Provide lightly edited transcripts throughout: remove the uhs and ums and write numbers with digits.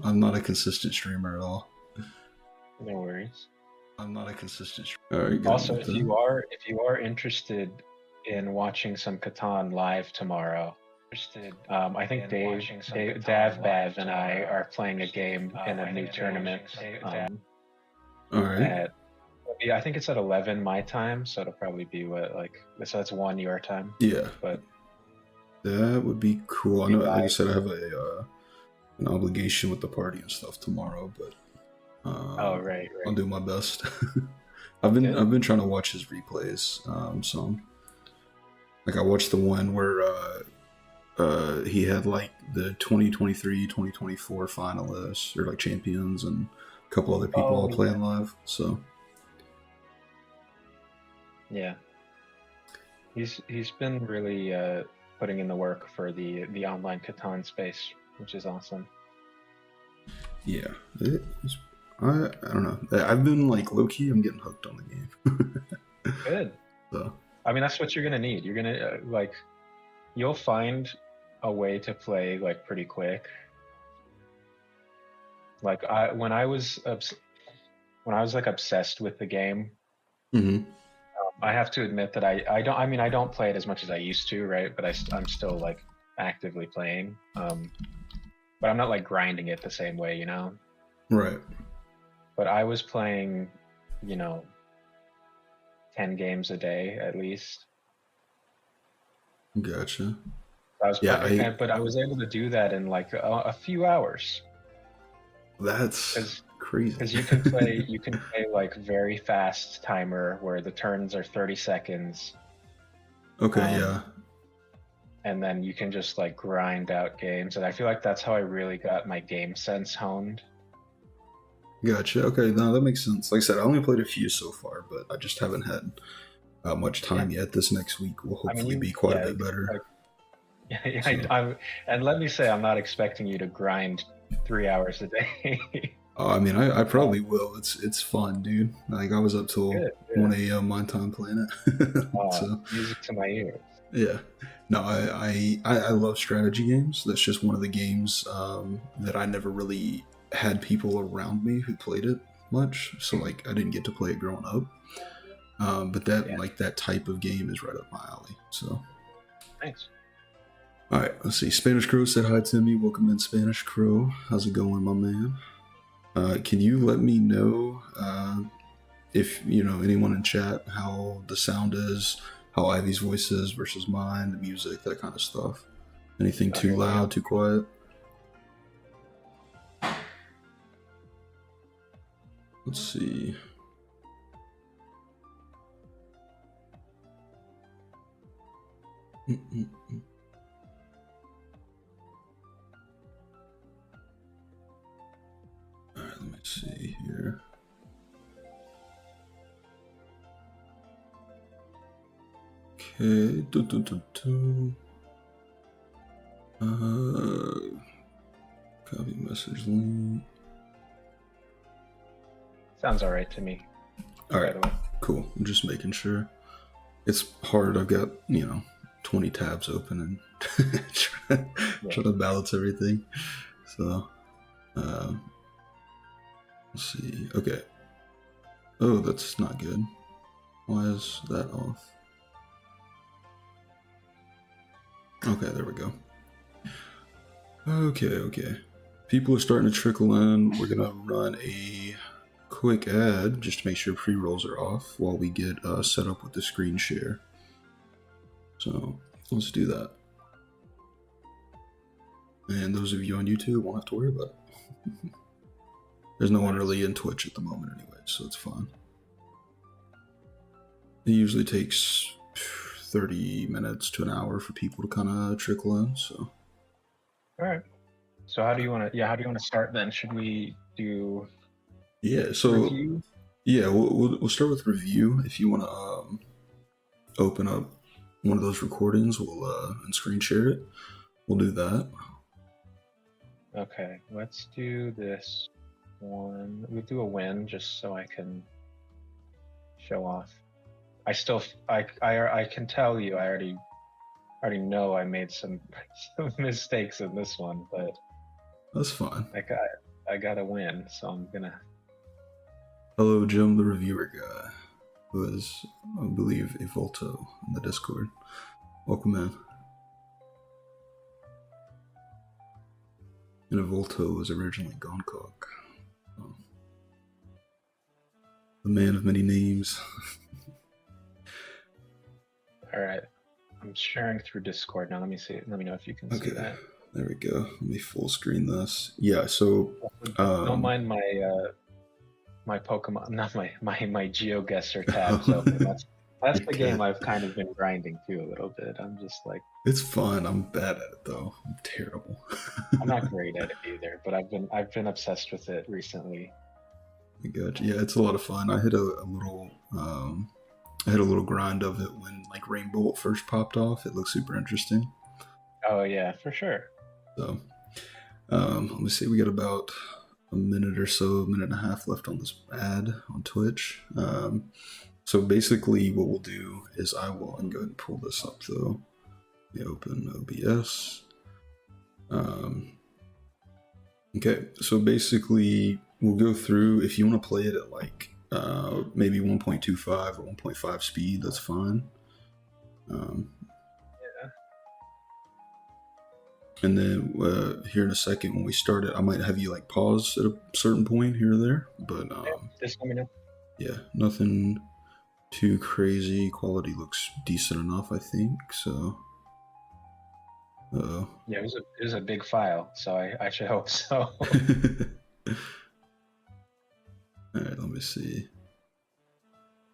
I'm not a consistent streamer at all. No worries. I'm not a consistent streamer. All right, Also, if you are interested in watching some Catan live tomorrow, I think Dav, Bav, and I are playing a game in a new tournament. All right. I think it's at 11 my time, so it'll probably be so that's 1 your time. Yeah. But that would be cool. I know, like I said, I have an obligation with the party and stuff tomorrow, but right. I'll do my best. I've been trying to watch his replays. Some like I watched the one where he had like the 2023, 2024 finalists or like champions and a couple other people all playing live. So yeah, he's been really putting in the work for the online Catan space, which is awesome. Yeah, I don't know. I've been like low key. I'm getting hooked on the game. Good. So I mean, that's what you're gonna need. You're gonna you'll find a way to play like pretty quick. Like when I was like obsessed with the game. Mm-hmm. I have to admit that I don't play it as much as I used to, right? But I'm still like actively playing. But I'm not like grinding it the same way, you know? Right. But I was playing, 10 games a day at least. Gotcha. But I was able to do that in like a few hours. That's crazy. Because you can play like very fast timer where the turns are 30 seconds. Okay, yeah. And then you can just like grind out games, and I feel like that's how I really got my game sense honed. Gotcha. Okay, no, that makes sense. Like I said, I only played a few so far, but I just haven't had much time yet. This next week will hopefully be quite a bit better. And let me say, I'm not expecting you to grind 3 hours a day. I mean, I probably will. It's fun, dude. Like I was up till 1 a.m. my time playing it. So, music to my ears. Yeah. No, I love strategy games. That's just one of the games that I never really had people around me who played it much. So like I didn't get to play it growing up. But that type of game is right up my alley. So thanks. All right, let's see. Spanish Crow said hi to me. Welcome in, Spanish Crow. How's it going, my man? Can you let me know if anyone in chat how the sound is, how Ivy's voice is versus mine, the music, that kind of stuff? Anything too loud, too quiet? Let's see. Alright, let me see here. Okay. Copy message link. Sounds alright to me. Alright, cool. I'm just making sure. It's hard. I've got, 20 tabs open and trying to balance everything. So, let's see. Okay. Oh, that's not good. Why is that off? Okay, there we go. Okay. People are starting to trickle in. We're gonna run a quick ad just to make sure pre-rolls are off while we get set up with the screen share. So let's do that. And those of you on YouTube won't have to worry about it. There's no one really in Twitch at the moment anyway, so it's fine. It usually takes 30 minutes to an hour for people to kind of trickle in. So. All right. So how do you want to start then? Should we do? Yeah. So. Review? Yeah, we'll start with review. If you want to open up one of those recordings, we'll and screen share it. We'll do that. Okay. Let's do this one. We'll do a win just so I can show off. I can tell you I already know I made some mistakes in this one, but that's fine. Like I gotta win, so I'm gonna. Hello, Jim, the reviewer guy, who is, I believe, a Volto in the Discord. Welcome in. And a Volto was originally Goncock. Oh. The man of many names. All right, I'm sharing through Discord now. Let me see. Let me know if you can see that. There we go. Let me full screen this. Yeah. So don't mind my my Pokemon, not my GeoGuessr tabs open. That's the game I've kind of been grinding too a little bit. I'm just like, it's fun. I'm bad at it though. I'm terrible. I'm not great at it either, but I've been obsessed with it recently. Gotcha. Yeah, it's a lot of fun. I hit a little grind of it when like Rainbow first popped off. It looked super interesting. Oh yeah, for sure. So let me see. We got about a minute or so, a minute and a half left on this ad on Twitch. So basically what we'll do is I'm go ahead and pull this up though. We open OBS. Okay, so basically we'll go through, if you want to play it at like maybe 1.25 or 1.5 speed, that's fine. Yeah. And then here in a second when we start it, I might have you like pause at a certain point here or there, but just let me know. Yeah, nothing too crazy. Quality looks decent enough, I think. So yeah, it was a big file, so I should hope so. All right, let me see.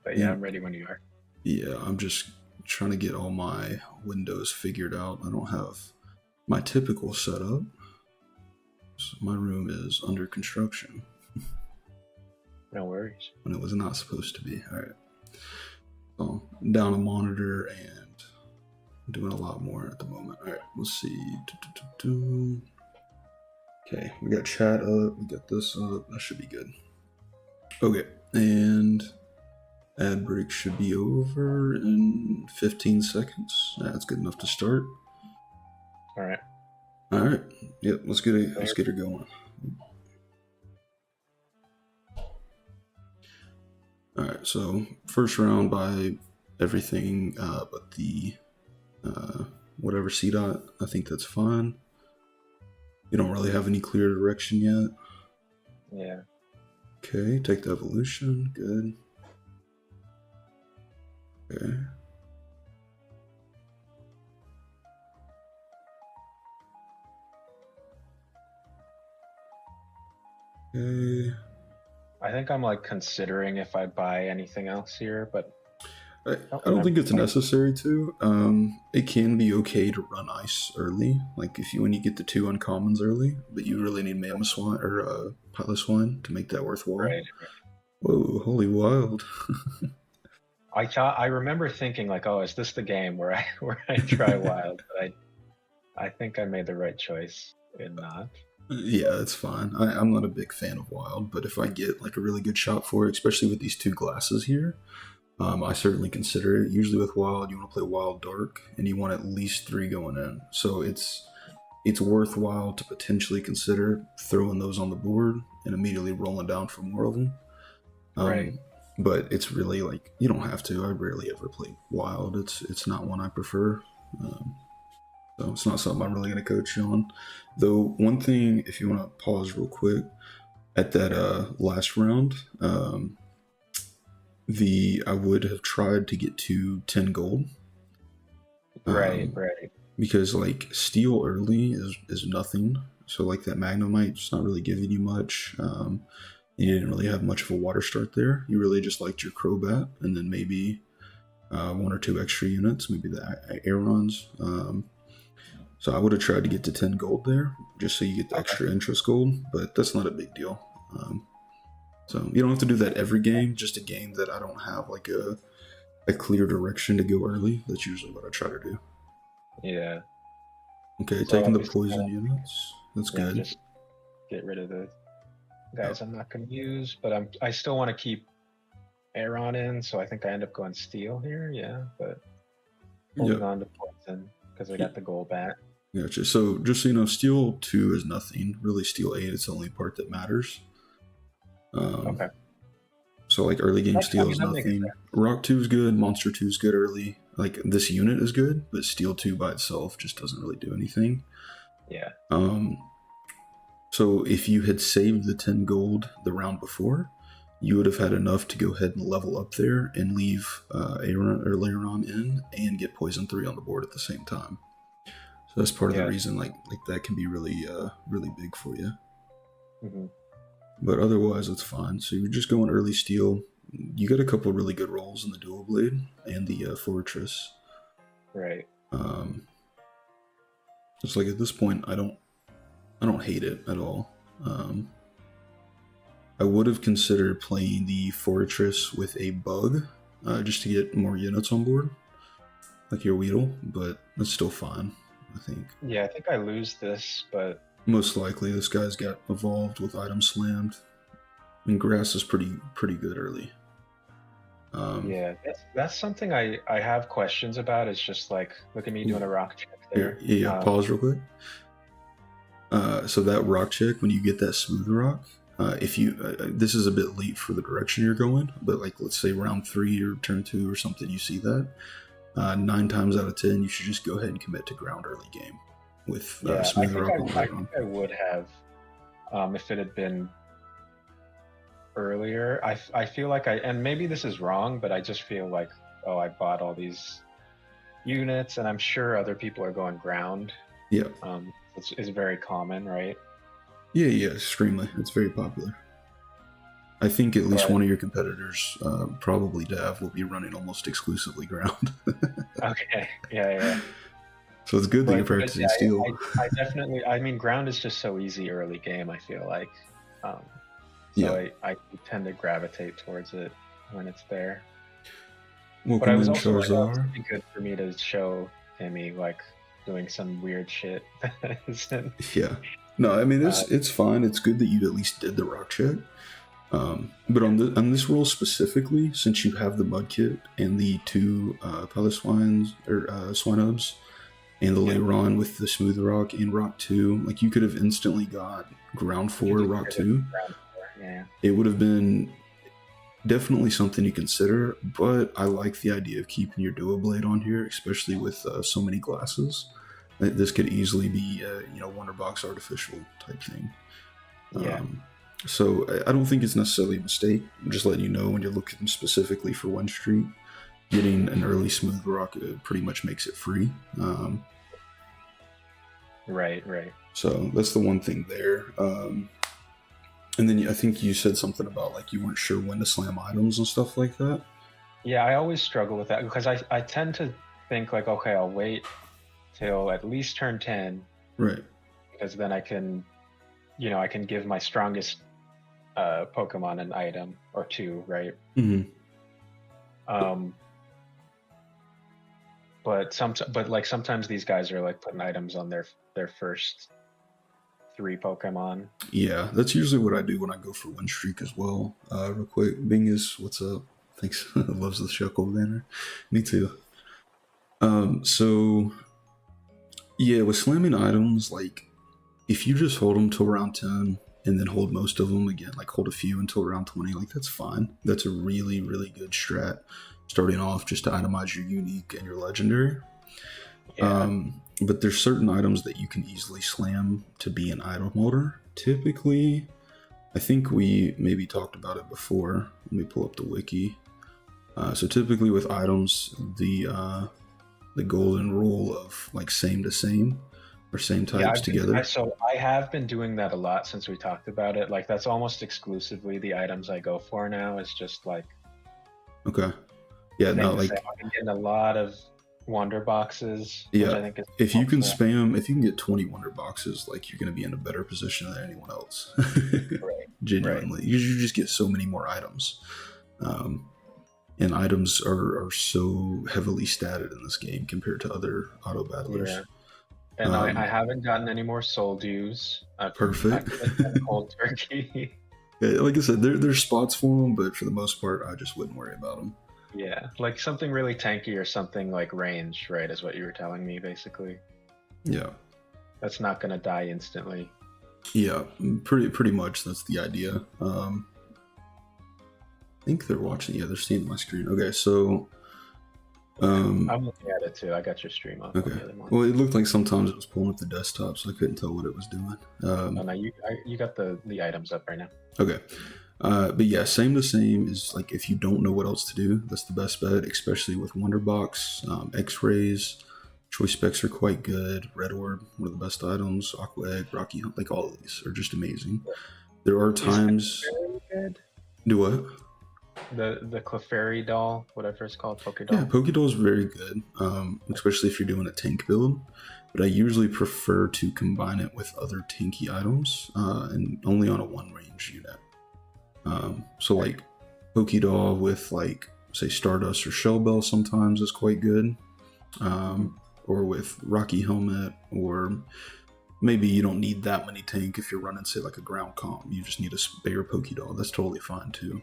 But yeah, I'm ready when you are. Yeah, I'm just trying to get all my windows figured out. I don't have my typical setup. So my room is under construction. No worries. When it was not supposed to be. All right. So down a monitor and doing a lot more at the moment. All right, let's see. Okay, we got chat up. We got this up. That should be good. Okay, and ad break should be over in 15 seconds. That's good enough to start. All right. All right. Yep. Let's get it. Let's get her going. All right. So first round by everything but the whatever C dot. I think that's fine. You don't really have any clear direction yet. Yeah. Okay. Take the evolution. Good. Okay. Okay. I think I'm like considering if I buy anything else here, but I don't think it's necessary to. It can be okay to run ice early, like when you get the 2 uncommons early, but you really need Mammoth Swine or Pilot Swine to make that worthwhile. Right. Whoa, holy wild! I remember thinking like, oh, is this the game where I try wild? But I think I made the right choice in not. Yeah, it's fine. I'm not a big fan of wild, but if I get like a really good shot for it, especially with these 2 glasses here, I certainly consider it. Usually with wild, you want to play wild dark, and you want at least 3 going in. So it's worthwhile to potentially consider throwing those on the board and immediately rolling down for more of them. Right. But it's really like you don't have to. I rarely ever play wild. It's not one I prefer. So it's not something I'm really going to coach you on. Though one thing, if you want to pause real quick, at that last round, I would have tried to get to 10 gold. Right. Because like steel early is nothing. So like that Magnemite's not really giving you much. You didn't really have much of a water start there. You really just liked your Crobat and then maybe 1 or 2 extra units, maybe the Aerons. So I would have tried to get to 10 gold there, just so you get the extra interest gold, but that's not a big deal. So you don't have to do that every game, just a game that I don't have like a clear direction to go early. That's usually what I try to do. Yeah. Okay, so taking the poison units. That's good. Just get rid of the guys I'm not going to use, but I still want to keep Aeron in, so I think I end up going steel here, yeah, but holding on to poison because I got the gold back. Gotcha. So just so you know, Steel 2 is nothing. Really, Steel 8 is the only part that matters. Okay. So like early game Steel is that makes nothing. sense. Rock 2 is good. Monster 2 is good early. Like this unit is good, but Steel 2 by itself just doesn't really do anything. Yeah. So if you had saved the 10 gold the round before, you would have had enough to go ahead and level up there and leave Aaron or Laron in and get Poison 3 on the board at the same time. So that's part of the reason like that can be really really big for you. Mm-hmm. But otherwise it's fine. So you're just going early Steel. You got a couple really good rolls in the Dual Blade and the Fortress. Right. It's like at this point I don't hate it at all. I would have considered playing the Fortress with a bug, just to get more units on board, like your Weedle, but that's still fine, I think. Yeah, I think I lose this, but Most likely this guy's got evolved with item slammed. And grass is pretty good early. yeah, that's something I have questions about. It's just like, look at me doing a rock check there. Yeah, pause real quick. So that rock check, when you get that smooth rock, if you this is a bit late for the direction you're going, but like let's say round 3 or turn 2 or something, you see that 9 times out of 10 you should just go ahead and commit to ground early game with smooth rock on. I think I would have if it had been earlier. I feel like and maybe this is wrong, but I just feel like, oh, I bought all these units and I'm sure other people are going ground. Yeah. It's very common, right? Yeah, extremely. It's very popular. I think at least one of your competitors, probably Dav, will be running almost exclusively ground. Okay, yeah. So it's good that you're practicing Steel. I definitely, I mean, ground is just so easy early game, I feel like. I tend to gravitate towards it when it's there. Welcome but I was in, also like, oh, Charizard. it'd be good for me to show Timmy, like, doing some weird shit. Yeah. No, I mean it's fine. It's good that you at least did the rock check. But on this roll specifically, since you have the mud kit and the 2 Piloswines or Swine Hubs and the Laron with the smooth rock and rock 2, like you could have instantly got ground 4 rock 2. Yeah. It would have been definitely something to consider, but I like the idea of keeping your Dual Blade on here, especially with so many glasses. This could easily be Wonder Box artificial type thing. Yeah. So I don't think it's necessarily a mistake. I'm just letting you know when you're looking specifically for One Street, getting an early smooth rock pretty much makes it free. Right. So that's the one thing there. And then I think you said something about like you weren't sure when to slam items and stuff like that. Yeah, I always struggle with that because I tend to think like, okay, I'll wait till at least turn 10. Right. Because then I can give my strongest Pokemon an item or 2, right? Mm-hmm. But sometimes these guys are like putting items on their first 3 Pokemon. Yeah, that's usually what I do when I go for One Streak as well. Real quick, Bingus, what's up? Thanks. Loves the Shuckle banner. Me too. So yeah, with slamming items, like if you just hold them till round 10 and then hold most of them again, like hold a few until round 20, like that's fine. That's a really, really good strat starting off just to itemize your unique and your legendary. Yeah. But there's certain items that you can easily slam to be an item holder. Typically, I think we maybe talked about it before. Let me pull up the wiki. So typically with items, the golden rule of like same to same or same types together. So I have been doing that a lot since we talked about it. Like that's almost exclusively the items I go for now. Is just like okay, yeah, no, like I've been getting a lot of Wonder Boxes. Yeah, which I think is if you can spam, if you can get 20 Wonder Boxes, like you're going to be in a better position than anyone else. Right. Genuinely, right. You just get so many more items. And items are so heavily statted in this game compared to other auto battlers. Yeah. And I haven't gotten any more soul dues. Perfect. Cold turkey. Yeah, like I said, there's spots for them, but for the most part, I just wouldn't worry about them. Yeah, like something really tanky or something like range, right, is what you were telling me, basically. Yeah. that's not going to die instantly. Yeah, pretty much that's the idea. I think they're watching. Yeah, they're seeing my screen. Okay, so I'm looking at it too. I got your stream up. Okay. Well, it looked like sometimes it was pulling up the desktop, so I couldn't tell what it was doing. Oh, no, you got the items up right now. Okay. But yeah, same is like if you don't know what else to do, that's the best bet, especially with Wonderbox, X-rays. Choice specs are quite good. Red Orb, one of the best items. Aqua Egg, Rocky Hunt, like all of these are just amazing. There are times. Very good. Do what? The Clefairy doll, whatever it's called, Poké doll. Yeah, Poké doll is very good, especially if you're doing a tank build. But I usually prefer to combine it with other tanky items, and only on a one range unit. So like Poké doll with like say Stardust or Shell Bell sometimes is quite good, or with Rocky Helmet, or maybe you don't need that many tank if you're running say like a ground comp. You just need a spare Poké doll. That's totally fine too.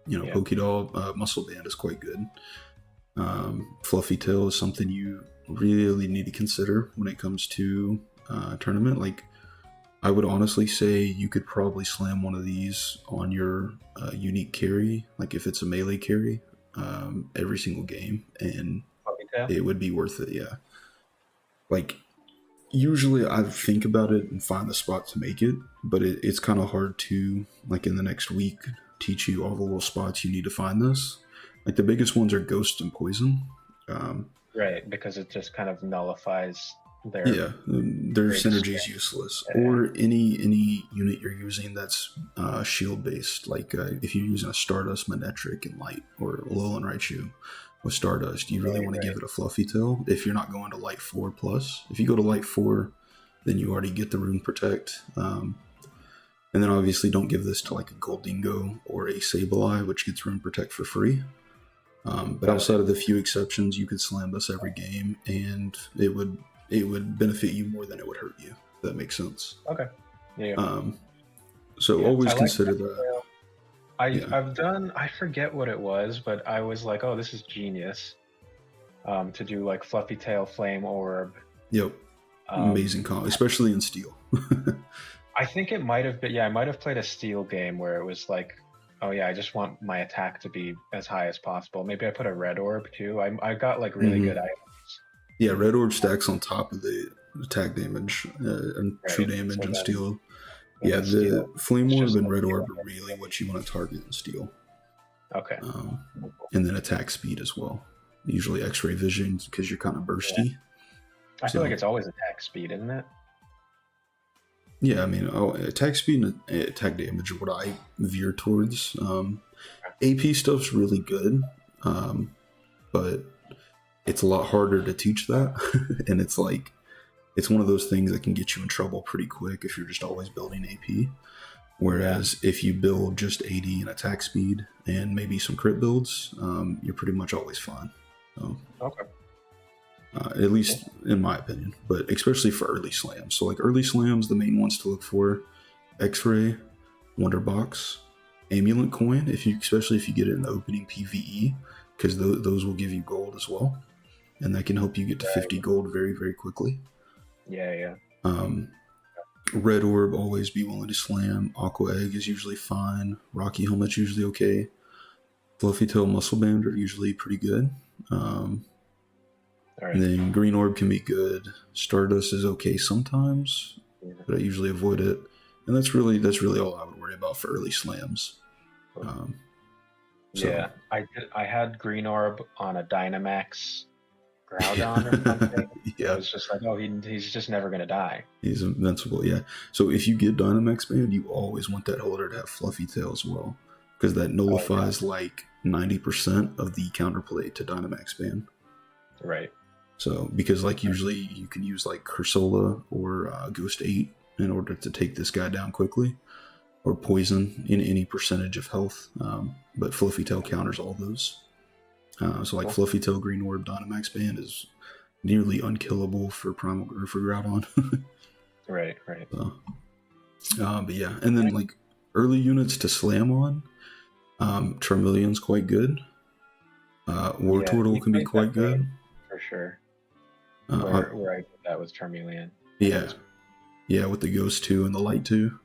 Poké doll muscle band is quite good. Fluffy tail is something you really need to consider when it comes to tournament. Like I would honestly say you could probably slam one of these on your unique carry, like if it's a melee carry, every single game, and it would be worth it. Yeah, like usually I think about it and find the spot to make it, but it's kind of hard to, like in the next week, teach you all the little spots you need to find this. Like the biggest ones are Ghost and Poison. Right, because it just kind of nullifies their synergy is useless. Yeah. Or any unit you're using that's shield based. Like if you're using a Stardust, Manetric, and Light, or Alolan Raichu with Stardust, you really want to give it a Fluffy Tail if you're not going to Light 4+. If you go to Light 4, then you already get the Rune Protect. And then obviously don't give this to like a Goldingo or a Sableye, which gets Rune Protect for free. But outside of the few exceptions, you could slam this every game, and it would benefit you more than it would hurt you. If that makes sense. Okay. Yeah. Always consider that. I've done. I forget what it was, but I was like, oh, this is genius. To do like Fluffy Tail, Flame Orb. Yep. Amazing combo, especially in Steel. I think it might have been. Yeah, I might have played a Steel game where it was like, oh yeah, I just want my attack to be as high as possible. Maybe I put a Red Orb too. I got like really good items. Yeah, Red Orb stacks on top of the attack damage and true damage and Steel. Yeah, the Flame Orb and Red Orb are really what you want to target in Steel. Okay. And then attack speed as well. Usually X-ray vision because you're kind of bursty. Yeah. I feel like it's always attack speed, isn't it? Yeah, I mean, attack speed and attack damage are what I veer towards. AP stuff's really good, but it's a lot harder to teach that. And it's like, it's one of those things that can get you in trouble pretty quick if you're just always building AP. Whereas if you build just AD and attack speed and maybe some crit builds, you're pretty much always fine. So, okay. At least in my opinion, but especially for early slams. So like early slams, the main ones to look for: X-ray, Wonderbox, Amulet Coin. Especially if you get it in the opening PVE, because those will give you gold as well, and that can help you get to 50 gold very, very quickly. Yeah. Red Orb, always be willing to slam. Aqua Egg is usually fine. Rocky Helmet's usually okay. Fluffy Tail, Muscle Band are usually pretty good. And then Green Orb can be good. Stardust is okay sometimes, but I usually avoid it. And that's really all I would worry about for early slams. Yeah, I had Green Orb on a Dynamax Groudon or something. Yeah, I was just like, oh, he's just never gonna die. He's invincible. Yeah. So if you get Dynamax Band, you always want that holder to have Fluffy Tail as well, because that nullifies like 90% of the counterplay to Dynamax Band. Right. So, because like usually you can use like Cursola or Ghost 8 in order to take this guy down quickly, or Poison in any percentage of health, but Fluffy Tail counters all those. So like Fluffy Tail, Green Orb, Dynamax Band is nearly unkillable for Primal or for Groudon. Right. So, but yeah, and then like early units to slam on, Charmeleon's quite good. Wartortle can be quite good. For sure. Where I did that was Charmeleon. Yeah, yeah, with the Ghost 2 and the Light 2.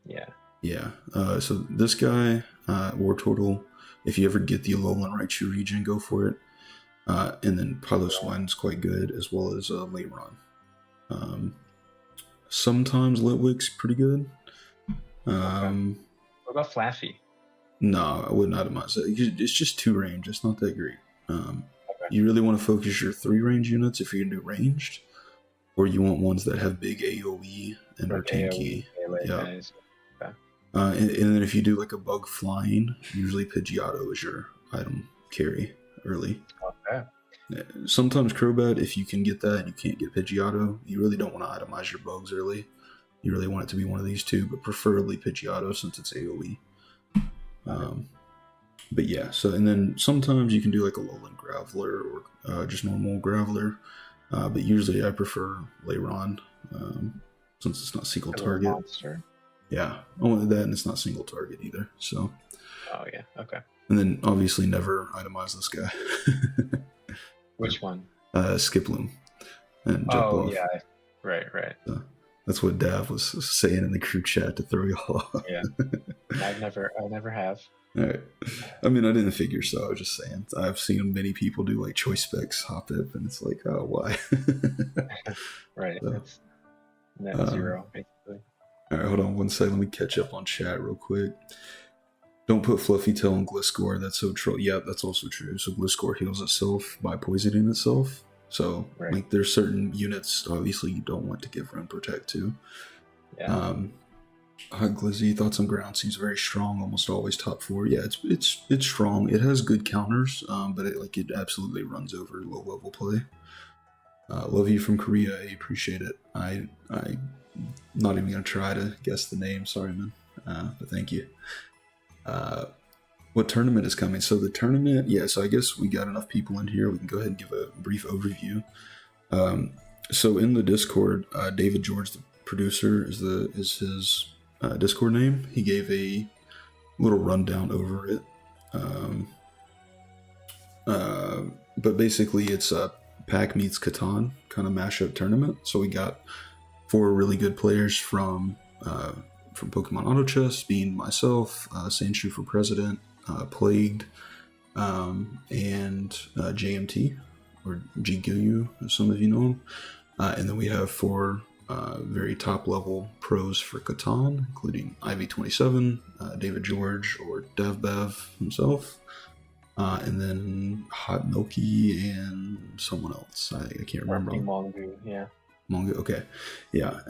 Yeah. Yeah, so this guy, War Turtle, if you ever get the Alolan Raichu region, go for it. And then Piloswine's quite good, as well as Lairon. Sometimes Litwick's pretty good. Okay. What about Flaffy? No, I wouldn't itemize it. It's just 2 range. It's not that great. Okay. You really want to focus your 3 range units if you're going to do ranged, or you want ones that have big AoE and are tanky. Yeah. Guys. Okay. And then if you do like a bug flying, usually Pidgeotto is your item carry early. Okay. Sometimes Crobat, if you can get that and you can't get Pidgeotto, you really don't want to itemize your bugs early. You really want it to be one of these two, but preferably Pidgeotto since it's AoE. But yeah, so and then sometimes you can do like a Alolan Graveler or just normal Graveler. But usually I prefer Lairon since it's not single target. Monster. Yeah, only that, and it's not single target either. So. Oh yeah. Okay. And then obviously never itemize this guy. Which one? Skiploom. And oh yeah, right. So that's what Dav was saying in the group chat to throw you all off. Yeah, I never have. All right. I mean, I didn't figure so. I was just saying. I've seen many people do like choice specs hop up, and it's like, oh, why? Right. So, that's net 0 basically. All right, hold on one second. Let me catch up on chat real quick. Don't put Fluffy Tail on Gliscor. That's so troll. Yeah, that's also true. So Gliscor heals itself by poisoning itself. So like there's certain units obviously you don't want to give Rune Protect to. Yeah. Hot Glizzy, thoughts on ground seems very strong, almost always top 4. Yeah, it's strong. It has good counters, but it absolutely runs over low level play. Love you from Korea. I appreciate it. I not even gonna try to guess the name. Sorry, man. But thank you. What tournament is coming? So the tournament, yeah, so I guess we got enough people in here. We can go ahead and give a brief overview. So in the Discord, David George, the producer, is his Discord name. He gave a little rundown over it. But basically it's a Pack meets Catan kind of mashup tournament. So we got 4 really good players from Pokemon Auto Chess, being myself, Sandshoe for President, Plagued, and JMT, or Jiguyu, as some of you know him. And then we have 4 very top-level pros for Catan, including Ivy27, David George, or DavBav himself, and then Hot Milky and someone else. I can't remember. Mongu, yeah. Mongu, okay. Yeah.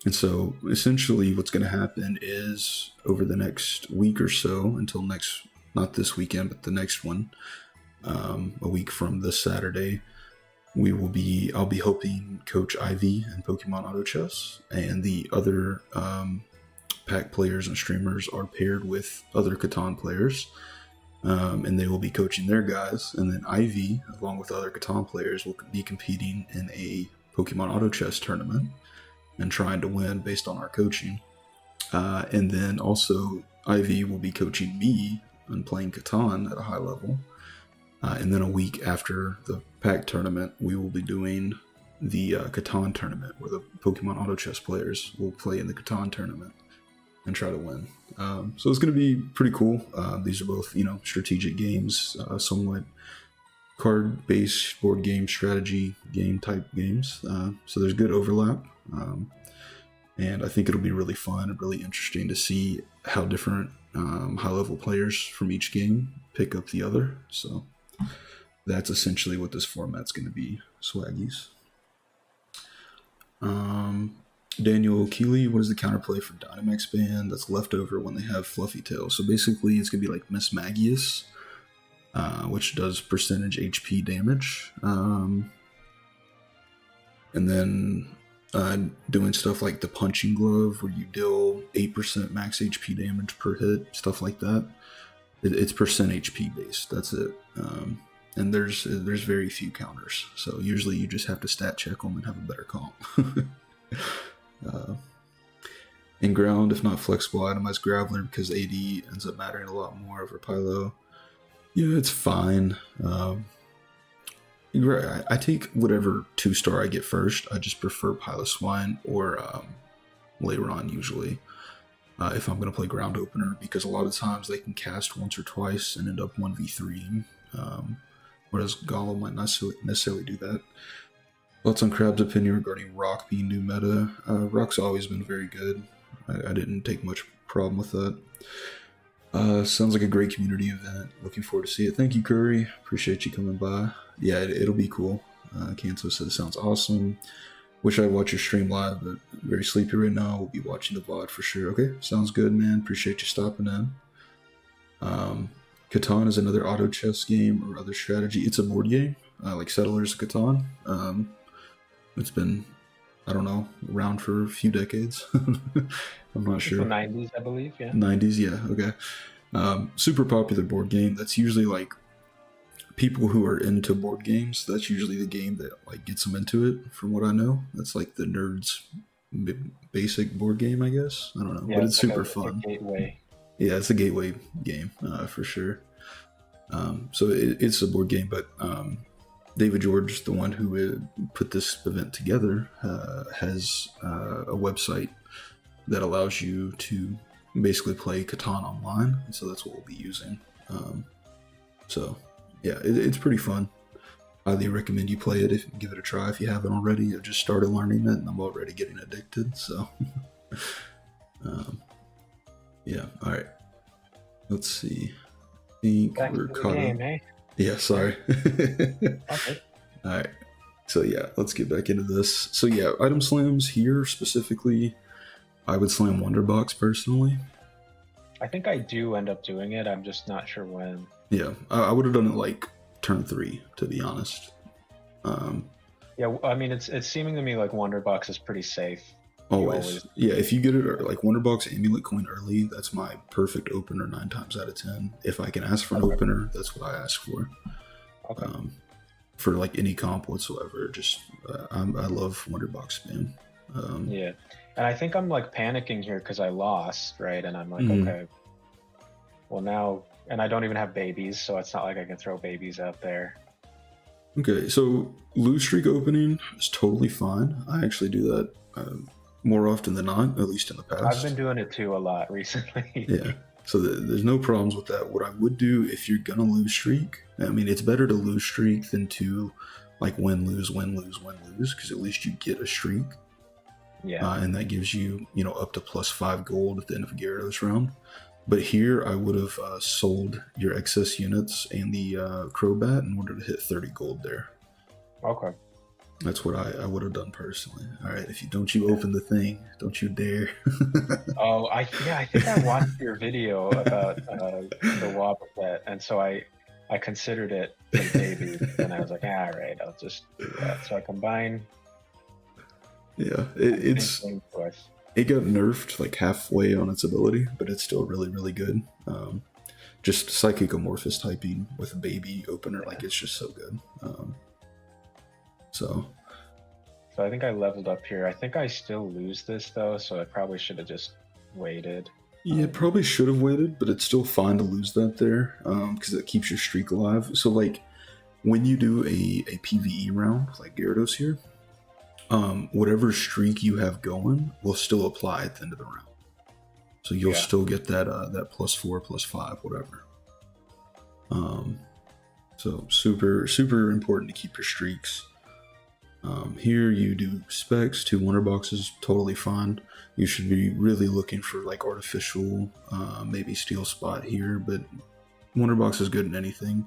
And so essentially what's going to happen is over the next week or so, until not this weekend, but the next one, a week from this Saturday, I'll be helping Coach Ivy in Pokemon Auto Chess, and the other Pack players and streamers are paired with other Catan players, and they will be coaching their guys, and then Ivy, along with other Catan players, will be competing in a Pokemon Auto Chess tournament and trying to win based on our coaching. And then also Ivy will be coaching me on playing Catan at a high level. And then a week after the Pack tournament, we will be doing the Catan tournament, where the Pokemon Auto Chess players will play in the Catan tournament and try to win. So it's going to be pretty cool. These are both, strategic games, somewhat card-based board game strategy game type games. So there's good overlap. And I think it'll be really fun and really interesting to see how different high-level players from each game pick up the other. So that's essentially what this format's going to be, swaggies. Daniel Keeley, what is the counterplay for Dynamax Band that's left over when they have Fluffy Tail? So basically it's going to be like Miss Magius, which does percentage HP damage. And then doing stuff like the Punching Glove, where you deal 8% max HP damage per hit, stuff like that. It's percent HP based, that's it. And there's very few counters, so usually you just have to stat check them and have a better comp. In ground, if not flexible, itemize Graveler because AD ends up mattering a lot more over Pylo. Yeah, it's fine. You're right. I take whatever 2-star I get first. I just prefer Pile of Swine or Leiron usually if I'm going to play Ground Opener, because a lot of times they can cast once or twice and end up 1v3, whereas Golem might not necessarily do that. Thoughts on Crab's opinion regarding Rock being new meta? Rock's always been very good. I didn't take much problem with that. Sounds like a great community event. Looking forward to see it. Thank you, Curry. Appreciate you coming by. Yeah, it'll be cool. Kanto says, sounds awesome. Wish I'd watch your stream live, but I'm very sleepy right now. We'll be watching the VOD for sure. Okay, sounds good, man. Appreciate you stopping in. Catan is another auto chess game or other strategy. It's a board game, like Settlers of Catan. It's been, I don't know, around for a few decades. I'm not sure. The 90s, I believe, yeah. 90s, yeah, okay. Super popular board game. That's usually like people who are into board games. That's usually the game that like gets them into it, from what I know. That's like the nerds' basic board game, I guess. I don't know, yeah, but it's super like fun. A gateway. Yeah, it's a gateway game for sure. So it's a board game, but David George, the one who put this event together, has a website that allows you to basically play Catan online, and so that's what we'll be using. So yeah, it's pretty fun. Highly recommend you play it, give it a try if you haven't already. I've just started learning it, and I'm already getting addicted. So yeah, all right. Let's see. I think Back we're to the caught game, up. eh? Yeah, sorry. Okay. All right. So yeah, let's get back into this. So yeah, item slams here specifically, I would slam Wonderbox personally. I think I do end up doing it. I'm just not sure when. Yeah, I would have done it like turn 3, to be honest. Yeah, I mean, it's seeming to me like Wonderbox is pretty safe. Always. Yeah, if you get it like Wonderbox Amulet Coin early, that's my perfect opener 9 times out of 10. If I can ask for an opener, that's what I ask for. Okay. For like any comp whatsoever, just I love Wonderbox, man. Yeah, and I think I'm like panicking here because I lost, right? And I'm like, okay, well now, and I don't even have babies, so it's not like I can throw babies out there. Okay, so lose streak opening is totally fine. I actually do that more often than not, at least in the past. I've been doing it too a lot recently. Yeah, so there's no problems with that. What I would do if you're gonna lose streak, I mean, it's better to lose streak than to like win, lose, because at least you get a streak. Yeah. And that gives you, up to +5 gold at the end of Gyarados round. But here I would have sold your excess units and the Crobat in order to hit 30 gold there. Okay. That's what I would have done personally. All right, if you don't open the thing, don't you dare. Oh, I think I watched your video about the Wobbuffet, and so I considered it for baby, and I was like, all right, I'll just do that. So I combine. Yeah, it got nerfed like halfway on its ability, but it's still really, really good. Just Psychic Amorphous typing with a baby opener, like it's just so good. So I think I leveled up here. I think I still lose this though, so I probably should have just waited. Yeah, probably should have waited, but it's still fine to lose that there, because it keeps your streak alive. So like when you do a PvE round, like Gyarados here, whatever streak you have going will still apply at the end of the round. So you'll still get that that +4, +5, whatever. So super important to keep your streaks. Here you do specs, 2 Wonder Boxes, totally fine. You should be really looking for like artificial, maybe Steel Spot here, but Wonder Box is good in anything.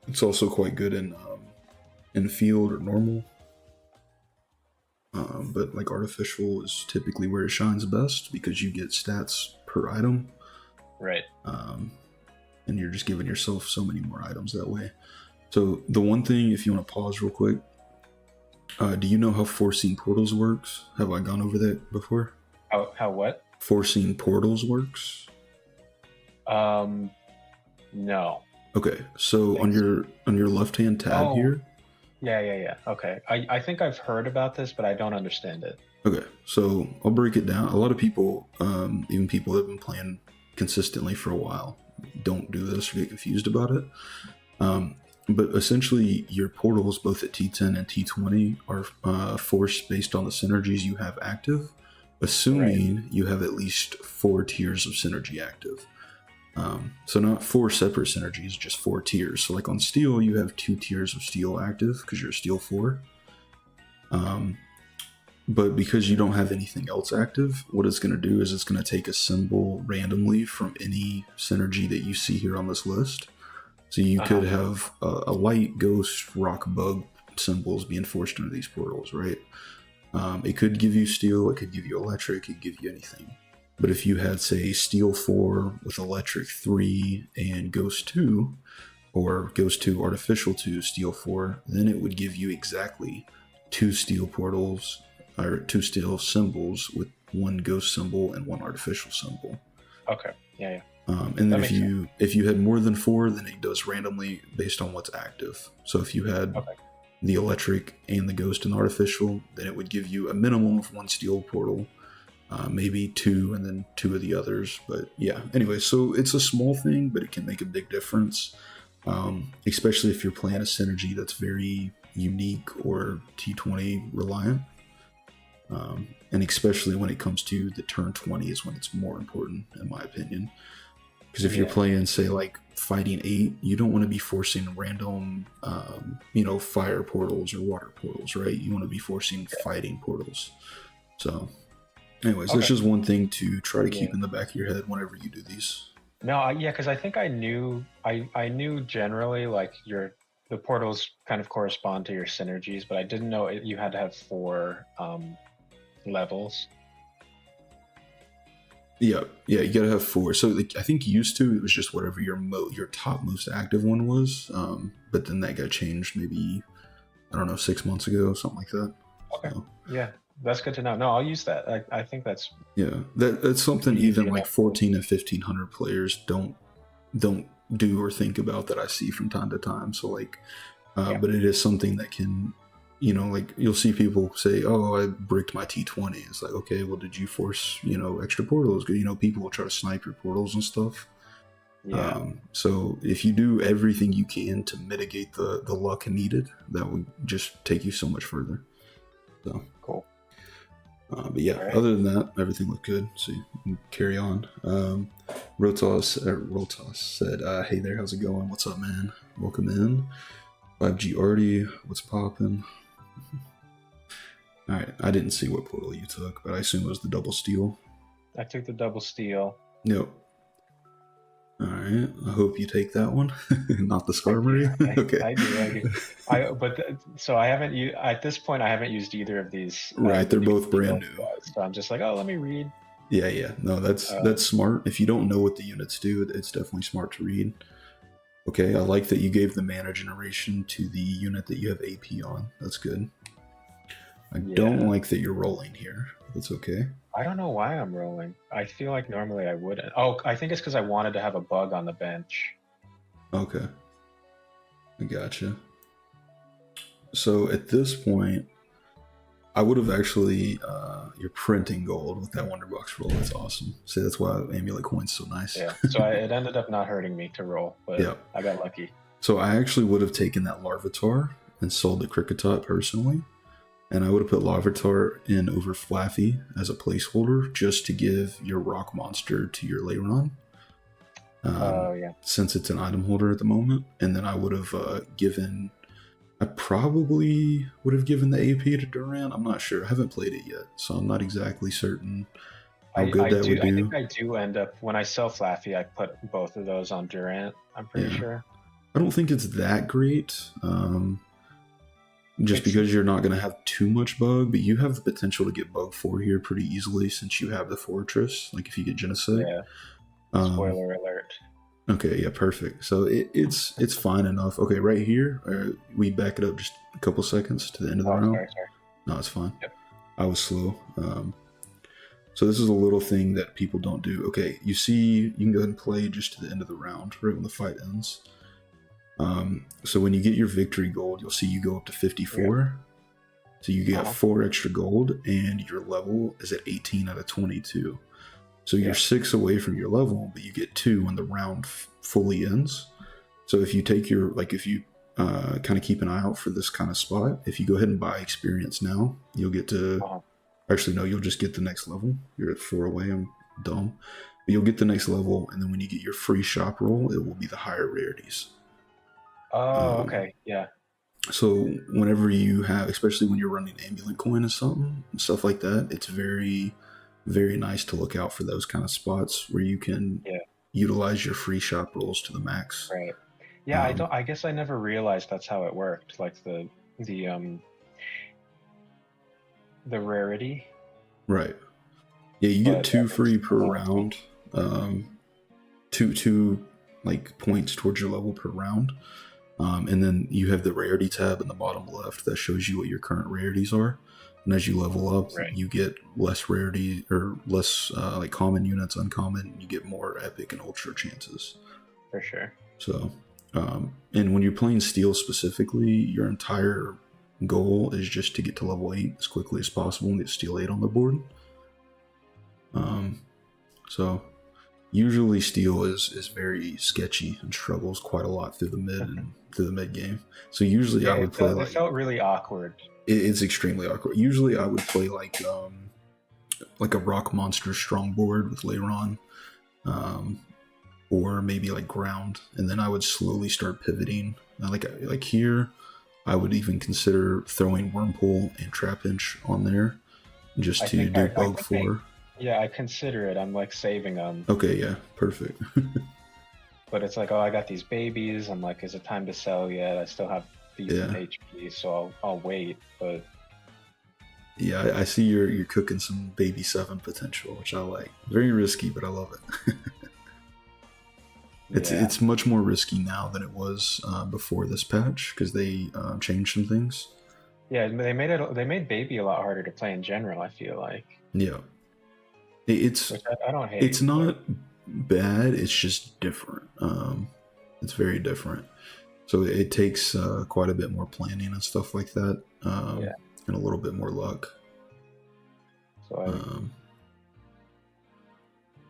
It's also quite good in field or normal. But like artificial is typically where it shines best because you get stats per item. Right. And you're just giving yourself so many more items that way. So the one thing, if you want to pause real quick, do you know how Forcing Portals works? Have I gone over that before? How what? Forcing Portals works? No. Okay, so on your left-hand tab here. Yeah. Okay. I think I've heard about this, but I don't understand it. Okay, so I'll break it down. A lot of people, even people that have been playing consistently for a while, don't do this or get confused about it. but essentially your portals both at T10 and T20 are forced based on the synergies you have active, assuming you have at least 4 tiers of synergy active. So not 4 separate synergies, just 4 tiers. So like on steel, you have 2 tiers of steel active because you're a steel 4. But because you don't have anything else active, what it's going to do is it's going to take a symbol randomly from any synergy that you see here on this list. So you could have a light, ghost, rock, bug symbols being forced into these portals, right? It could give you steel, it could give you electric, it could give you anything. But if you had, say, steel 4 with electric 3 and ghost 2, or ghost 2, artificial 2, steel 4, then it would give you exactly 2 steel portals, or 2 steel symbols with 1 ghost symbol and 1 artificial symbol. Okay. Yeah. And then if you had more than 4, then it does randomly based on what's active. So if you had the electric and the ghost and the artificial, then it would give you a minimum of 1 steel portal, maybe 2, and then 2 of the others. But yeah, anyway, so it's a small thing, but it can make a big difference, especially if you're playing a synergy that's very unique or T20 reliant. And especially when it comes to the turn 20 is when it's more important, in my opinion. Because if you're playing, say, like fighting 8, you don't want to be forcing random, fire portals or water portals, right? You want to be forcing fighting portals. So, anyways, that's just one thing to try to keep in the back of your head whenever you do these. No, because I think I knew generally like the portals kind of correspond to your synergies, but I didn't know you had to have 4 levels. Yeah, you gotta have 4. So I think used to it was just whatever your top most active one was, but then that got changed maybe, I don't know, 6 months ago, something like that. Okay. So, yeah, that's good to know. No, I'll use that. I think that's that's something even like 14 and 1500 players don't do or think about that I see from time to time. So like, but it is something that can. Like you'll see people say, "Oh, I bricked my T20." It's like, okay, well, did you force, extra portals? People will try to snipe your portals and stuff. Yeah. So if you do everything you can to mitigate the luck needed, that would just take you so much further. So cool. But yeah, other than that, everything looked good. So you can carry on. Rotos said, "Hey there, how's it going? What's up, man? Welcome in. 5G Artie, what's poppin'?" All right, I didn't see what portal you took, but I assume it was the double steel. I took the double steel. Yep. All right, I hope you take that one, not the Skarmory. Okay. I do. So I haven't at this point. I haven't used either of these. Right, they're both brand new. So I'm just like, oh, let me read. Yeah. No, that's smart. If you don't know what the units do, it's definitely smart to read. Okay, I like that you gave the mana generation to the unit that you have AP on. That's good. I don't like that you're rolling here. That's okay. I don't know why I'm rolling. I feel like normally I wouldn't. Oh, I think it's because I wanted to have a bug on the bench. Okay. I gotcha. So at this point, I would have actually, you're printing gold with that Wonder Box roll. That's awesome. See, that's why Amulet Coin's so nice. Yeah, so it ended up not hurting me to roll, but I got lucky. So I actually would have taken that Larvitar and sold the Kricketot personally. And I would have put Larvitar in over Flaffy as a placeholder just to give your rock monster to your Leyron. Since it's an item holder at the moment. And then I would have I probably would have given the AP to Durant. I'm not sure. I haven't played it yet, so I'm not exactly certain how good that would do. I think I do end up, when I sell Flaffy, I put both of those on Durant, I'm pretty sure. I don't think it's that great. Just because you're not going to have too much bug, but you have the potential to get bug 4 here pretty easily since you have the Fortress, like if you get Genocide. Yeah. Spoiler alert. Okay, yeah, perfect. So it's fine enough. Okay, right here, we back it up just a couple seconds to the end of the round. Sorry. No, it's fine. Yep. I was slow. So this is a little thing that people don't do. Okay, you can go ahead and play just to the end of the round, right when the fight ends. So when you get your victory gold, you'll see you go up to 54. Yeah. So you get 4 extra gold, and your level is at 18 out of 22. So you're 6 away from your level, but you get 2 when the round fully ends. So if you take if you kind of keep an eye out for this kind of spot. If you go ahead and buy experience now, you'll get to. Actually, no, you'll just get the next level. You're at 4 away. I'm dumb. But you'll get the next level, and then when you get your free shop roll, it will be the higher rarities. Oh, okay, yeah. So whenever you have, especially when you're running Ambulance Coin or something, stuff like that, it's very, very nice to look out for those kind of spots where you can utilize your free shop rolls to the max. Right. Yeah, I guess I never realized that's how it worked. Like the rarity. Right. Yeah, you get 2 free per round. Two like points towards your level per round. And then you have the rarity tab in the bottom left that shows you what your current rarities are. And as you level up, you get less rarity or less like common units, uncommon. You get more epic and ultra chances. For sure. So, and when you're playing steel specifically, your entire goal is just to get to level 8 as quickly as possible and get steel 8 on the board. So usually steel is very sketchy and struggles quite a lot through the mid and through the mid game. So usually I would play it felt really awkward. It's extremely awkward. Usually I would play like a rock monster strong board with Leiron, or maybe like ground, and then I would slowly start pivoting. Like here, I would even consider throwing Wormhole and Trap Inch on there just to do Bug 4. Yeah, I consider it. I'm like saving them. Okay, yeah, perfect. But it's like, oh, I got these babies. I'm like, is it time to sell yet? I still have decent HP, so I'll wait. But yeah, I see you're cooking some baby 7 potential, which I like. Very risky, but I love it. It's much more risky now than it was before this patch because they changed some things. Yeah, they made baby a lot harder to play in general. I feel like. Yeah. Which I don't hate. It's not bad. It's just different. It's very different. So it takes quite a bit more planning and stuff like that, and a little bit more luck.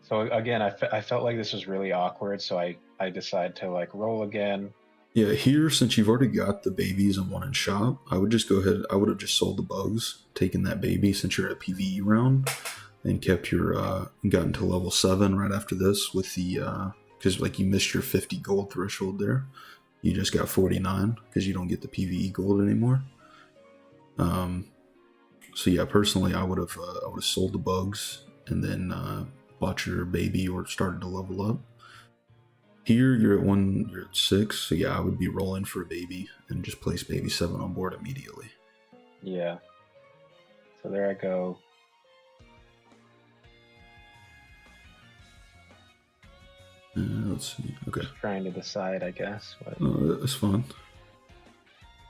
So again, I felt like this was really awkward. So I decided to like roll again. Yeah, here since you've already got the babies and one in shop, I would just go ahead. I would have just sold the bugs, taken that baby since you're at a PvE round. And kept your gotten to level 7 right after this with the because like you missed your 50 gold threshold there. You just got 49 because you don't get the PvE gold anymore. So yeah, personally, I would have sold the bugs and then bought your baby or started to level up. Here you're at 6, so yeah, I would be rolling for a baby and just place baby 7 on board immediately. Yeah. So there I go. Let's see. Okay. Just trying to decide, I guess. But... that's fun.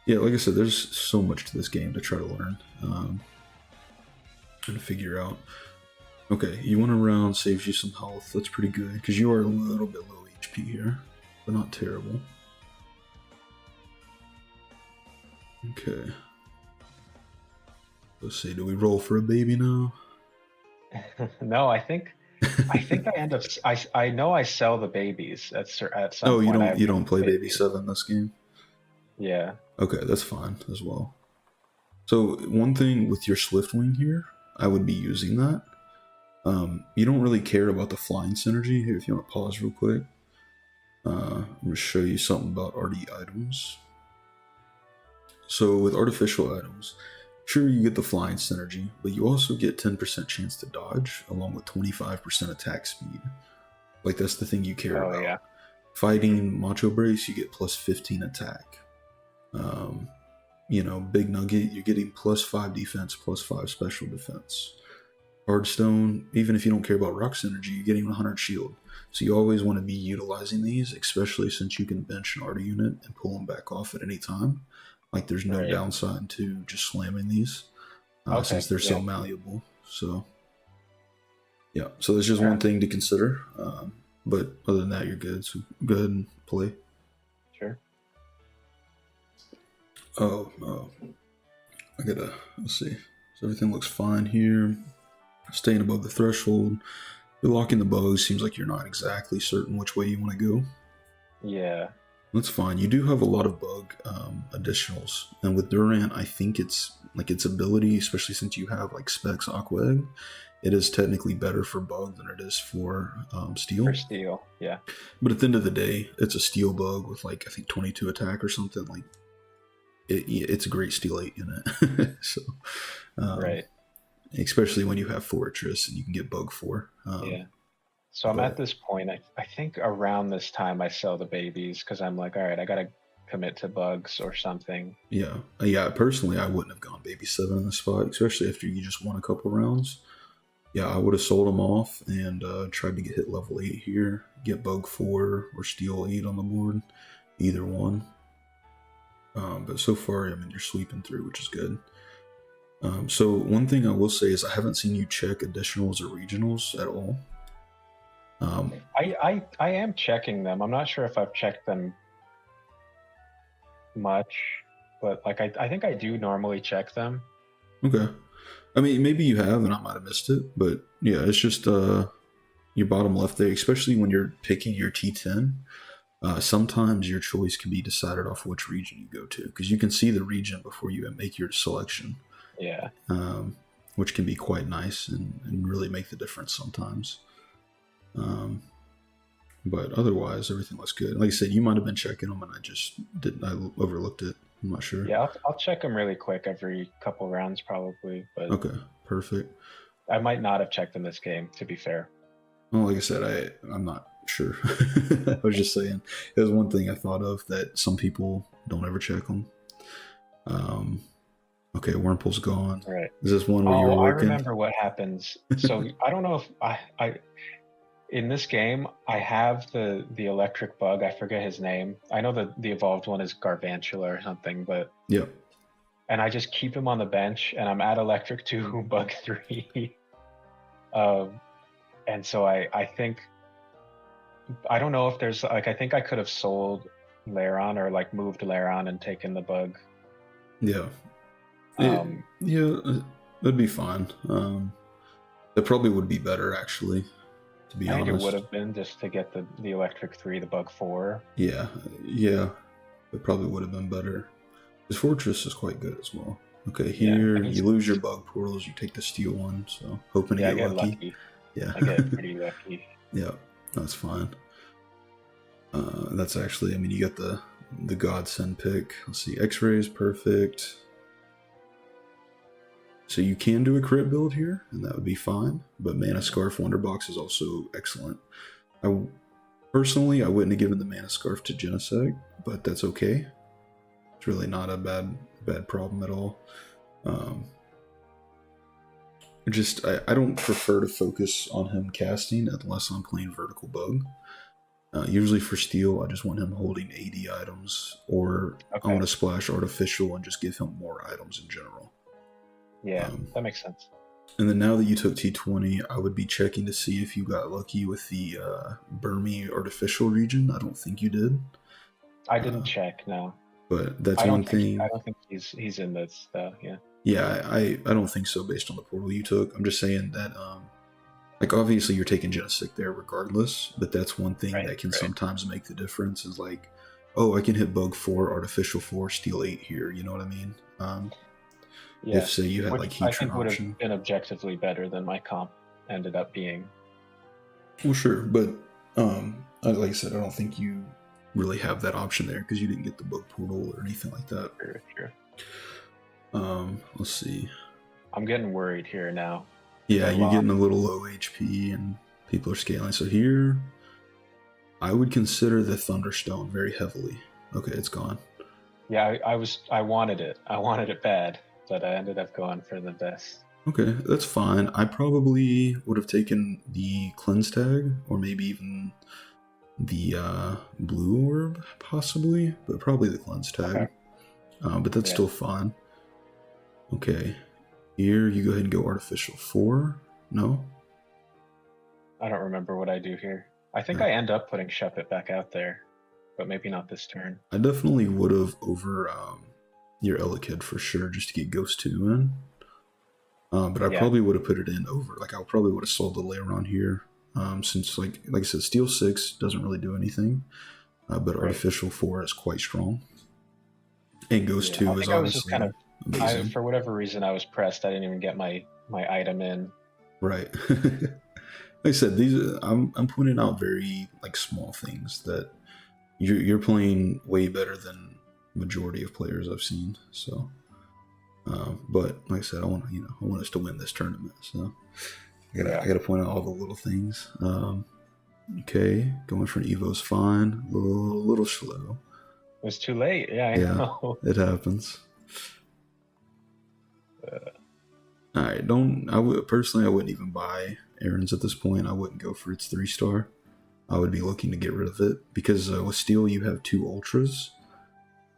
Yeah, like I said, there's so much to this game to try to learn and figure out. Okay, you went around, saves you some health. That's pretty good because you are a little bit low HP here, but not terrible. Okay. Let's see. Do we roll for a baby now? No, I think I end up. I know I sell the babies at some point. Oh, you don't play baby 7 this game? Yeah. Okay, that's fine as well. So one thing with your Swiftwing here, I would be using that. You don't really care about the flying synergy here. If you want to pause real quick, I'm going to show you something about arty items. So with artificial items, sure, you get the flying synergy, but you also get 10% chance to dodge, along with 25% attack speed. Like, that's the thing you care about. Yeah. Fighting Macho Brace, you get plus 15 attack. Big Nugget, you're getting plus 5 defense, plus 5 special defense. Hardstone, even if you don't care about rock synergy, you're getting 100 shield. So you always want to be utilizing these, especially since you can bench an arty unit and pull them back off at any time. Like, there's no downside to just slamming these since they're so malleable. So, yeah. So there's just one thing to consider. But other than that, you're good. So go ahead and play. Sure. Oh. Let's see. So everything looks fine here. Staying above the threshold. You're locking the bows. Seems like you're not exactly certain which way you want to go. Yeah. That's fine. You do have a lot of bug additionals, and with Durant, I think it's like its ability, especially since you have like Specs Aqua Egg, it is technically better for bug than it is for For steel. steel. Yeah. But at the end of the day, it's a steel bug with like I think 22 attack or something. Like it's a great steel 8 in it. So um, Right. especially when you have Fortress and you can get bug 4. Yeah. So I'm at But this point. I think around this time I sell the babies because I'm like, all right, I gotta commit to bugs or something. yeah. Personally, I wouldn't have gone baby 7 in the spot, especially after you just won a couple rounds. Yeah, I would have sold them off and tried to get hit level 8 here, get bug 4 or steel 8 on the board, either one. But so far, I mean, you're sweeping through, which is good. So one thing I will say is I haven't seen you check additionals or regionals at all. I am checking them. I'm not sure if I've checked them much, but like I think I do normally check them. Okay. I mean, maybe you have, and I might have missed it, but yeah, it's just your bottom left there, especially when you're picking your T10. Sometimes your choice can be decided off which region you go to, because you can see the region before you make your selection. Yeah. Which can be quite nice and really make the difference sometimes. But otherwise, everything looks good. Like I said, you might have been checking them, and I just didn't. I overlooked it. I'm not sure. Yeah, I'll check them really quick every couple rounds probably, but Okay, perfect. I might not have checked in this game, to be fair. Well, like I said, I'm not sure. I was just saying. It was one thing I thought of that some people don't ever check them. Okay, Wurmple's gone. Right. Is this one where you were Oh, I working? remember what happens. So I don't know if I in this game I have the electric bug. I forget his name. I know that the evolved one is Garvantula or something, but Yeah. and I just keep him on the bench, and I'm at electric 2, bug 3. And so I think I don't know if there's like I think I could have sold Laron or like moved Laron and taken the bug. Yeah. Um, Yeah, that'd be fine. That probably would be better, actually, to be I think it honest. would have been just to get the electric 3, the bug 4. Yeah, it probably would have been better. His Fortress is quite good as well. Okay, here Yeah, you lose your bug portals, you take the steel one, so hoping to yeah, I get get lucky. Yeah. I get pretty lucky. Yeah, that's fine. That's actually, I mean, you got the godsend pick. Let's see, X-ray is perfect. So you can do a crit build here, and that would be fine. But Mana Scarf Wonderbox is also excellent. Personally, I wouldn't have given the Mana Scarf to Genesect, but that's okay. It's really not a bad problem at all. I don't prefer to focus on him casting unless I'm playing Vertical Bug. Usually for Steel, I just want him holding 80 items, or I want to splash Artificial and just give him more items in general. Yeah, that makes sense. And then now that you took T20, I would be checking to see if you got lucky with the Burmy Artificial region. I don't think you did. I didn't check, no. But that's one thing. I don't think he's in this, though, yeah. Yeah, I don't think so based on the portal you took. I'm just saying that, like, obviously you're taking Genesect there regardless, but that's one thing that can sometimes make the difference is like, oh, I can hit Bug 4, Artificial 4, Steel 8 here, you know what I mean? Yeah, if, say, you had, like, Heatran I think would option. have been objectively better than my comp ended up being. Well, sure, but, like I said, I don't think you really have that option there because you didn't get the Bug Portal or anything like that. Sure. Let's see. I'm getting worried here now. Yeah, you're getting a little low HP and people are scaling. So here, I would consider the Thunderstone very heavily. Okay, it's gone. Yeah, I wanted it. I wanted it bad, but I ended up going for the best. Okay, that's fine. I probably would have taken the Cleanse Tag, or maybe even the Blue Orb, possibly, but probably the Cleanse Tag. Okay. But that's still fine. Okay, here you go ahead and go Artificial 4. No? I don't remember what I do here. I think I end up putting Shuppet back out there, but maybe not this turn. I definitely would have over your Elekid for sure, just to get Ghost 2 in. But I probably would have put it in over. Like, I probably would have sold the Layer on here, since, like I said, Steel 6 doesn't really do anything. but Right. artificial 4 is quite strong. And Ghost Yeah, I 2 is think I was just obviously kind of, amazing. for whatever reason, I was pressed. I didn't even get my item in. Right. Like I said, I'm pointing out very like small things that you're playing way better than majority of players I've seen. So, but like I said, I want us to win this tournament. So I gotta point out all the little things. Okay, going for an Evo's fine. Little slow. It was too late. Yeah, I Yeah, know. it happens. All right, don't. I would personally, I wouldn't even buy Aaron's at this point. I wouldn't go for its 3-star. I would be looking to get rid of it because with Steel you have 2 ultras,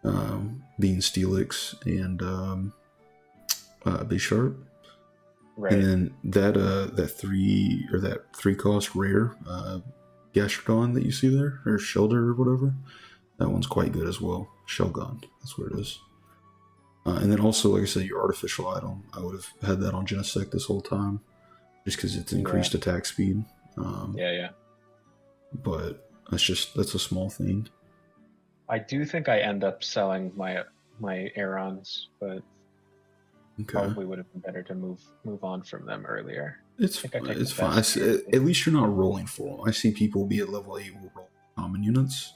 being Steelix and Be Sharp, Right. and then that 3 cost rare Gastrodon that you see there, or Shelter or whatever, that one's quite good as well. Shelgon, that's what it is. And then also, like I said, your artificial item, I would have had that on Genesect this whole time, just because it's increased attack speed. Yeah. But that's a small thing. I do think I end up selling my Aerons, but probably would have been better to move on from them earlier. It's fine. At least you're not rolling for them. I see people be at level 8 will roll common units,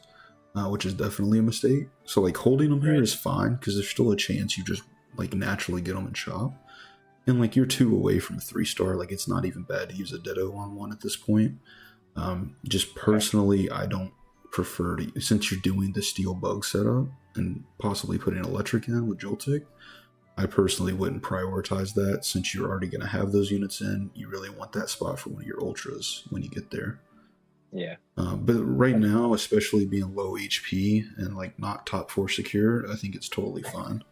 which is definitely a mistake. So like holding them here is fine because there's still a chance you just like naturally get them in shop. And like you're 2 away from a 3-star. Like it's not even bad to use a Ditto on 1 at this point. Just personally, I don't prefer to, since you're doing the Steel Bug setup and possibly putting Electric in with Joltik, I personally wouldn't prioritize that since you're already going to have those units in. You really want that spot for one of your ultras when you get there. Yeah. But right now, especially being low HP and like not top 4 secure, I think it's totally fine.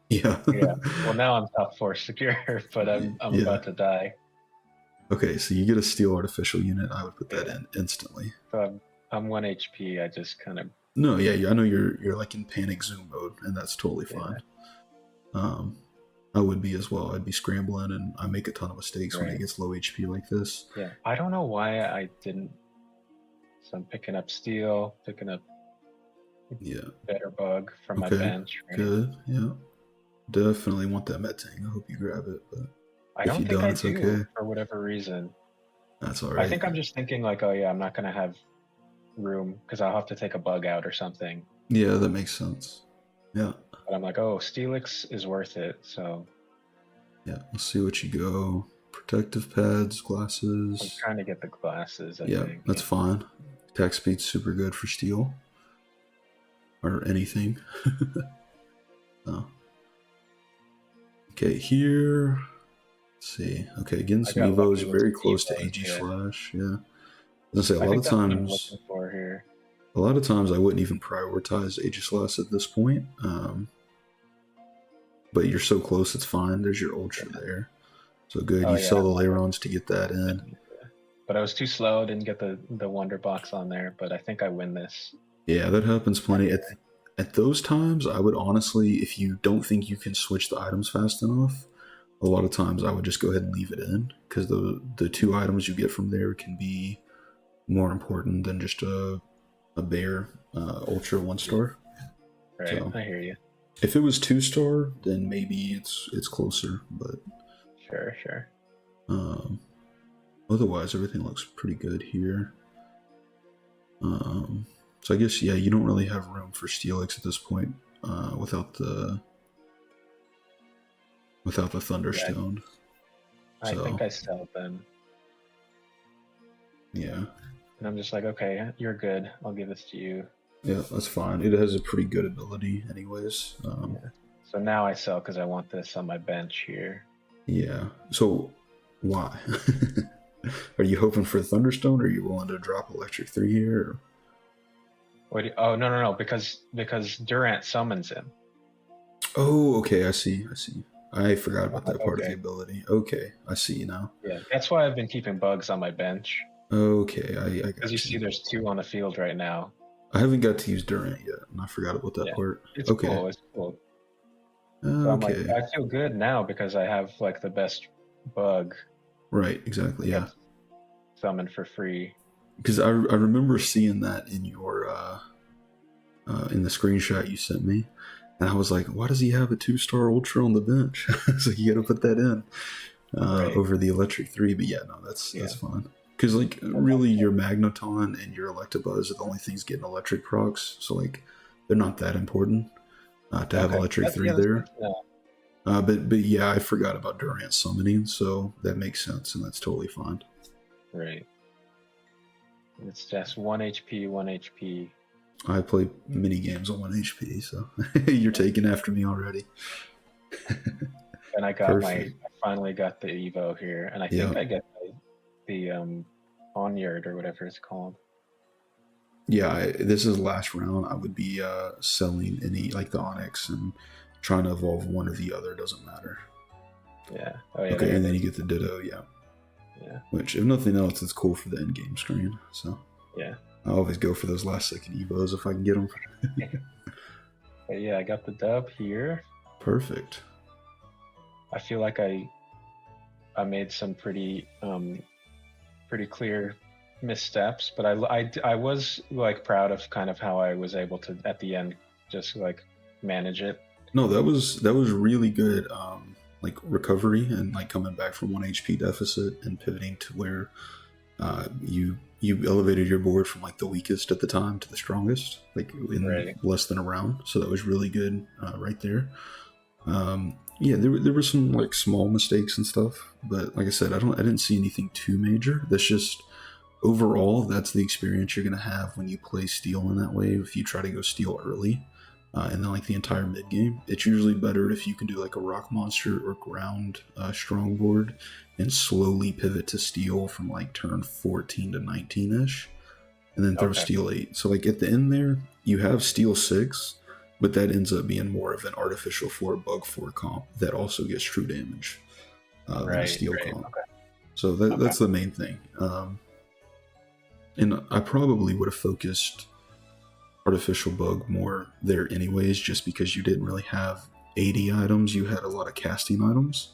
Yeah. Yeah. Well, now I'm top 4 secure, but I'm about to die. Okay, so you get a Steel Artificial unit. I would put that in instantly. So I'm 1 HP. I just kind of. No, yeah, I know you're like in panic zoom mode, and that's totally fine. I would be as well. I'd be scrambling, and I make a ton of mistakes when it gets low HP like this. Yeah, I don't know why I didn't. So I'm picking up Steel, picking up. Better Bug from my bench. Right? Good. Yeah, definitely want that Metang. I hope you grab it, but I don't think I do for whatever reason. That's all right. I think I'm just thinking like, oh yeah, I'm not gonna have room because I'll have to take a bug out or something. Yeah, that makes sense. Yeah. But I'm like, oh, Steelix is worth it. So. Yeah, let's see what you go. Protective pads, glasses. I'm trying to get the glasses. I think. That's fine. Attack speed's super good for Steel. Or anything. Oh. Okay, here. Let's see. Okay, getting some Evos very close to AG Slash. Yeah. I was gonna say a lot of times I wouldn't even prioritize AG Slash at this point. But you're so close, it's fine. There's your Ultra there. So good. You sell the Layrons to get that in. But I was too slow. I didn't get the Wonder Box on there, but I think I win this. Yeah, that happens plenty. At those times, I would honestly, if you don't think you can switch the items fast enough, a lot of times I would just go ahead and leave it in because the 2 items you get from there can be more important than just a bare Ultra 1-star. Right, so, I hear you. If it was 2-star, then maybe it's closer, but sure. Otherwise, everything looks pretty good here. So I guess you don't really have room for Steelix at this point without the Thunderstone. I think I sell them. Yeah. And I'm just like, okay, you're good. I'll give this to you. Yeah, that's fine. It has a pretty good ability anyways. So now I sell because I want this on my bench here. Yeah. So why? Are you hoping for Thunderstone, or are you willing to drop Electric 3 here? Or? No. Because Durant summons him. Oh, okay. I see. I forgot about that part of the ability. Okay, I see now. Yeah, that's why I've been keeping bugs on my bench. Okay, I got because you see there's 2 on the field right now. I haven't got to use Durant yet, and I forgot about that part. It's cool. It's cool. So I'm like, I feel good now because I have like the best bug. Right, exactly. Yeah. Summon for free. Because I remember seeing that in in the screenshot you sent me, and I was like, why does he have a 2-star ultra on the bench? So you got to put that in over the electric 3. But yeah, no, that's fine. Because like really, your Magneton and your Electabuzz are the only things getting electric procs. So like, they're not that important to have electric 3 there. But yeah, I forgot about Durant summoning, so that makes sense, and that's totally fine. Right. It's just 1 HP, 1 HP. I play mini games on 1 HP, so you're taking after me already. And I got I finally got the Evo here, and I think I got the Onyard or whatever it's called. Yeah, this is last round. I would be selling any, like the Onyx, and trying to evolve one or the other, doesn't matter. Yeah. Okay, and then you get the Ditto, yeah. Which, if nothing else, it's cool for the end game screen, so. Yeah. I always go for those last second Evos if I can get them. But yeah, I got the dub here. Perfect. I feel like I made some pretty clear missteps, but I was like proud of kind of how I was able to at the end just like manage it. No, that was really good. Like recovery and like coming back from 1 HP deficit and pivoting to where you elevated your board from like the weakest at the time to the strongest, like in less than a round. So that was really good right there. Yeah, there were some like small mistakes and stuff, but like I said, I didn't see anything too major. That's just overall, that's the experience you're gonna have when you play Steel in that way. If you try to go Steel early, and then like the entire mid game, it's usually better if you can do like a Rock Monster or Ground strong board and slowly pivot to Steel from like turn 14 to 19-ish, and then throw Steel 8. So like at the end there, you have Steel 6, but that ends up being more of an Artificial 4 Bug 4 comp that also gets true damage than a Steel comp. So that's the main thing. And I probably would have focused Artificial Bug more there anyways, just because you didn't really have 80 items. You had a lot of casting items.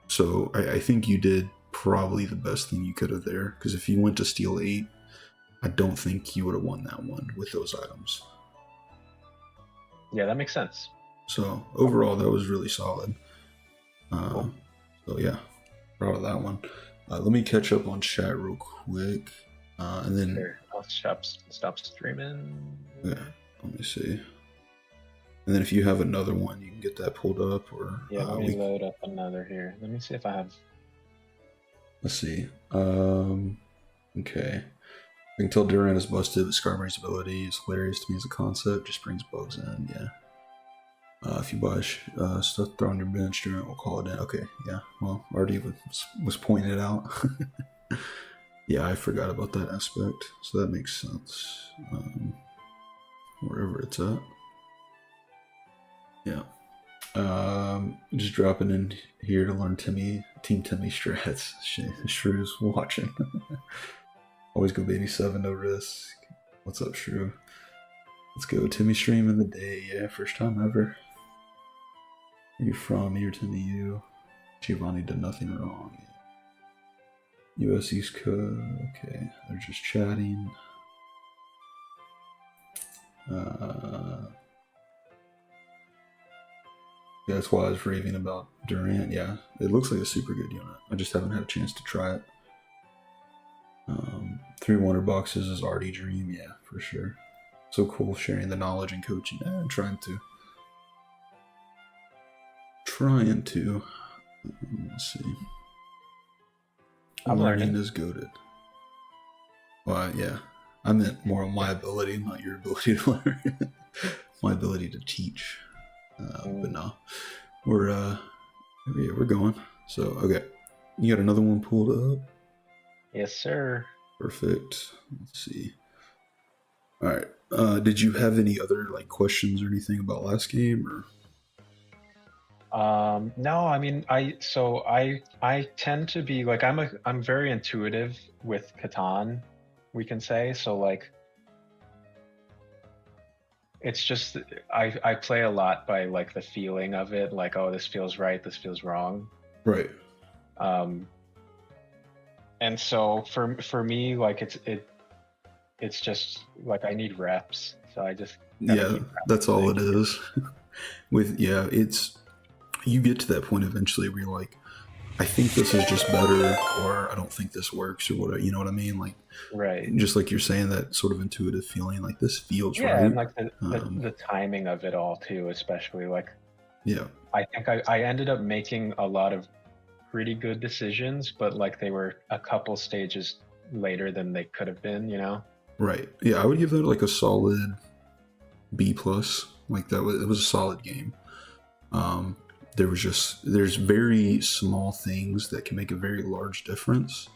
So I think you did probably the best thing you could have there, because if you went to Steel 8, I don't think you would have won that one with those items. Yeah, that makes sense. So overall, that was really solid. So yeah, proud of that one. Let me catch up on chat real quick, and then I'll stop streaming. Yeah, let me see. And then if you have another one, you can get that pulled up, or let me load up another here. Let me see if I have. Let's see. Okay. I can tell Durant is busted, but Skarmory's ability is hilarious to me as a concept. Just brings bugs in, yeah. If you buy stuff thrown on your bench, Durant will call it in. Okay, yeah. Well, already was pointed out. Yeah, I forgot about that aspect, so that makes sense. Wherever it's at. Yeah. Just dropping in here to learn Team Timmy strats. Shrew's watching. Always go Ivy27, no risk. What's up, Shrew? Let's go. Timmy streaming the day. Yeah, first time ever. Where you from? You're Timmy, you. Giovanni did nothing wrong. US East Coast. Okay, they're just chatting. Yeah, that's why I was raving about Durant. Yeah, it looks like a super good unit. I just haven't had a chance to try it. 3 Wonder Boxes is already dream, yeah, for sure. So cool sharing the knowledge and coaching. Trying to. Let's see. I'm learning is goated. Well, yeah. I meant more on my ability, not your ability to learn. My ability to teach. But no. We're going. So, okay. You got another one pulled up? Yes, sir. Perfect. Let's see. All right. Did you have any other like questions or anything about last game, or? No, I mean, I tend to be like, I'm very intuitive with Catan, we can say. So like, it's just, I play a lot by like the feeling of it. Like, oh, this feels right. This feels wrong. Right. And so for me, like it's just like I need reps, so I just Yeah, keep that's all it practicing. is. It's you get to that point eventually where you're like, I think this is just better, or I don't think this works, or what, you know what I mean? Like, Right. just like you're saying, that sort of intuitive feeling, like this feels Yeah, and right. like the timing of it all too, especially like Yeah, I think I ended up making a lot of pretty good decisions, but like they were a couple stages later than they could have been, you know? right. Yeah, I would give that like a solid B plus. Like it was a solid game. Um, there's very small things that can make a very large difference.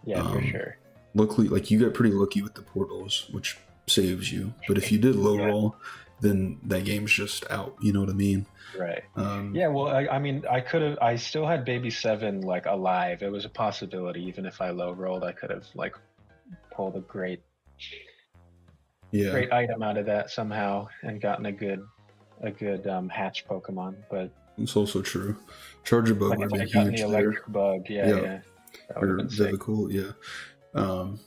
Yeah, for Um, sure. Luckily, like you got pretty lucky with the portals, which saves you. But if you did low Yeah, roll, then that game's just out. You know what I mean? right. Um, Yeah, well, I mean, I still had Baby Seven like alive. It was a possibility, even if I low rolled, I could have like pulled a yeah, great item out of that somehow and gotten a good hatch Pokemon. But it's also true. Charger bug like would if have I been had gotten the huge there. electric bug, Yeah, that would have or been sick. Vivical. Yeah. Um,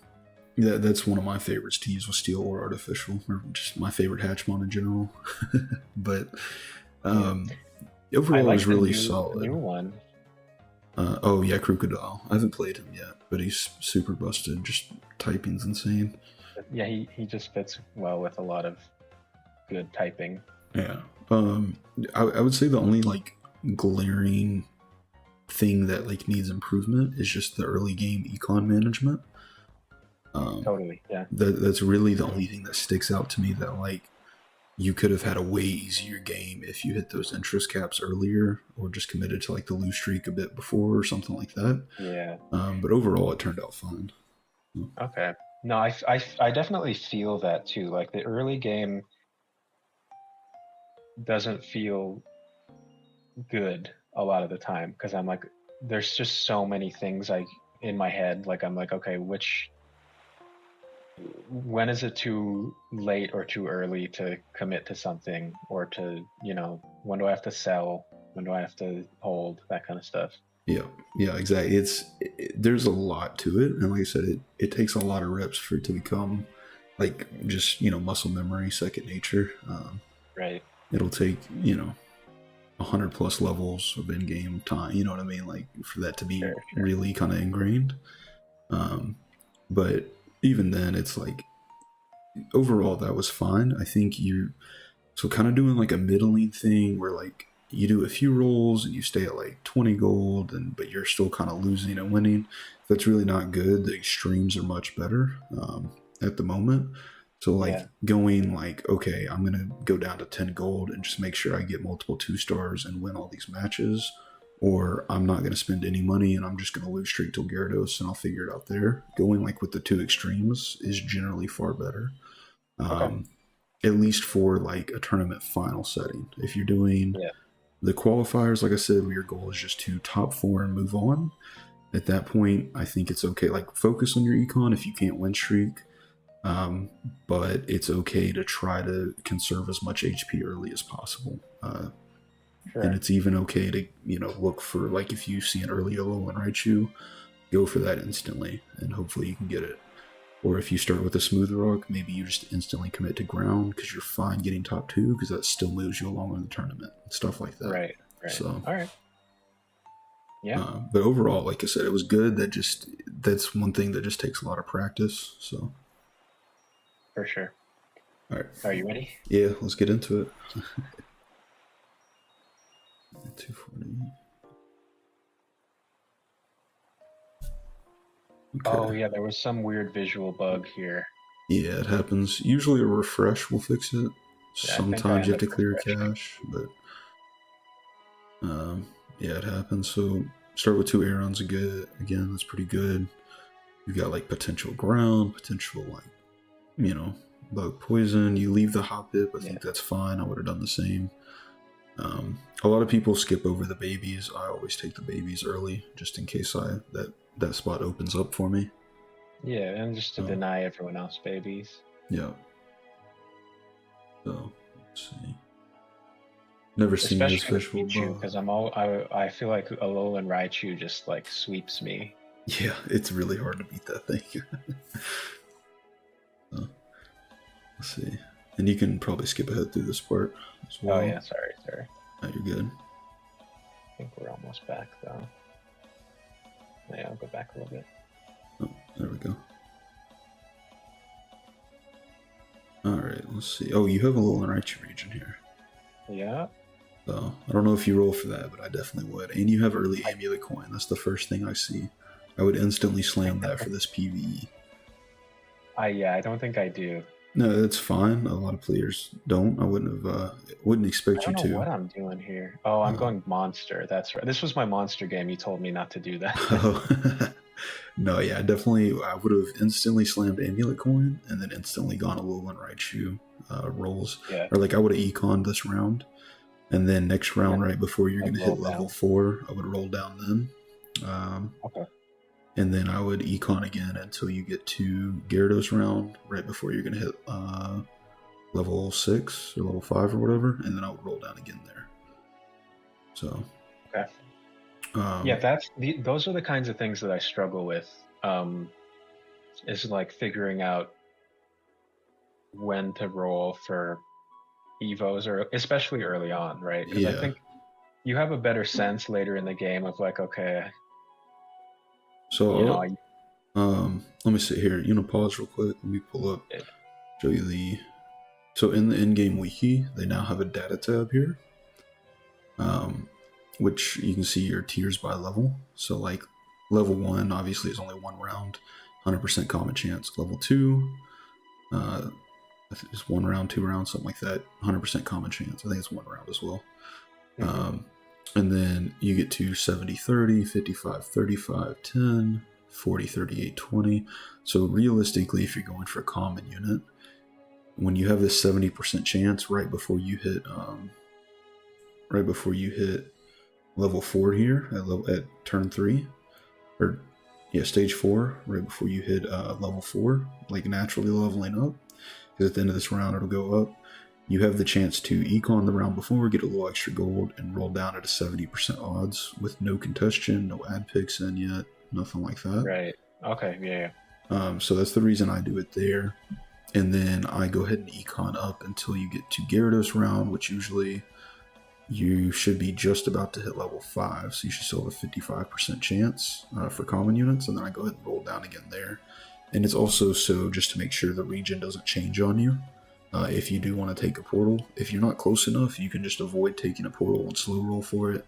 yeah, that's one of my favorites to use with Steel or Artificial, or just my favorite Hatchmon in general. But Yeah, um, I overall, it was like the really new solid. one. Oh yeah, Crocodile. I haven't played him yet, but he's super busted. Just typing's insane. Yeah, he just fits well with a lot of good typing. Yeah. I would say the only like glaring thing that like needs improvement is just the early game econ management. Totally. Yeah. That's really the only thing that sticks out to me, that like you could have had a way easier game if you hit those interest caps earlier, or just committed to like the lose streak a bit before or something like that. Yeah. But overall, it turned out fine. Okay. No, I definitely feel that too. Like the early game doesn't feel good a lot of the time because I'm like, there's just so many things I in my head. Like I'm like, okay, when is it too late or too early to commit to something, or to, when do I have to sell? When do I have to hold? That kind of stuff. Yeah, yeah, exactly. There's a lot to it, and like I said, it takes a lot of reps for it to become like just muscle memory, second nature. Right. It'll take 100 plus levels of in-game time. You know what I mean? Like for that to be Sure. Sure. really kind of ingrained. Um, but even then, it's like overall that was fine. I think you so kind of doing like a middling thing where like you do a few rolls and you stay at like 20 gold, and but you're still kind of losing and winning. That's really not good. The extremes are much better at the moment. So like Yeah. going like, okay, I'm gonna go down to 10 gold and just make sure I get multiple 2 stars and win all these matches, or I'm not gonna spend any money and I'm just gonna lose straight till Gyarados and I'll figure it out there. Going like with the two extremes is generally far better. Okay. Um, at least for like a tournament final setting. If you're doing Yeah. the qualifiers, like I said, where your goal is just to top 4 and move on, at that point, I think it's okay. Like focus on your econ if you can't win streak, but it's okay to try to conserve as much HP early as possible. And Sure. it's even okay to look for, like, if you see an early yellow and Raichu, go for that instantly, and hopefully you can get it. Or if you start with a smooth rock, maybe you just instantly commit to ground because you're fine getting top 2 because that still moves you along in the tournament and stuff like that. Right. Right. So, All right. Yeah. but overall, like I said, it was good. That's one thing that just takes a lot of practice. So, For sure. all right, Are you ready? yeah, let's get into it. 240. Okay. Oh yeah, there was some weird visual bug here. Yeah, it happens. Usually a refresh will fix it. Yeah, Sometimes you have to clear cache, but yeah, it happens. So start with 2 Aerons again. That's pretty good. You got like potential ground, potential like bug poison. You leave the hop dip. I think that's fine. I would have done the same. A lot of people skip over the babies. I always take the babies early, just in case that spot opens up for me. Yeah, and just to deny everyone else babies. Yeah. So let's see. Never seen this visual bug. Because I feel like Alolan Raichu just like sweeps me. Yeah, it's really hard to beat that thing. Let's see. And you can probably skip ahead through this part as well. Oh yeah, sorry. No, you're good. I think we're almost back though. Yeah, I'll go back a little bit. Oh, there we go. Alright, let's see. Oh, you have a little Raichu region here. Yeah. So, I don't know if you roll for that, but I definitely would. And you have early Amulet Coin. That's the first thing I see. I would instantly slam that for this PvE. I don't think I do. No, that's fine. A lot of players don't. I wouldn't expect I you don't to. know what I'm doing here. Oh, I'm going monster. That's right. This was my monster game. You told me not to do that. Oh. No, yeah, definitely. I would have instantly slammed Amulet Coin and then instantly gone a Alolan Raichu rolls. Yeah. Or like I would have econned this round. And then next round, right before you're going to hit level 4, I would roll down then. Okay. And then I would econ again until you get to Gyarados round, right before you're going to hit level 6 or level 5 or whatever. And then I would roll down again there. So. Okay. Yeah, those are the kinds of things that I struggle with. Is like figuring out when to roll for evos, or especially early on, right? Because I think you have a better sense later in the game of like, okay. So let me see here. You know, pause real quick. Let me pull up, show you the. So in the in-game wiki, they now have a data tab here. Which you can see your tiers by level. So like level 1 obviously is only 1 round, 100% common chance. Level 2, I think it's 1 round, 2 rounds, something like that. 100% common chance. I think it's 1 round as well. Mm-hmm. And then you get to 70-30, 55-35, 10, 40-38, 20. So realistically, if you're going for a common unit, when you have this 70% chance right before you hit level 4 here at turn 3, or stage 4, right before you hit level 4, like naturally leveling up, because at the end of this round it'll go up. You have the chance to econ the round before, get a little extra gold, and roll down at a 70% odds with no contestation, no ad picks in yet, nothing like that. Right. Okay. Yeah. So that's the reason I do it there, and then I go ahead and econ up until you get to Gyarados round, which usually you should be just about to hit level 5, so you should still have a 55% chance for common units, and then I go ahead and roll down again there. And it's also so just to make sure the region doesn't change on you. If you do want to take a portal, if you're not close enough, you can just avoid taking a portal and slow roll for it.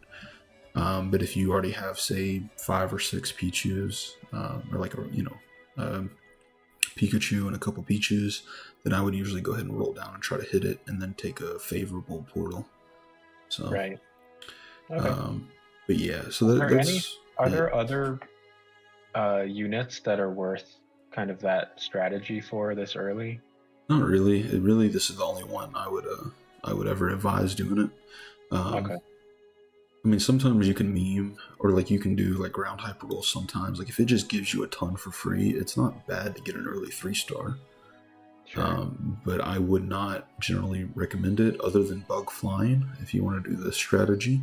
But if you already have, say, 5 or 6 Pichus, or like Pikachu and a couple Pichus, then I would usually go ahead and roll down and try to hit it, and then take a favorable portal. So, right. Okay. But yeah, so are there other units that are worth kind of that strategy for this early? Not really. This is the only one I would ever advise doing it. Okay. I mean, sometimes you can meme, or like you can do like ground hyper rolls sometimes. Like if it just gives you a ton for free, it's not bad to get an early 3-star. Sure. But I would not generally recommend it, other than bug flying. If you want to do this strategy,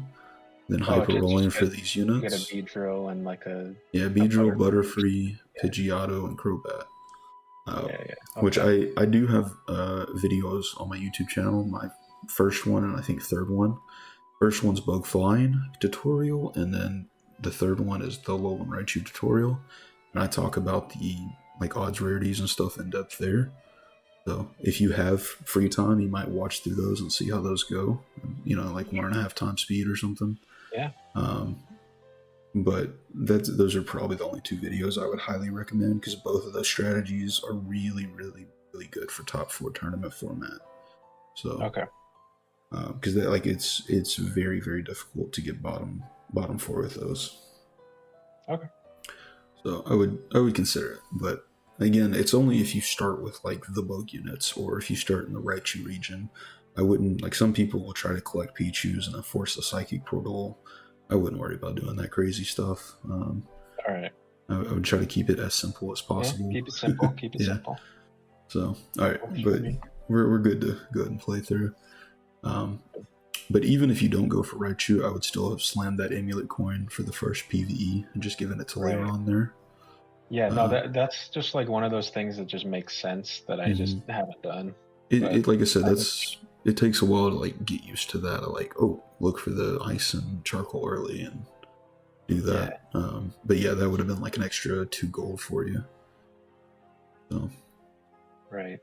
then hyper rolling for these units. Get a Beedrill and like a Beedrill, Butterfree, Pidgeotto, and Crobat. Okay. Which I do have videos on my YouTube channel. My first one and I think third one. First one's bug flying tutorial, and then the third one is the Alolan Raichu tutorial. And I talk about the like odds, rarities, and stuff in depth there. So if you have free time, you might watch through those and see how those go. Like 1.5 times speed or something. Yeah. But those are probably the only 2 videos I would highly recommend, because both of those strategies are really, really, really good for top 4 tournament format. So okay. Because it's very, very difficult to get bottom 4 with those. Okay. So I would consider it, but again, it's only if you start with like the bug units, or if you start in the Raichu region. I wouldn't, like, some people will try to collect Pichus and then force a psychic portal. I wouldn't worry about doing that crazy stuff. All right. I would try to keep it as simple as possible. Yeah, keep it simple. Keep it simple. So, all right, but we're good to go ahead and play through. But even if you don't go for Raichu, I would still have slammed that Amulet Coin for the first PvE and just given it to Leron there. Yeah, no, that's just like one of those things that just makes sense that I just haven't done. but like I said, I would, it takes a while to like get used to that. Like, oh, look for the ice and charcoal early and do that. yeah, But yeah, that would have been like an extra 2 gold for you. So, right.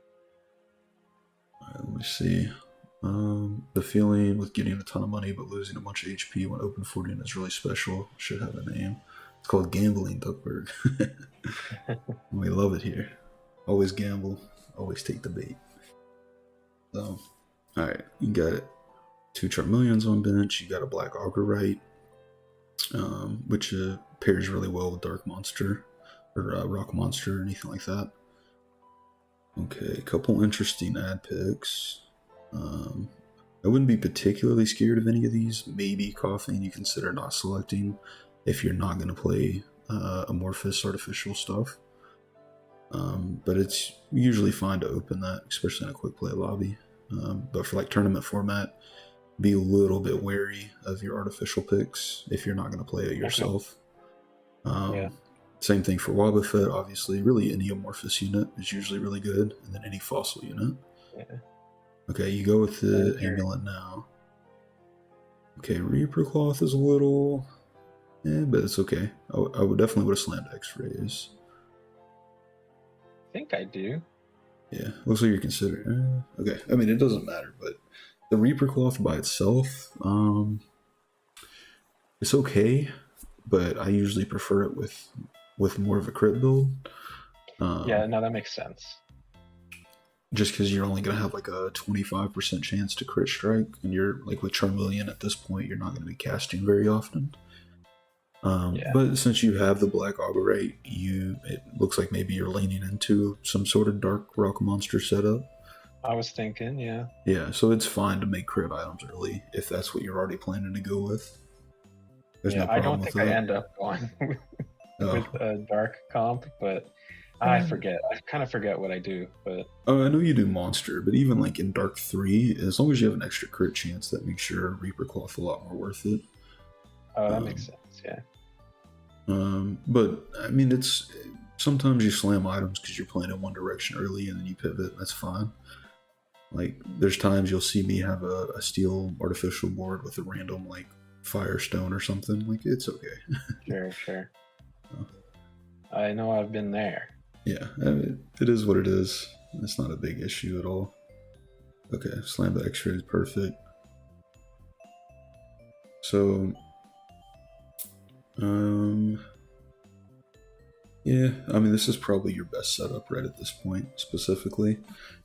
let me see. The feeling with getting a ton of money but losing a bunch of HP when open 40 is really special. Should have a name. It's called gambling, Duckburg. We love it here. Always gamble. Always take the bait. So, all right, you got 2 Charmeleons on bench. You got a Black Augur, which pairs really well with Dark Monster or Rock Monster or anything like that. Okay, a couple interesting ad picks. I wouldn't be particularly scared of any of these. Maybe Coughing you consider not selecting if you're not going to play amorphous artificial stuff. But it's usually fine to open that, especially in a quick play lobby. But for like tournament format, be a little bit wary of your artificial picks if you're not going to play it yourself. Yeah. Same thing for Wobbuffet, obviously. Really, any amorphous unit is usually really good, and then any fossil unit. Yeah. Okay, you go with the amulet now. Okay, Reaper Cloth is a little, but it's okay. I would definitely would have slammed X-rays. I think I do. Yeah, looks like you're considering. Okay, I mean it doesn't matter, but the Reaper Cloth by itself, it's okay, but I usually prefer it with more of a crit build. Yeah, no, that makes sense. Just because you're only going to have like a 25% chance to crit strike, and you're like with Charmeleon at this point, you're not going to be casting very often. But since you have the Black Augur, it looks like maybe you're leaning into some sort of Dark Rock Monster setup. I was thinking, yeah. Yeah, so it's fine to make crit items early if that's what you're already planning to go with. There's no problem I don't think with that. I end up going with a dark comp, but I forget. I kind of forget what I do, but I know you do monster, but even like in Dark 3, as long as you have an extra crit chance, that makes your Reaper Cloth a lot more worth it. Oh, that makes sense, yeah. But I mean, it's sometimes you slam items because you're playing in one direction early and then you pivot. That's fine. Like there's times you'll see me have a steel artificial board with a random like firestone or something. Like it's okay. Sure. I know I've been there. Yeah, I mean, it is what it is. It's not a big issue at all. Okay, slam the X-ray is perfect. So, yeah, I mean, this is probably your best setup right at this point, specifically.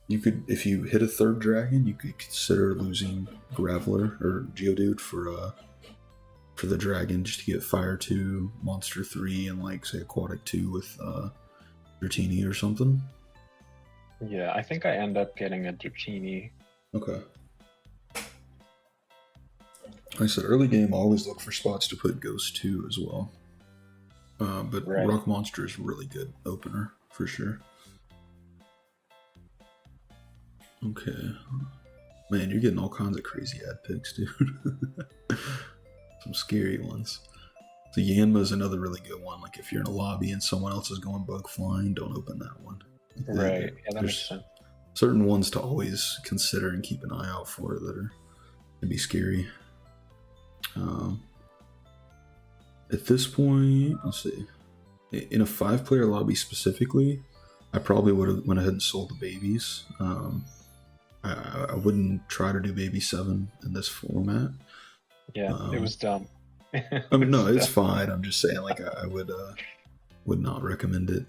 You could, if you hit a third dragon, you could consider losing Graveler or Geodude for the dragon just to get Fire 2, Monster 3, and like, say, Aquatic 2 with Dratini or something. Yeah, I think I end up getting a Dratini. Okay. Like I said, early game, always look for spots to put Ghost 2 as well. But right. Rock Monster is a really good opener, for sure. Okay. Man, you're getting all kinds of crazy ad picks, dude. Some scary ones. So Yanma is another really good one. Like if you're in a lobby and someone else is going bug flying, don't open that one. Right. Yeah, that makes sense. Certain ones to always consider and keep an eye out for that can be scary. At this point, let's see. In a 5-player lobby specifically, I probably would have went ahead and sold the babies. I wouldn't try to do baby 7 in this format. Yeah, it was dumb. I mean, no, it's fine. I'm just saying, like, I would not recommend it.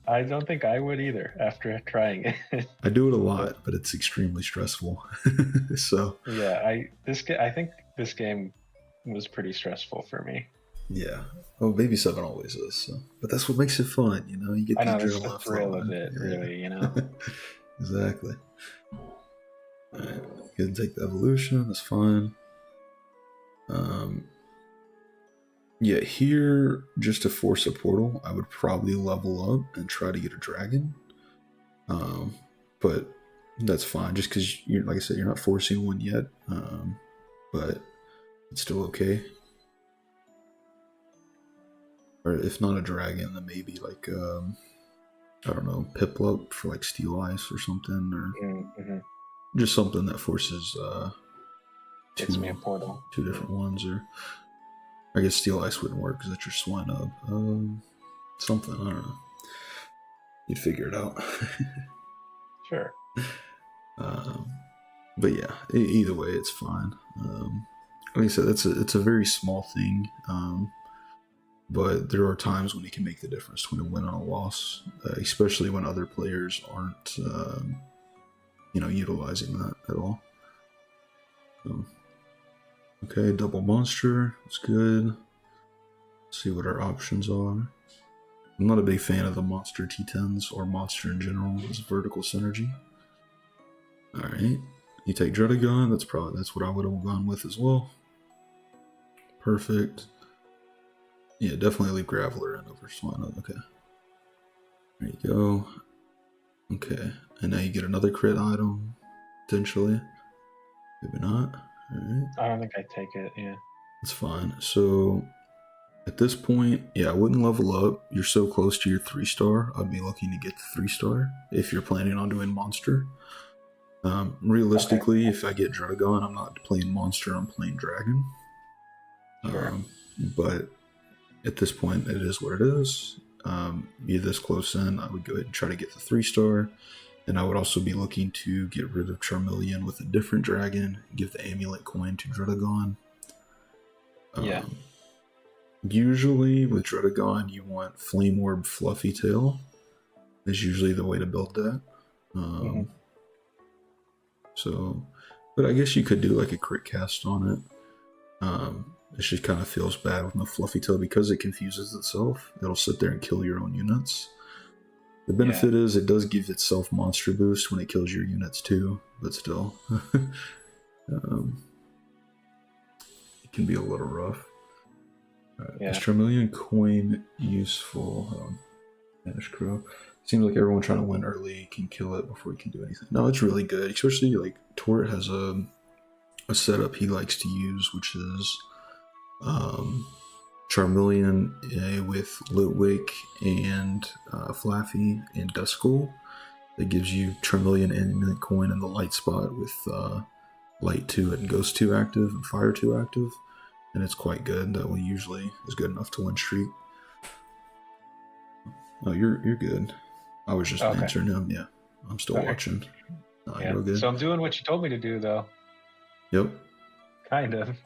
I don't think I would either after trying it. I do it a lot, but it's extremely stressful. So yeah, I think this game was pretty stressful for me. Yeah. Oh, baby 7 always is. So. But that's what makes it fun, you know. You get the thrill of it, really, you know. Exactly. All right, you can take the evolution. That's fine. Yeah, here, just to force a portal, I would probably level up and try to get a dragon. But that's fine, just because, like I said, you're not forcing one yet. But it's still okay. Or if not a dragon, then maybe like I don't know, Piplup for like Steel Ice or something, or Mm-hmm. just something that forces Gets me a portal. two different ones, or I guess Steel Ice wouldn't work because that's your Swine Up. Something, I don't know. You'd figure it out. Sure. But yeah, either way, it's fine. Like I said, it's a very small thing, but there are times when it can make the difference between a win and a loss, especially when other players aren't, utilizing that at all. So, okay, double monster, that's good. Let's see what our options are. I'm not a big fan of the monster T10s or monster in general as vertical synergy. All right, you take Dredagon. That's what I would have gone with as well. Perfect. Yeah, definitely leave Graveler in over Swine. Okay. There you go. Okay, and now you get another crit item, potentially. Maybe not. Alright. I don't think I take it, yeah. That's fine. So, at this point, yeah, I wouldn't level up. You're so close to your 3-star. I'd be looking to get the 3-star if you're planning on doing Monster. Realistically, if I get Dragon, I'm not playing Monster, I'm playing Dragon. Sure. But at this point, it is what it is. You're this close in, I would go ahead and try to get the 3-star. And I would also be looking to get rid of Charmeleon with a different dragon, give the amulet coin to Dredagon. Yeah. Usually with Dredagon, you want Flame Orb Fluffy Tail. Is usually the way to build that. So, but I guess you could do like a crit cast on it. It just kind of feels bad with no Fluffy Tail because it confuses itself. It'll sit there and kill your own units. The benefit is it does give itself monster boost when it kills your units too, but still. It can be a little rough. Is Charmeleon coin useful? Spanish Crow. Seems like everyone trying to win early can kill it before he can do anything. No, it's really good. Especially like Tort has a setup he likes to use, which is Charmeleon with Litwick and Flaffy and Duskull. That gives you Charmeleon and coin in the light spot with Light 2 and Ghost 2 active and Fire 2 active. And it's quite good. That one usually is good enough to win streak. Oh, you're good. I was just answering him. Yeah, I'm still watching. You're good. So I'm doing what you told me to do, though. Yep. Kind of.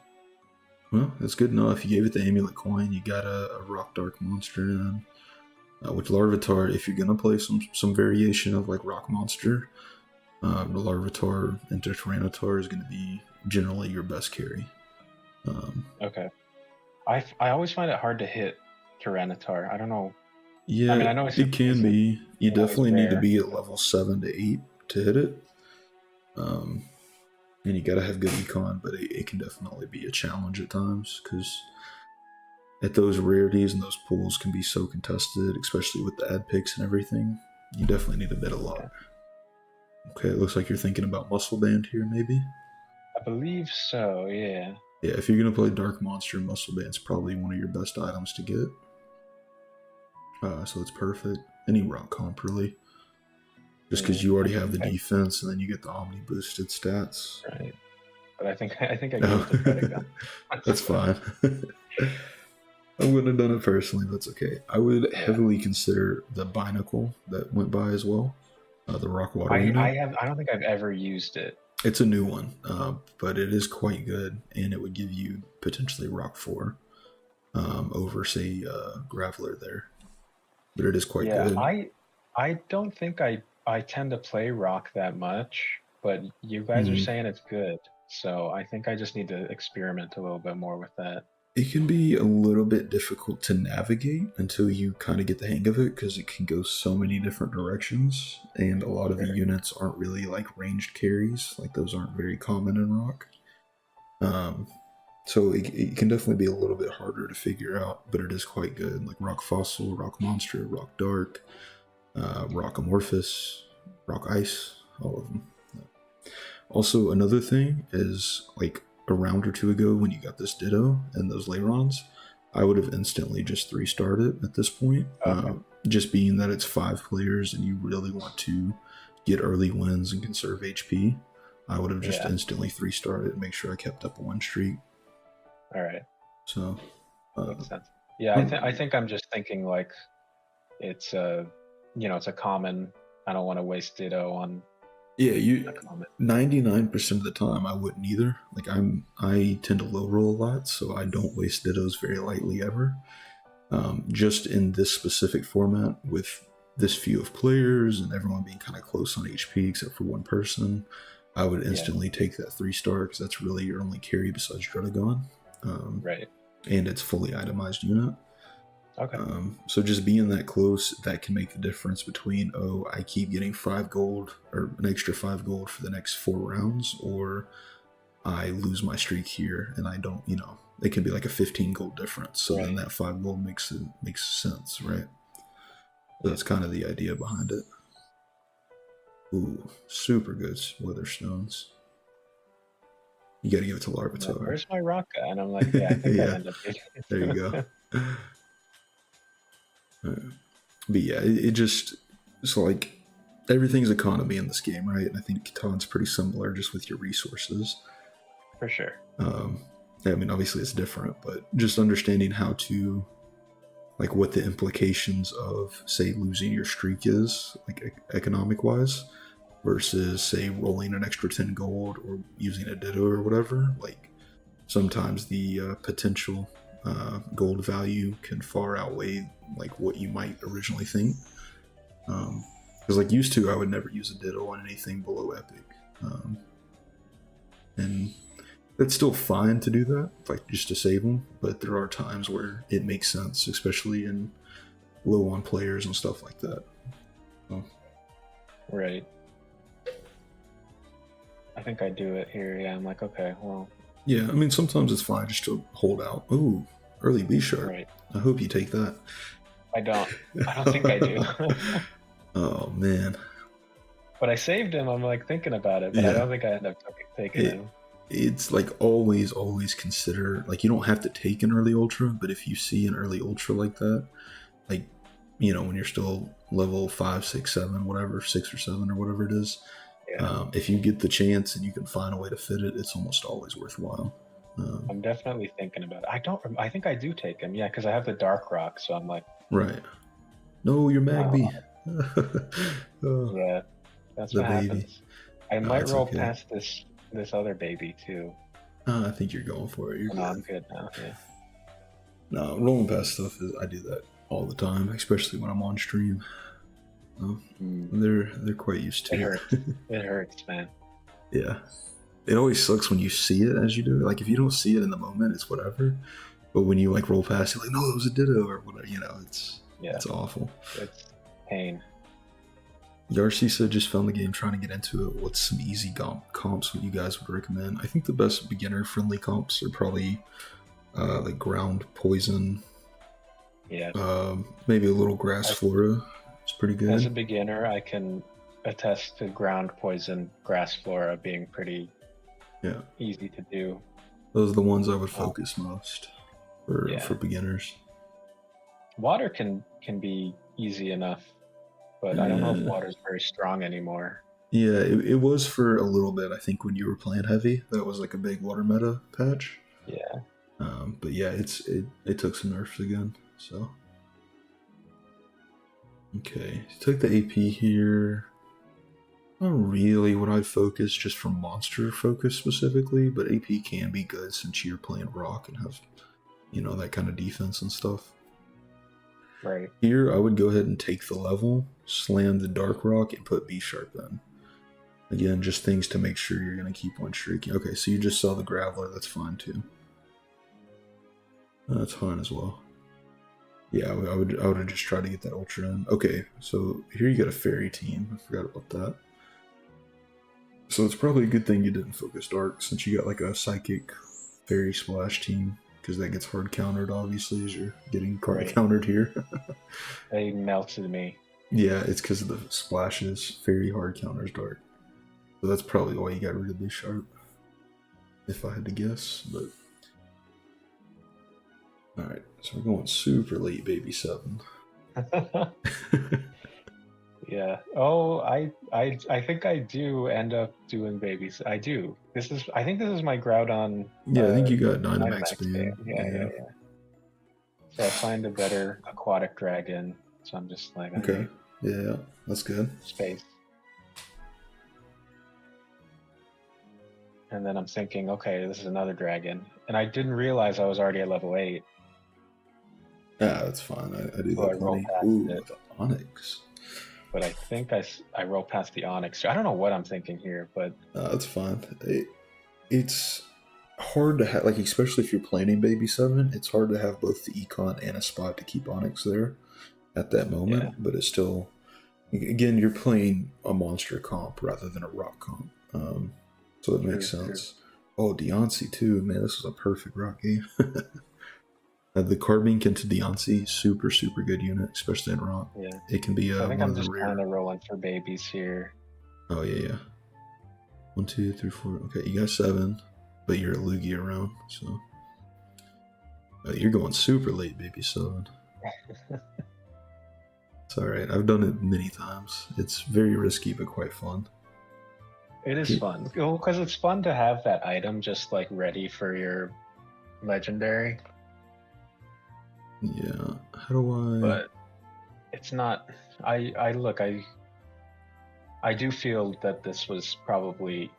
Well, that's good enough. You gave it the amulet coin. You got a Rock Dark monster in. With Larvitar, if you're gonna play some variation of like Rock Monster, the Larvitar into Tyranitar is gonna be generally your best carry. Okay. I always find it hard to hit Tyranitar. I don't know. Yeah, I mean, I know it can be. You definitely need to be at level 7 to 8 to hit it. And you gotta have good econ, but it can definitely be a challenge at times because at those rarities and those pools can be so contested, especially with the ad picks and everything. You definitely need a bit of luck. Okay, it looks like you're thinking about Muscle Band here, maybe? I believe so, yeah. Yeah, if you're gonna play Dark Monster, Muscle Band's probably one of your best items to get. So it's perfect. Any rock comp, really. Just because you already have the defense, and then you get the Omni boosted stats. Right. But I think I gave it to Dredagon. That's fine. I wouldn't have done it personally. That's okay. I would heavily consider the Binacle that went by as well. The Rock Water unit. I don't think I've ever used it. It's a new one, but it is quite good, and it would give you potentially Rock 4 over, say, Graveler there. But it is quite good. I don't think I tend to play Rock that much, but you guys are saying it's good. So I think I just need to experiment a little bit more with that. It can be a little bit difficult to navigate until you kind of get the hang of it because it can go so many different directions, and a lot of the units aren't really like ranged carries. Like those aren't very common in Rock. So it can definitely be a little bit harder to figure out, but it is quite good. Like Rock Fossil, Rock Monster, Rock Dark, Rock Amorphous, Rock Ice, all of them. Also, another thing is like a round or two ago when you got this Ditto and those Leyrons, I would have instantly just 3-starred it at this point. Okay. Just being that it's 5 players and you really want to get early wins and conserve HP, I would have just instantly 3-starred it and make sure I kept up a win streak. All right. So makes sense. Yeah, I think I'm just thinking like it's it's a common. I don't want to waste ditto on. Yeah, 99% of the time I wouldn't either. Like I tend to low roll a lot, so I don't waste dittos very lightly ever. Just in this specific format with this few of players and everyone being kind of close on HP except for one person, I would instantly take that 3-star because that's really your only carry besides Dredagon. Right. And it's fully itemized unit. Okay. So just being that close, that can make the difference between, I keep getting 5 gold or an extra 5 gold for the next 4 rounds, or I lose my streak here and I don't, it can be like a 15 gold difference. So then that 5 gold makes sense, right? So that's kind of the idea behind it. Ooh, super good Witherstones. You got to give it to Larvitar. Where's my Raka? And I'm like, I think I end up taking it. There you go. But yeah, it just, it's like everything's economy in this game, right? And I think Catan's pretty similar just with your resources. For sure. I mean, obviously it's different, but just understanding how to, like, what the implications of, say, losing your streak is, like, economic-wise, versus, say, rolling an extra 10 gold or using a ditto or whatever. Like, sometimes the potential gold value can far outweigh, like, what you might originally think. Because, like, used to, I would never use a ditto on anything below epic. And it's still fine to do that, like, just to save them, but there are times where it makes sense, especially in low on players and stuff like that. So. Right. I think I do it here. Yeah, I'm like, okay, well. Yeah, I mean, sometimes it's fine just to hold out. Ooh, early B-sharp. Right. I hope you take that. I don't think I do. Oh, man. But I saved him, I'm like thinking about it, but I don't think I end up taking him. It's like always consider, like, you don't have to take an early ultra, but if you see an early ultra like that, like, when you're still level 5, 6, 7, whatever, 6 or 7 or whatever it is, if you get the chance and you can find a way to fit it, it's almost always worthwhile. I'm definitely thinking about it. I think I do take him, because I have the Dark Rock, so I'm like... Right. No, you're Magby. Yeah, that's what happens. I might roll past this other baby too. I think you're going for it. I'm good now. Yeah. No, rolling past stuff I do that all the time, especially when I'm on stream. They're quite used to it. Hurts. It hurts, man. Yeah, it always sucks when you see it as you do it. Like, if you don't see it in the moment, it's whatever. But when you, like, roll past, you're like, no, it was a ditto or whatever. It's awful. It's pain. Yarcy said just found the game trying to get into it. What's some easy comps what you guys would recommend? I think the best beginner-friendly comps are probably like ground poison. Yeah. Maybe a little grass flora. It's pretty good. As a beginner, I can attest to ground poison, grass flora being pretty easy to do. Those are the ones I would focus most for beginners. Water can be easy enough. But I don't know if water's very strong anymore. Yeah, it was for a little bit, I think, when you were playing heavy. That was like a big water meta patch. Yeah. But yeah, it took some nerfs again, so. Okay, took the AP here. Not really what I'd focus, just for monster focus specifically, but AP can be good since you're playing rock and have, that kind of defense and stuff. Right. Here, I would go ahead and take the level, slam the Dark Rock, and put B-sharp in. Again, just things to make sure you're going to keep on streaking. Okay, so you just saw the Graveler. That's fine, too. That's fine as well. Yeah, I would have just tried to get that Ultra in. Okay, so here you got a Fairy team. I forgot about that. So it's probably a good thing you didn't focus Dark, since you got like a Psychic Fairy Splash team. Because that gets hard countered, obviously, as you're getting countered here. They melted me. Yeah, it's because of the splashes. Very hard counters Dark. So that's probably why you got rid of B-sharp. If I had to guess, but... All right, so we're going super late, baby 7. Yeah. Oh, I think I do end up doing babies. I do. I think this is my Groudon Yeah, I think you got Dynamax Dynamax Band. game. Yeah. So I find a better aquatic dragon. So I'm just like, I Okay. need Yeah, that's good. space. And then I'm thinking, okay, this is another dragon. And I didn't realize I was already at level 8. Yeah, that's fine. I do So I that roll plenty. past Ooh, it. the Onyx. But I think I roll past the Onyx. I don't know what I'm thinking here, but That's fine. It's hard to have, like, especially if you're planning Baby 7, it's hard to have both the Econ and a spot to keep Onyx there at that moment, yeah. but it's still, again, you're playing a monster comp rather than a rock comp. So it makes sense. Oh, Deontay too, man, this was a perfect rock game. The Carbink into Deontay, super, super good unit, especially in rock. Yeah. It can be So I think one I'm of the just rare. kind of rolling for babies here. Oh, yeah. 1, 2, 3, 4. Okay, you got 7, but you're a Lugia around, so. You're going super late, baby 7. It's alright. I've done it many times. It's very risky, but quite fun. It is fun. Well, because it's fun to have that item just like ready for your legendary. Yeah. How do I? But it's not. I look. I do feel that this was probably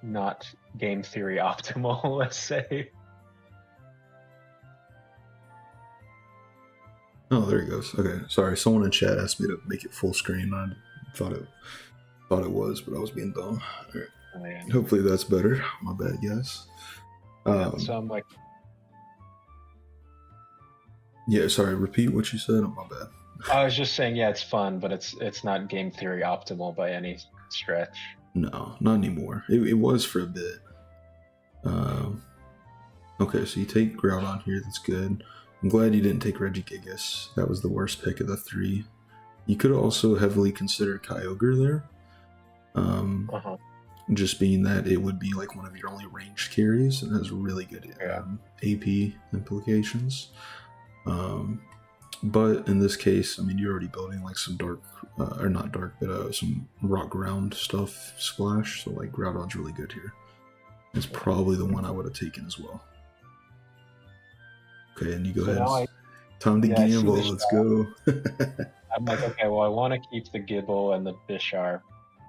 not game theory optimal. Let's say. Oh, there it goes. Okay, sorry. Someone in chat asked me to make it full screen. I thought it was, but I was being dumb. All right. Oh, yeah. Hopefully that's better. My bad, guys. So I'm like, yeah. Sorry. Repeat what you said. Oh, my bad. I was just saying, yeah, it's fun, but it's not game theory optimal by any stretch. No, not anymore. It was for a bit. Okay, so you take Groudon here. That's good. I'm glad you didn't take Regigigas. That was the worst pick of the 3. You could also heavily consider Kyogre there. Just being that it would be like one of your only ranged carries and has really good AP implications. But in this case, I mean, you're already building like some dark, or not dark, but some rock ground stuff splash. So like Groudon's really good here. It's probably the one I would have taken as well. Okay, and you go ahead. Time to gamble. Let's go. I'm like, okay, well, I want to keep the Gibble and the Bisharp.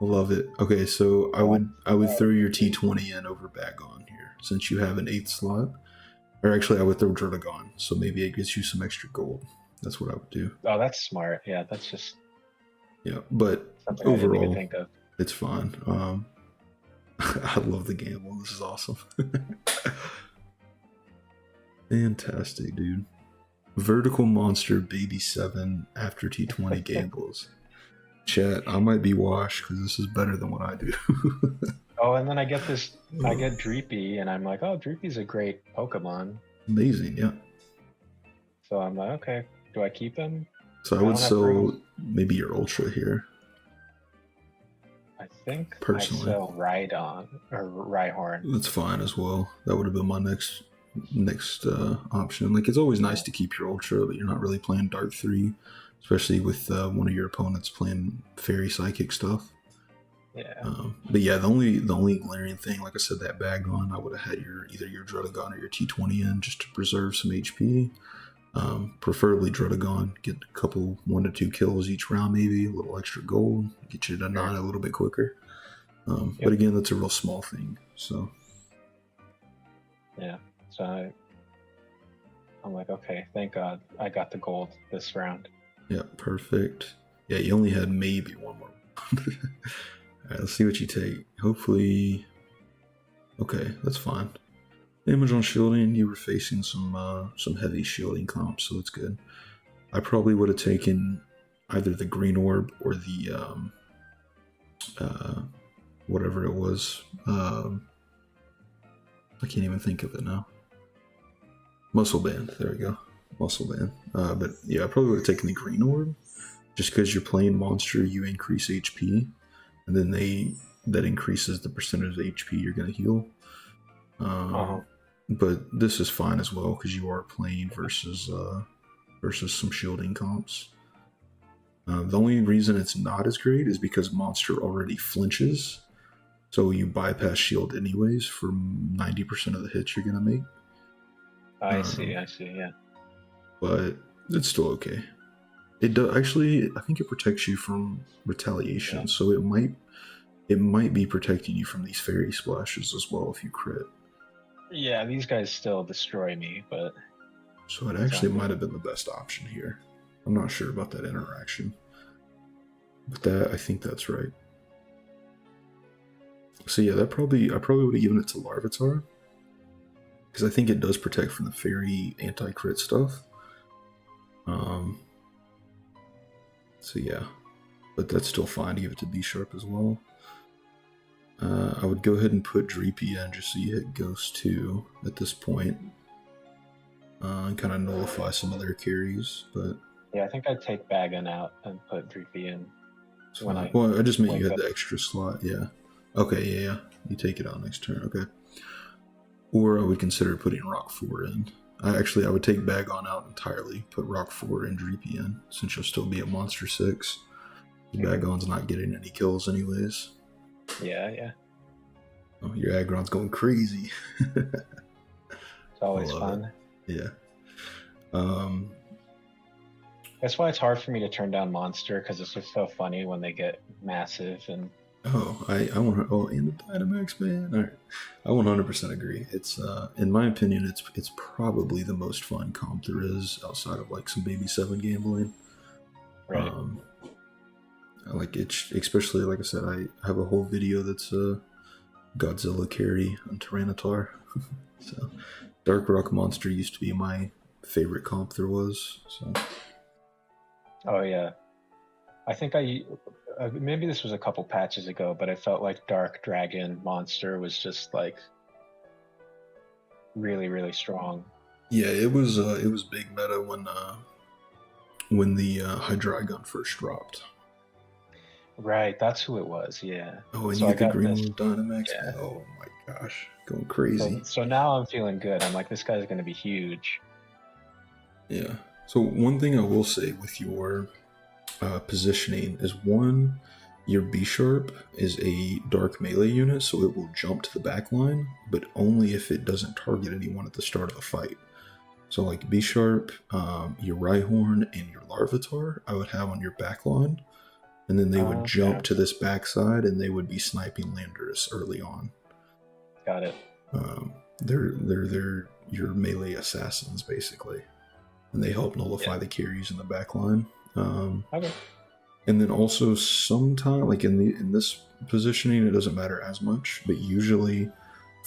Love it. Okay, so I would throw your T20 in over Bagon here, since you have an 8th slot. Or actually, I would throw Druddigon, so maybe it gets you some extra gold. That's what I would do. Oh, that's smart. Yeah, that's just... Yeah, but something overall, I didn't even think of. It's fine. I love the gamble. This is awesome. Fantastic, dude. Vertical Monster Baby 7 after T20 gambles. Chat, I might be washed because this is better than what I do. Oh, and then I get Dreepy, and I'm like, oh, Dreepy's a great Pokemon. Amazing, yeah. So I'm like, okay, do I keep him? So I would sell maybe your Ultra here. I think personally I sell Rhydon or Rhyhorn. That's fine as well. That would have been my next option. Like, it's always nice to keep your Ultra, but you're not really playing Dark 3, especially with one of your opponents playing Fairy Psychic stuff. Yeah. But yeah, the only glaring thing, like I said, that Bagon, I would have had either your Druddigon or your T20 in just to preserve some HP. Preferably Druddigon, get a couple 1 to 2 kills each round, maybe a little extra gold, get you to 9 a little bit quicker. But again, that's a real small thing. So yeah, so I'm like, okay, thank God I got the gold this round. Yeah, perfect. Yeah, you only had maybe one more. All right, let's see what you take. Hopefully, okay, that's fine. Damage on shielding, you were facing some heavy shielding comps, so it's good. I probably would have taken either the green orb or the whatever it was. I can't even think of it now. Muscle band. There we go. Muscle band. But yeah, I probably would have taken the green orb, just because you're playing monster, you increase HP, and then that increases the percentage of HP you're gonna heal. but this is fine as well because you are playing versus some shielding comps. The only reason it's not as great is because monster already flinches, so you bypass shield anyways for 90% of the hits you're gonna make. I see, yeah. But it's still okay. It does actually. I think it protects you from retaliation, so it might be protecting you from these fairy splashes as well if you crit. Yeah, these guys still destroy me, but so it actually might have been the best option here. I'm not sure about that interaction, but I think that's right. So yeah, I probably would have given it to Larvitar because I think it does protect from the fairy anti-crit stuff. So yeah, but that's still fine to give it to B Sharp as well. I would go ahead and put Dreepy in just so you hit Ghost 2 at this point. And kind of nullify some of their carries, but... Yeah, I think I'd take Bagon out and put Dreepy in. Well, I just meant you had the extra slot, yeah. Okay, yeah. You take it out next turn, okay. Or I would consider putting Rock 4 in. I would take Bagon out entirely, put Rock 4 and Dreepy in, since you'll still be at Monster 6. Bagon's not getting any kills anyways. Yeah. Oh, your Aggron's going crazy. It's always fun. Yeah. That's why it's hard for me to turn down Monster, because it's just so funny when they get massive and... I want to... Oh, and the Dynamax, man. All right. I 100% agree. It's, in my opinion, it's probably the most fun comp there is outside of, like, some Baby7 gambling. Right. Like, it's... Especially, like I said, I have a whole video that's Godzilla carry on Tyranitar. So, Dark Rock Monster used to be my favorite comp there was, so... Oh, yeah. I think maybe this was a couple patches ago, but I felt like Dark Dragon Monster was just like really, really strong. Yeah, it was big meta when the Hydreigon first dropped. Right, that's who it was. Yeah. Oh, and so you get the green with Dynamax. Yeah. Oh my gosh, going crazy. So now I'm feeling good. I'm like, this guy's going to be huge. Yeah. So one thing I will say with your positioning is your B Sharp is a dark melee unit, so it will jump to the back line, but only if it doesn't target anyone at the start of the fight. So like B Sharp, your Rhyhorn, and your Larvitar, I would have on your back line, and then they would jump to this backside, and they would be sniping Landorus early on. Got it. They're your melee assassins basically, and they help nullify the carries in the back line. Okay. And then also sometime, like in this positioning, it doesn't matter as much, but usually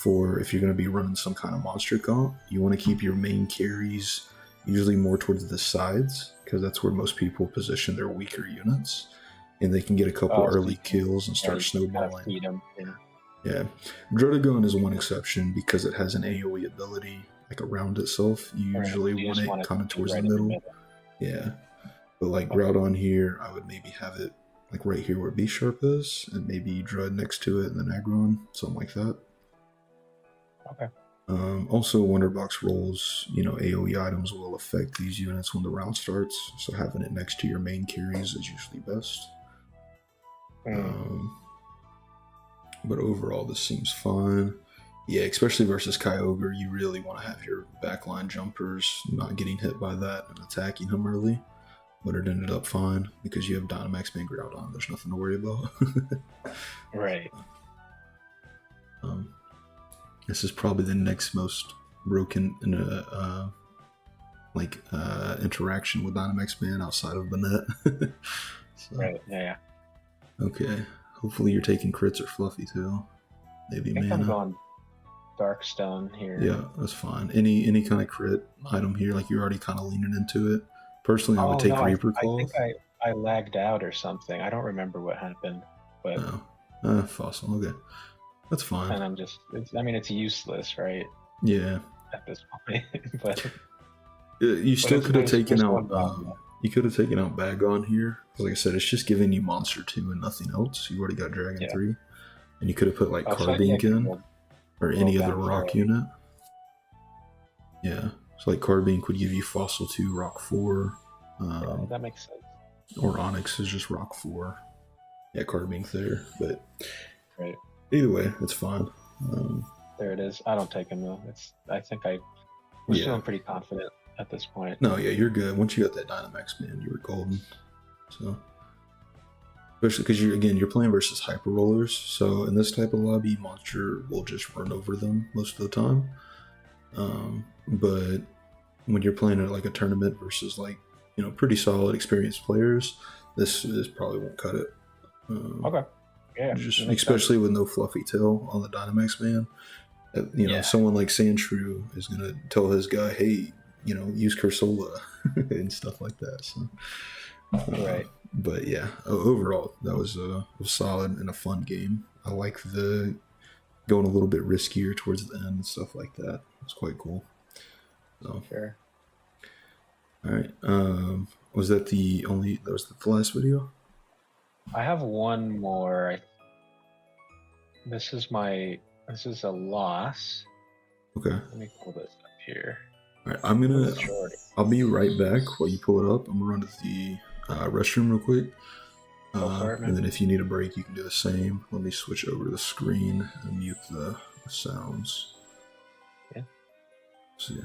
if you're going to be running some kind of monster comp, you want to keep your main carries usually more towards the sides, because that's where most people position their weaker units, and they can get a couple early kills and start snowballing. Yeah. Druddigon is one exception because it has an AoE ability like around itself. You usually want it kind of towards the middle. Yeah. But like Groudon here, I would maybe have it like right here where B Sharp is, and maybe Drud next to it, and then Aggron, something like that. Okay. Also, Wonderbox rolls, AoE items will affect these units when the round starts, so having it next to your main carries is usually best. But overall, this seems fine. Yeah, especially versus Kyogre, you really want to have your backline jumpers not getting hit by that and attacking him early. But it ended up fine because you have Dynamax being Groudon. There's nothing to worry about. Right. This is probably the next most broken interaction with Dynamax Man outside of Banette. So, right. Yeah. Okay. Hopefully you're taking crits or Fluffy too. Maybe Mana. I'm going Darkstone here. Yeah, that's fine. Any kind of crit item here, like you're already kind of leaning into it. Personally, I would take Reaper Claw. I think I lagged out or something. I don't remember what happened, but Fossil. Okay, that's fine. And it's useless, right? Yeah. At this point, but you still could have taken out. You could have taken out Bagon here. Like I said, it's just giving you Monster 2 and nothing else. You already got Dragon 3, and you could have put like Carbink in or any other rock unit. Yeah. So like Card Bank would give you Fossil 2, Rock 4. Yeah, that makes sense. Or Onyx is just Rock 4. Yeah, Card Bank there. But Right. either way, it's fine. There it is. I don't take him though. I think I was Yeah. feeling pretty confident at this point. No, yeah, you're good. Once you got that Dynamax, man, you were golden. So, especially because you're playing versus hyper rollers. So in this type of lobby, monster will just run over them most of the time. But when you're playing at like a tournament versus like pretty solid experienced players, this probably won't cut it. Okay. Yeah. Just especially with no fluffy tail on the Dynamax, man. Someone like Sandshrew is gonna tell his guy, hey, use Cursola and stuff like that. So, Right. But yeah, overall, that was solid and a fun game. I like the going a little bit riskier towards the end and stuff like that. It's quite cool. So, Sure. all right. Was that the only? That was the last video. I have one more. This is a loss. Okay. Let me pull this up here. All right. I'll be right back while you pull it up. I'm gonna run to the restroom real quick. And then if you need a break, you can do the same. Let me switch over the screen and mute the sounds. Yeah. See ya.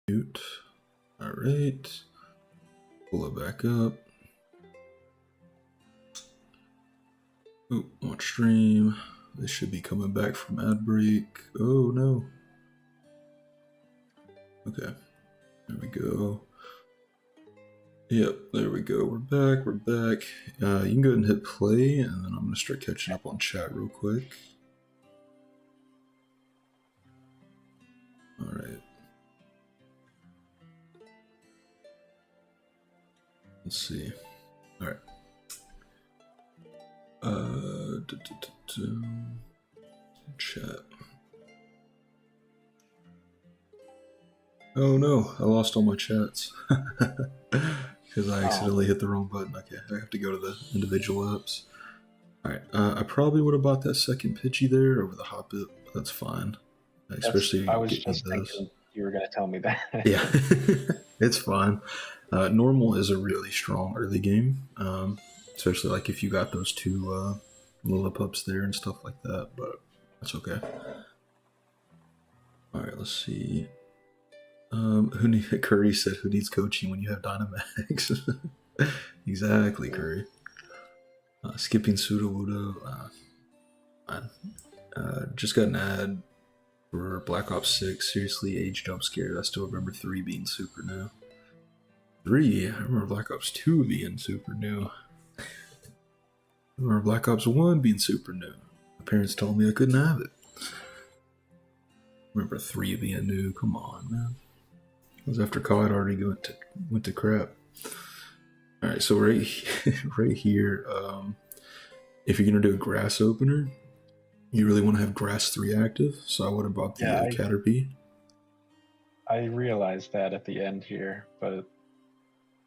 Mute. All right. Pull it back up. Oh, watch stream. They should be coming back from ad break. Oh no. Okay. There we go. Yep, there we go. We're back. We're back. You can go ahead and hit play, and then I'm going to start catching up on chat real quick. All right. Let's see. All right. Chat. Oh no, I lost all my chats. Because I accidentally hit the wrong button. Okay, I have to go to the individual apps. Alright, I probably would have bought that second pitchy there over the hop it. That's fine. Especially I was just thinking you were going to tell me that. Yeah, it's fine. Normal is a really strong early game. Especially like if you got those two Lillipups there and stuff like that, but that's okay. Alright, let's see. Curry said, who needs coaching when you have Dynamax? Exactly, Curry. Skipping Sudowoodo. Just got an ad for Black Ops 6. Seriously, age jump scared. I still remember 3 being super new. 3? I remember Black Ops 2 being super new. I remember Black Ops 1 being super new. My parents told me I couldn't have it. I remember 3 being new. Come on, man. It was after COD already went to crap. Alright, so right here, if you're going to do a grass opener, you really want to have grass 3 active, so I would have bought the Caterpie. I realized that at the end here, but...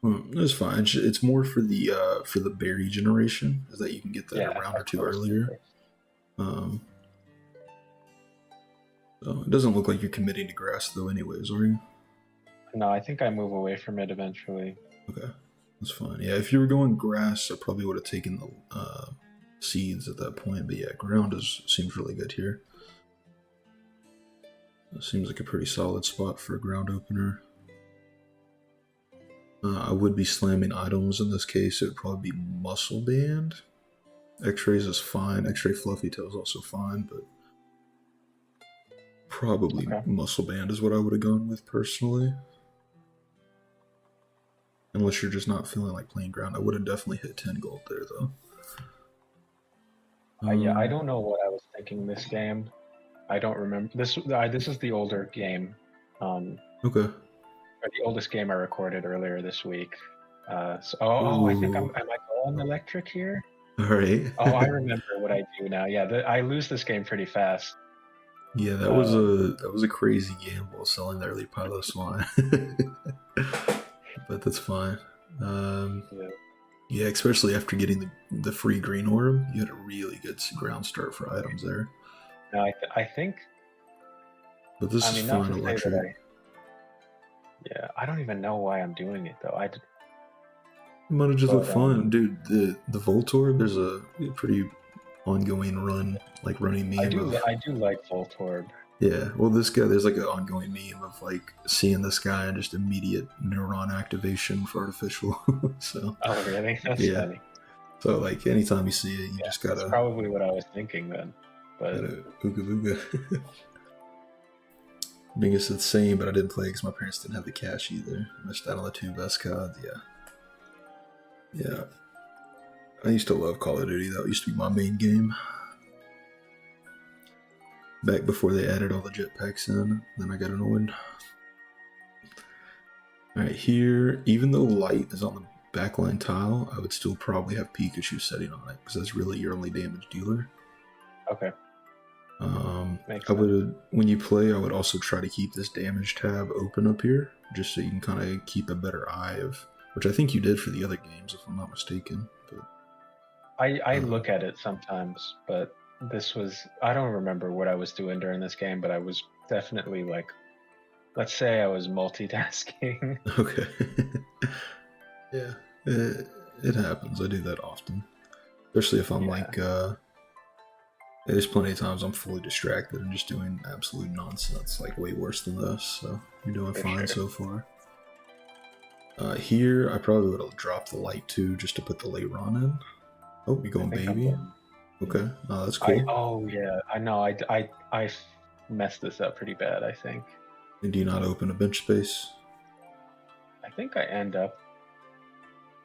Well, it's fine. It's more for the berry generation, is that you can get that a round or two earlier. So it doesn't look like you're committing to grass, though, anyways, are you? No, I think I move away from it eventually. Okay, that's fine. Yeah, if you were going grass, I probably would have taken the seeds at that point. But yeah, ground seems really good here. It seems like a pretty solid spot for a ground opener. I would be slamming items in this case. It would probably be Muscle Band. X-Rays is fine. X-Ray Fluffy Tail is also fine, but probably Muscle Band is what I would have gone with personally. Unless you're just not feeling like playing ground. I would have definitely hit 10 gold there, though. Yeah, I don't know what I was thinking this game. I don't remember. This is the older game. Okay. Or the oldest game I recorded earlier this week. I think am I going electric here? All right. Oh, I remember what I do now. Yeah, I lose this game pretty fast. Yeah, that was a crazy gamble selling the early Pilo Swine. But that's fine. Yeah, especially after getting the free green orb, you had a really good ground start for items there. No, I think. But this is fine electric. Yeah, I don't even know why I'm doing it though. It might have just looked fun, dude. The Voltorb, there's a pretty ongoing run, like running meme. I do like Voltorb. Yeah, well, this guy, there's like an ongoing meme of like seeing this guy and just immediate neuron activation for artificial. So. Oh, really? That's funny. So like anytime you see it, you just gotta. That's probably what I was thinking then. But ooga booga. I think it's the same, but I didn't play because my parents didn't have the cash either. I missed out on the 2 best cards. Yeah. I used to love Call of Duty. That used to be my main game. Back before they added all the jetpacks in, then I got annoyed. Alright, here, even though light is on the backline tile, I would still probably have Pikachu setting on it, because that's really your only damage dealer. Okay. When you play, I would also try to keep this damage tab open up here, just so you can kind of keep a better eye of, which I think you did for the other games, if I'm not mistaken. But I look at it sometimes, but this was, I don't remember what I was doing during this game, but I was definitely like, let's say I was multitasking. Okay. Yeah, it happens. I do that often, especially if I'm like, there's plenty of times I'm fully distracted and just doing absolute nonsense, like way worse than this, so. You're doing For fine sure. so far. Here, I probably would have dropped the light too, just to put the late Ron in. Oh, you're going I think I'm baby. going. Okay, that's cool. Oh yeah, I know. I messed this up pretty bad. I think. And do you not open a bench space? I think I end up.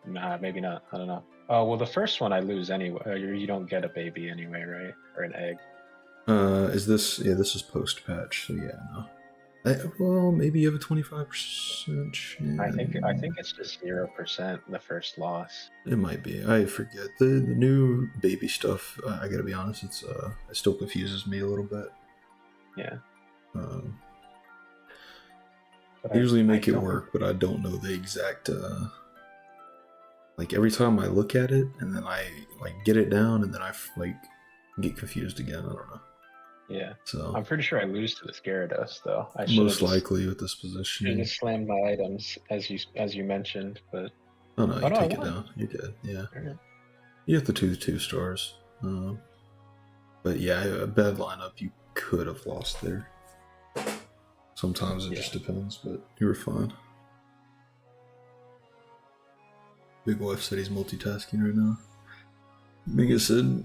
Nah, maybe not. I don't know. Oh well, the first one I lose anyway. You don't get a baby anyway, right? Or an egg. Is this? Yeah, this is post patch. So yeah, no. Well, maybe you have a 25% chance. I think it's just 0% the first loss. It might be. I forget the new baby stuff. I gotta be honest. It still confuses me a little bit. Yeah. Um, But I usually I make it don't. work, but I don't know the exact. Like every time I look at it, and then I like get it down, and then I like get confused again. I don't know. Yeah. So I'm pretty sure I lose to the Gyarados though. I should have most just likely with this should have positioning. just slammed my items as you mentioned, but Oh no, you no, I take it won. down. You're good. Yeah, Alright. you have the two stars. But yeah, a bad lineup you could have lost there. Sometimes it just depends, but you were fine. Big Wife said he's multitasking right now. Mega said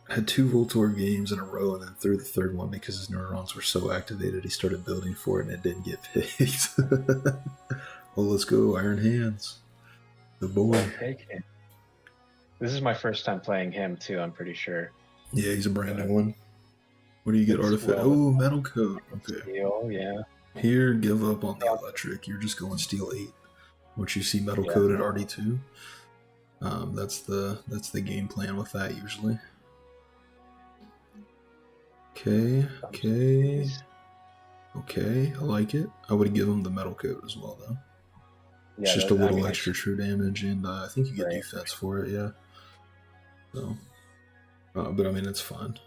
had 2 Voltorb games in a row and then threw the third one because his neurons were so activated he started building for it and it didn't get picked. Well, let's go, Iron Hands. The boy. Take him. This is my first time playing him too, I'm pretty sure. Yeah, he's a brand new one. What do you get? It's Artifact? well- Oh, Metal Coat. Okay. Steel, yeah. Here, give up on the electric. You're just going Steel 8. Once you see Metal Coat at RD2, that's the game plan with that usually. Okay. I like it. I would give him the Metal Coat as well, though. Yeah, It's just a little extra true damage, and I think you get defense for it, yeah. So, but I mean, it's fine.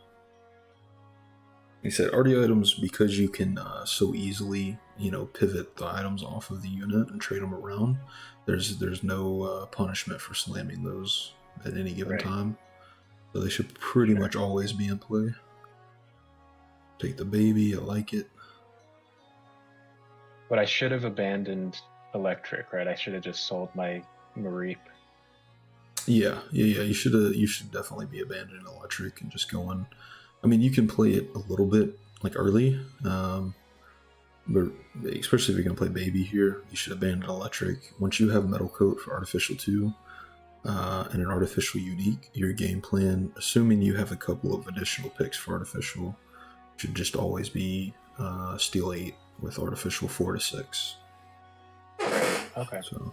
He said, RD items, because you can so easily, pivot the items off of the unit and trade them around, there's no punishment for slamming those at any given time. So they should pretty much always be in play. Take the baby, I like it. But I should have abandoned electric, right? I should have just sold my Mareep. Yeah. You should definitely be abandoning electric and just going. I mean, you can play it a little bit like early, but especially if you're gonna play baby here, you should abandon electric. Once you have Metal Coat for Artificial 2 and an Artificial Unique, your game plan, assuming you have a couple of additional picks for Artificial, should just always be Steel 8 with Artificial 4 to 6. Okay. So.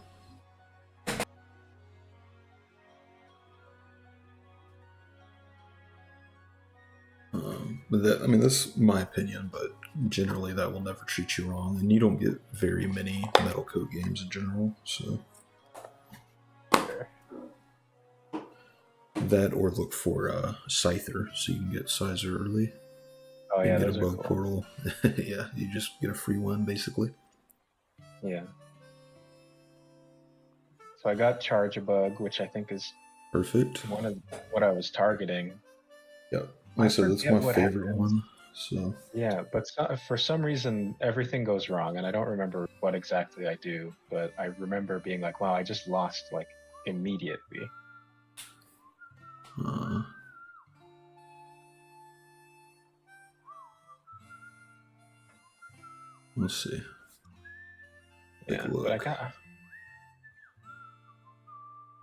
But that's my opinion, but generally that will never treat you wrong, and you don't get very many Metal Coat games in general, so. That or look for Scyther, so you can get Sizer early. Oh yeah, get those a bug portal. Yeah, you just get a free one, basically. Yeah. So I got Charge a Bug, which I think is perfect. One of what I was targeting. Yep. Like I said, that's my favorite one. So yeah, but for some reason everything goes wrong, and I don't remember what exactly I do. But I remember being like, "Wow, I just lost like immediately." Let's see. Yeah,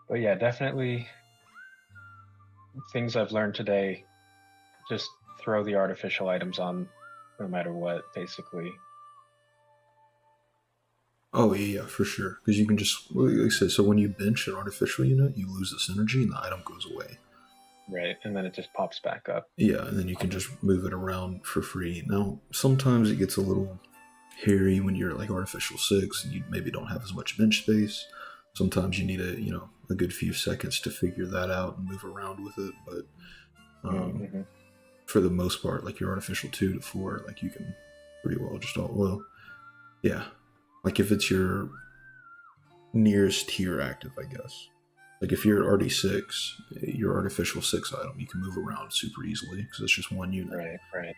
but yeah, definitely things I've learned today. Just throw the artificial items on no matter what, basically. Oh yeah, for sure. Because you can just, like I said, so when you bench an artificial unit, you lose this energy and the item goes away. Right, and then it just pops back up. Yeah, and then you can just move it around for free. Now, sometimes it gets a little hairy when you're at like Artificial 6 and you maybe don't have as much bench space. Sometimes you need a good few seconds to figure that out and move around with it. But for the most part, like your Artificial 2 to 4, like you can pretty well just yeah. Like if it's your nearest tier active, I guess. Like if you're RD6, your Artificial 6 item, you can move around super easily because it's just one unit. Right.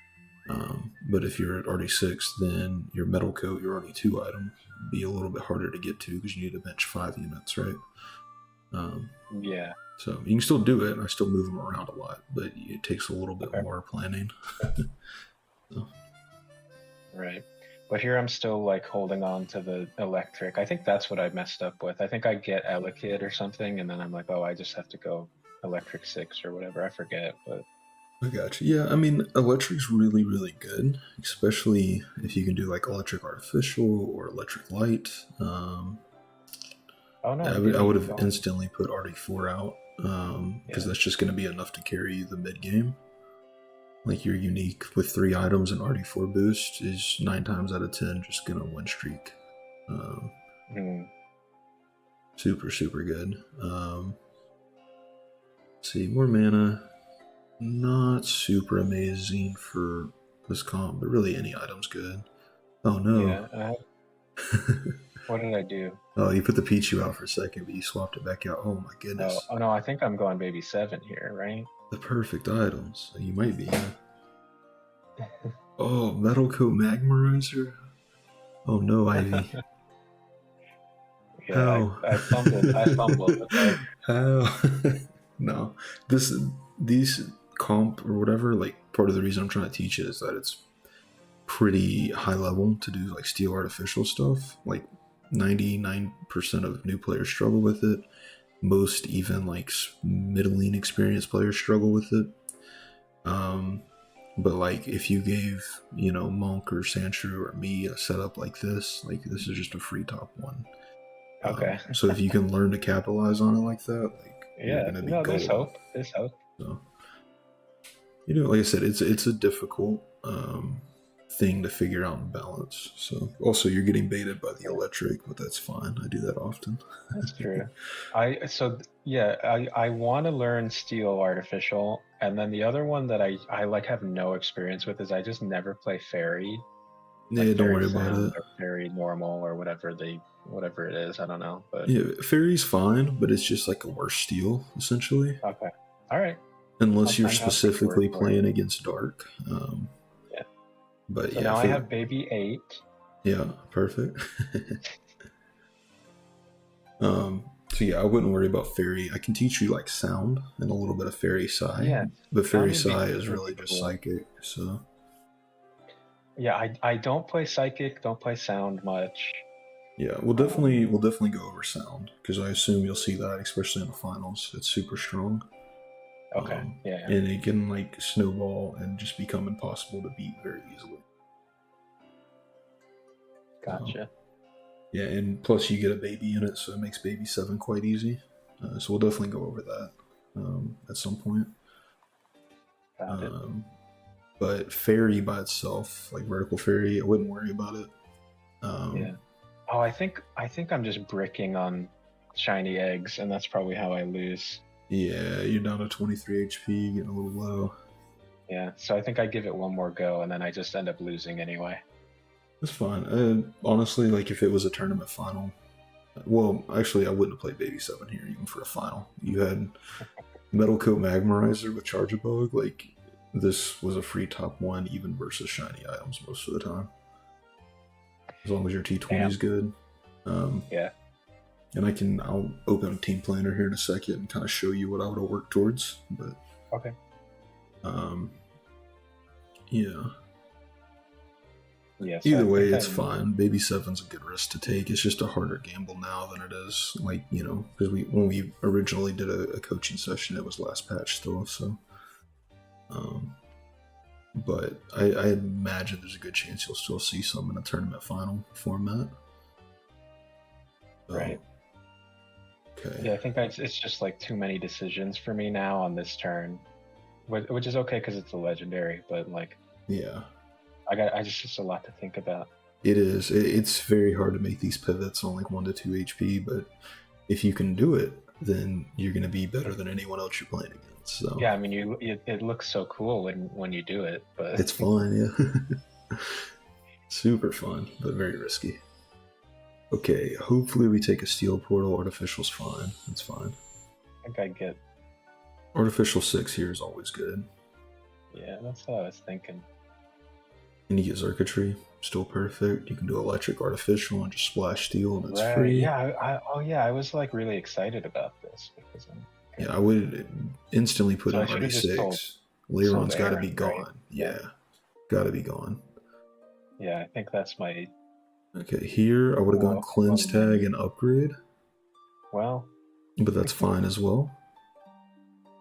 But But if you're at RD6, then your metal coat, your RD2 item, be a little bit harder to get to because you need to bench 5 units, right? Yeah. So you can still do it, and I still move them around a lot, but it takes a little bit Okay. more planning. So. Right. But here I'm still like holding on to the electric. I think that's what I messed up with. I think I get Elekid or something, and then I'm like, oh, I just have to go electric 6 or whatever. I forget, but I got you. Yeah, I mean, electric's really, really good, especially if you can do like electric artificial or electric light. oh no, I would have instantly put RD4 out because that's just going to be enough to carry the mid game. Like your unique with 3 items and RD4 boost is 9 times out of 10 just going to win streak. Super, super good. See, more mana. Not super amazing for this comp, but really any item's good. Oh no. Yeah. What did I do? Oh, you put the Pichu out for a second, but you swapped it back out. Oh my goodness. Oh no, I think I'm going baby 7 here, right? The perfect items. You might be, yeah. Oh, Metal Coat Magmarizer? Oh no, Ivy. Yeah, How? I fumbled. Okay. How? No. These comp or whatever, like part of the reason I'm trying to teach it is that it's pretty high level to do like steel artificial stuff. Like 99% of new players struggle with it. Most even like middling experienced players struggle with it. But like if you gave, Monk or Sandshrew or me a setup like this is just a free top 1. Okay. So if you can learn to capitalize on it like that, you're gonna be gold. There's hope. So, like I said, it's a difficult thing to figure out and balance. So also you're getting baited by the electric, but that's fine. I do that often. That's true. I want to learn steel artificial, and then the other one that I like have no experience with is I just never play fairy. Yeah, don't worry about it. Or fairy normal or whatever it is. I don't know, but yeah, fairy's fine, but it's just like a worse steel essentially. Okay. All right. Unless you're specifically playing against dark. Yeah. But so yeah, now I have baby 8. Yeah, perfect. So yeah, I wouldn't worry about fairy. I can teach you like sound and a little bit of fairy psi. Yeah, but fairy psi is really just psychic. So yeah, I don't play psychic, don't play sound much. Yeah, we'll definitely go over sound because I assume you'll see that, especially in the finals. It's super strong. Okay. Yeah. And it can like snowball and just become impossible to beat very easily. Gotcha. Yeah, and plus you get a baby in it, so it makes baby 7 quite easy. So we'll definitely go over that at some point. Got it. But fairy by itself, like vertical fairy, I wouldn't worry about it. Yeah. Oh, I think I'm just bricking on shiny eggs, and that's probably how I lose. Yeah, you're down to 23 HP, getting a little low. Yeah, so I think I give it one more go, and then I just end up losing anyway. That's fine. Honestly, like if it was a tournament final, well, actually, I wouldn't have played Baby 7 here even for a final. You had Metal Coat Magmarizer with Charge-a-Bug. Like, this was a free top 1 even versus shiny items most of the time. As long as your T20 is good. Yeah. And I'll open a team planner here in a second and kind of show you what I would have worked towards. But okay. Yeah. Yeah, Either way, it's fine. Baby 7's a good risk to take. It's just a harder gamble now than it is, like, because when we originally did a coaching session, it was last patch still, so. But I imagine there's a good chance you'll still see some in a tournament final format. Right. Okay. Yeah, I think it's just like too many decisions for me now on this turn, which is okay because it's a legendary, but like. Yeah. It's just a lot to think about. It is. It's very hard to make these pivots on like 1 to 2 HP, but if you can do it, then you're going to be better than anyone else you're playing against. So yeah, I mean, it looks so cool when you do it, but it's fun, yeah. Super fun, but very risky. Okay, hopefully we take a steel portal. Artificial's fine. It's fine. I think I get Artificial 6 here is always good. Yeah, that's what I was thinking. And you get circuitry, still perfect. You can do electric, artificial, and just splash steel, and it's Right. free. Yeah. Oh yeah. I was like really excited about this because I'm. Yeah, I would instantly put So in I should have just RD6. sold Leiron's got to be Aaron, right? gone. Yeah. Yeah, got to be gone. Yeah. I think that's my. Okay, here I would have gone cleanse tag Well, and upgrade, well, but that's fine as well.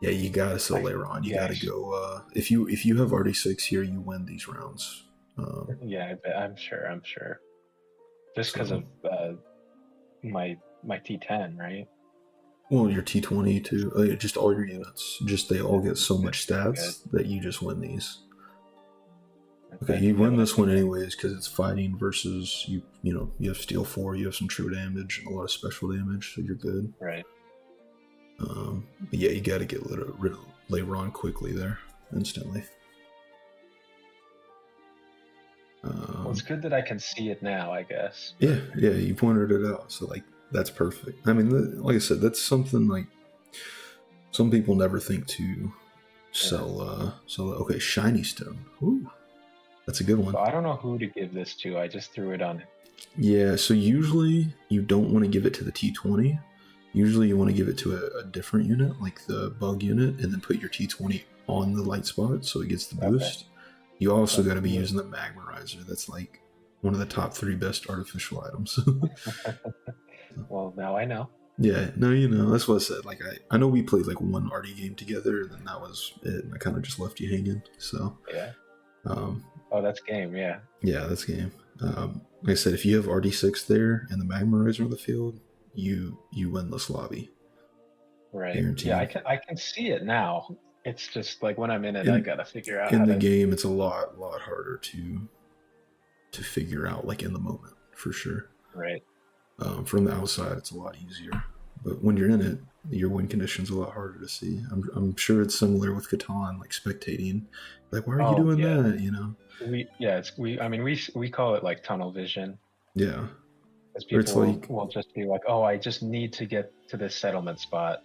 Yeah, you gotta sell Leiron. You yeah. gotta go. If you have RD6 here, you win these rounds. Yeah. I bet, I'm sure. I'm sure. Just because So, of my T10, right? well, your T20 too. Just all your units. Just they all get so Good. much stats that you just win these. Okay, I you can get win this one it. anyways because it's fighting versus you. You know you have steel 4, you have some true damage and a lot of special damage, so you're good. Right. But yeah, you got to get rid of Leiron quickly there, instantly. Well, it's good that I can see it now, I guess. Yeah, you pointed it out, so like that's perfect. I mean, like I said, that's something like some people never think to sell. Okay, shiny stone. Ooh, that's a good one. So I don't know who to give this to. I just threw it on. Yeah, so usually you don't want to give it to the T20. Usually you want to give it to a different unit, like the bug unit, and then put your T20 on the light spot so it gets the boost. Okay. You also got to be using the Magmarizer. That's like one of the top 3 best artificial items. Well, now I know. Yeah, no, you know, that's what I said. Like, I know we played like one RD game together, and then that was it. And I kind of just left you hanging. So, yeah. Oh, that's game. Yeah. Yeah, that's game. Like I said, if you have RD6 there and the Magmarizer on the field, you win this lobby. Right. Guaranteed. Yeah, I can see it now. It's just like when I'm in it, I gotta figure out. In the game, it's a lot harder to figure out, like in the moment, for sure. Right. From the outside, it's a lot easier, but when you're in it, your win condition's a lot harder to see. I'm sure it's similar with Catan, like spectating. Like, why are you doing that? You know. I mean, we call it like tunnel vision. Yeah. Because people will just be like, oh, I just need to get to this settlement spot.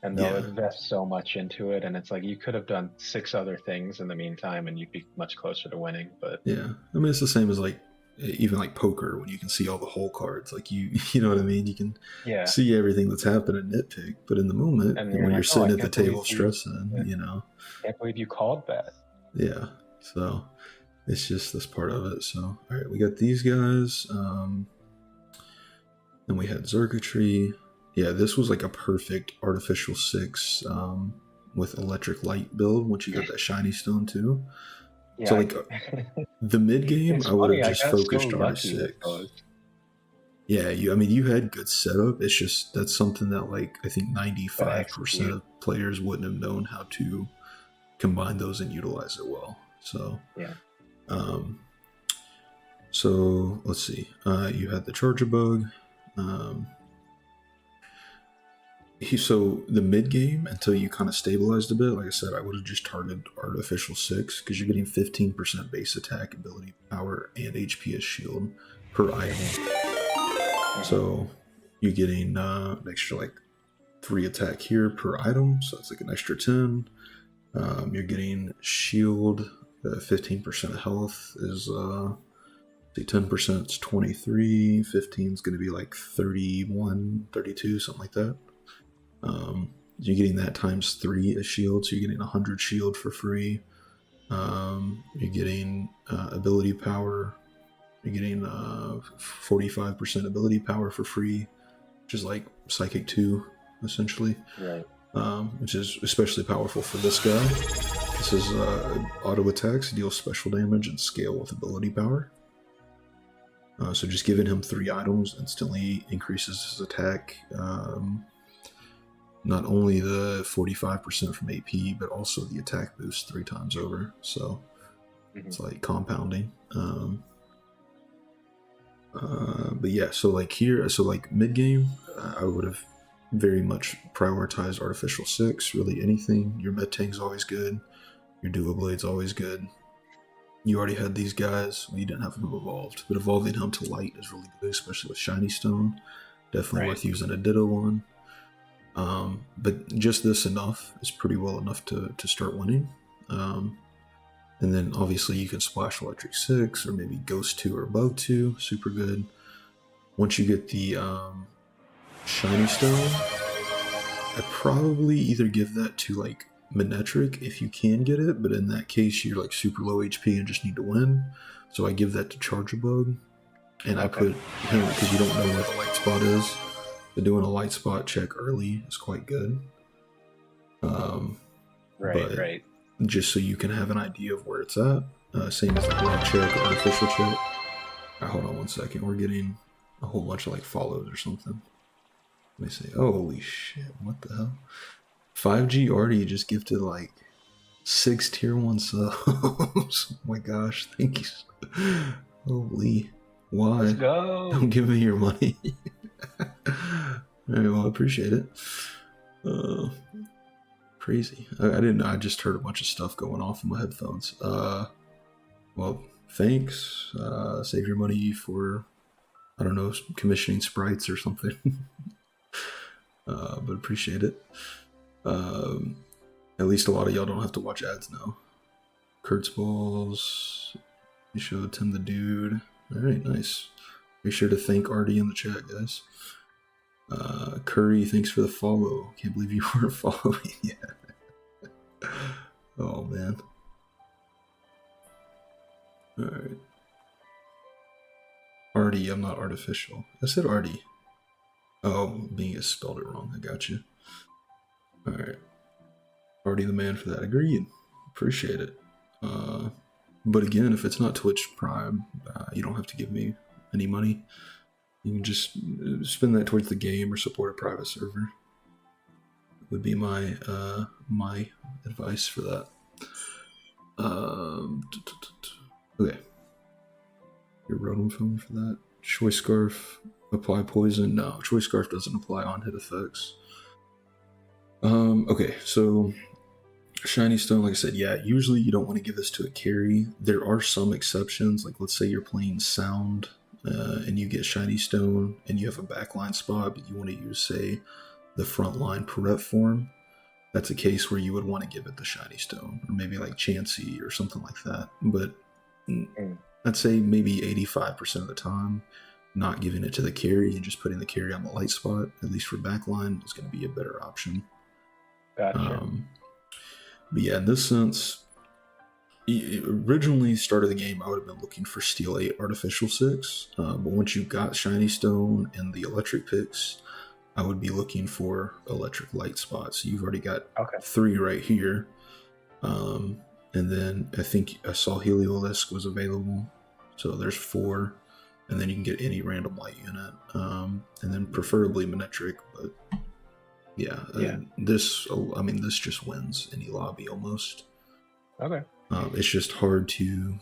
And they'll invest so much into it. And it's like, you could have done 6 other things in the meantime and you'd be much closer to winning. But yeah, I mean, it's the same as like, even like poker, when you can see all the hole cards, like you know what I mean? You can see everything that's happened and nitpick, but in the moment, and when you're sitting at the table stressing, you know. Can't believe you called that. Yeah. So it's just this part of it. So, all right, we got these guys. Then we had circuitry. Yeah, this was like a perfect artificial 6 with electric light build once you got that shiny stone too. Yeah, so like the mid game, I would have just focused on 6. Yeah, you had good setup. It's just that's something that like I think 95% of players wouldn't have known how to combine those and utilize it well. So yeah. So let's see. You had the charger bug. So the mid game, until you kind of stabilized a bit, like I said, I would have just targeted artificial 6 because you're getting 15% base attack, ability, power, and HP as shield per item. So you're getting an extra like 3 attack here per item, so it's like an extra 10. You're getting shield, 15% health is 10% is 23, 15 is going to be like 31, 32, something like that. You're getting that times 3 as shield, so you're getting 100 shield for free. You're getting ability power. You're getting 45% ability power for free, which is like Psychic 2, essentially. Right. Which is especially powerful for this guy. This is auto attacks, deal special damage, and scale with ability power. So just giving him 3 items instantly increases his attack. Not only the 45% from AP, but also the attack boost 3 times over. So it's like compounding. But yeah, so like here, so like mid game, I would have very much prioritized artificial 6. Really anything. Your med tank's always good. Your duo blade's always good. You already had these guys. Well, you didn't have them evolved, but evolving him to light is really good, especially with shiny stone. Definitely worth using a ditto one. But just this enough is pretty well enough to start winning. And And then obviously you can splash Electric 6 or maybe Ghost 2 or Bug 2. Super good. Once you get the Shiny Stone, I'd probably either give that to like Manectric if you can get it, but in that case you're like super low HP and just need to win. So I give that to Charjabug. And I put him because you don't know where the light spot is. But doing a light spot check early is quite good. Right. Just so you can have an idea of where it's at. Same as like rock check or artificial check. All right, hold on one second. We're getting a whole bunch of like follows or something. Let me see. Oh, holy shit. What the hell? 5G already just gifted like 6 tier 1 subs. Oh my gosh. Thank you. Holy. Why? Let's go. Don't give me your money. Alright, well, I appreciate it. Crazy. I didn't know. I just heard a bunch of stuff going off in my headphones. Well, thanks. Save your money for, I don't know, commissioning sprites or something. But appreciate it. At least a lot of y'all don't have to watch ads now. Kurtz Balls. You showed Tim the Dude. Alright, nice. Make sure to thank Artie in the chat, guys. Curry, thanks for the follow. Can't believe you weren't following yet. Oh, man. Alright. Artie, I'm not artificial. I said Artie. Oh, being spelled it wrong. I got you. Alright. Artie the man for that. Agreed. Appreciate it. But again, if it's not Twitch Prime, you don't have to give me any money. You can just spend that towards the game or support a private server. Would be my my advice for that. Okay. Your Rotom phone for that. Choice Scarf. Apply poison. No, Choice Scarf doesn't apply on hit effects. Okay, so Shiny Stone, like I said, yeah, usually you don't want to give this to a carry. There are some exceptions, like let's say you're playing Sound and you get Shiny Stone and you have a backline spot, but you want to use, say, the frontline Perrette form. That's a case where you would want to give it the Shiny Stone, or maybe like Chansey or something like that. But I'd say maybe 85% of the time, not giving it to the carry and just putting the carry on the light spot, at least for backline, is going to be a better option. Gotcha. But yeah, in this sense, originally started the game, I would have been looking for Steel 8 Artificial 6, but once you got Shiny Stone and the Electric picks, I would be looking for Electric Light spots. You've already got 3 right here, and then I think I saw Heliolisk was available, so there's 4, and then you can get any random light unit, and then preferably Manectric, but yeah. This just wins any lobby almost. Okay. It's just hard to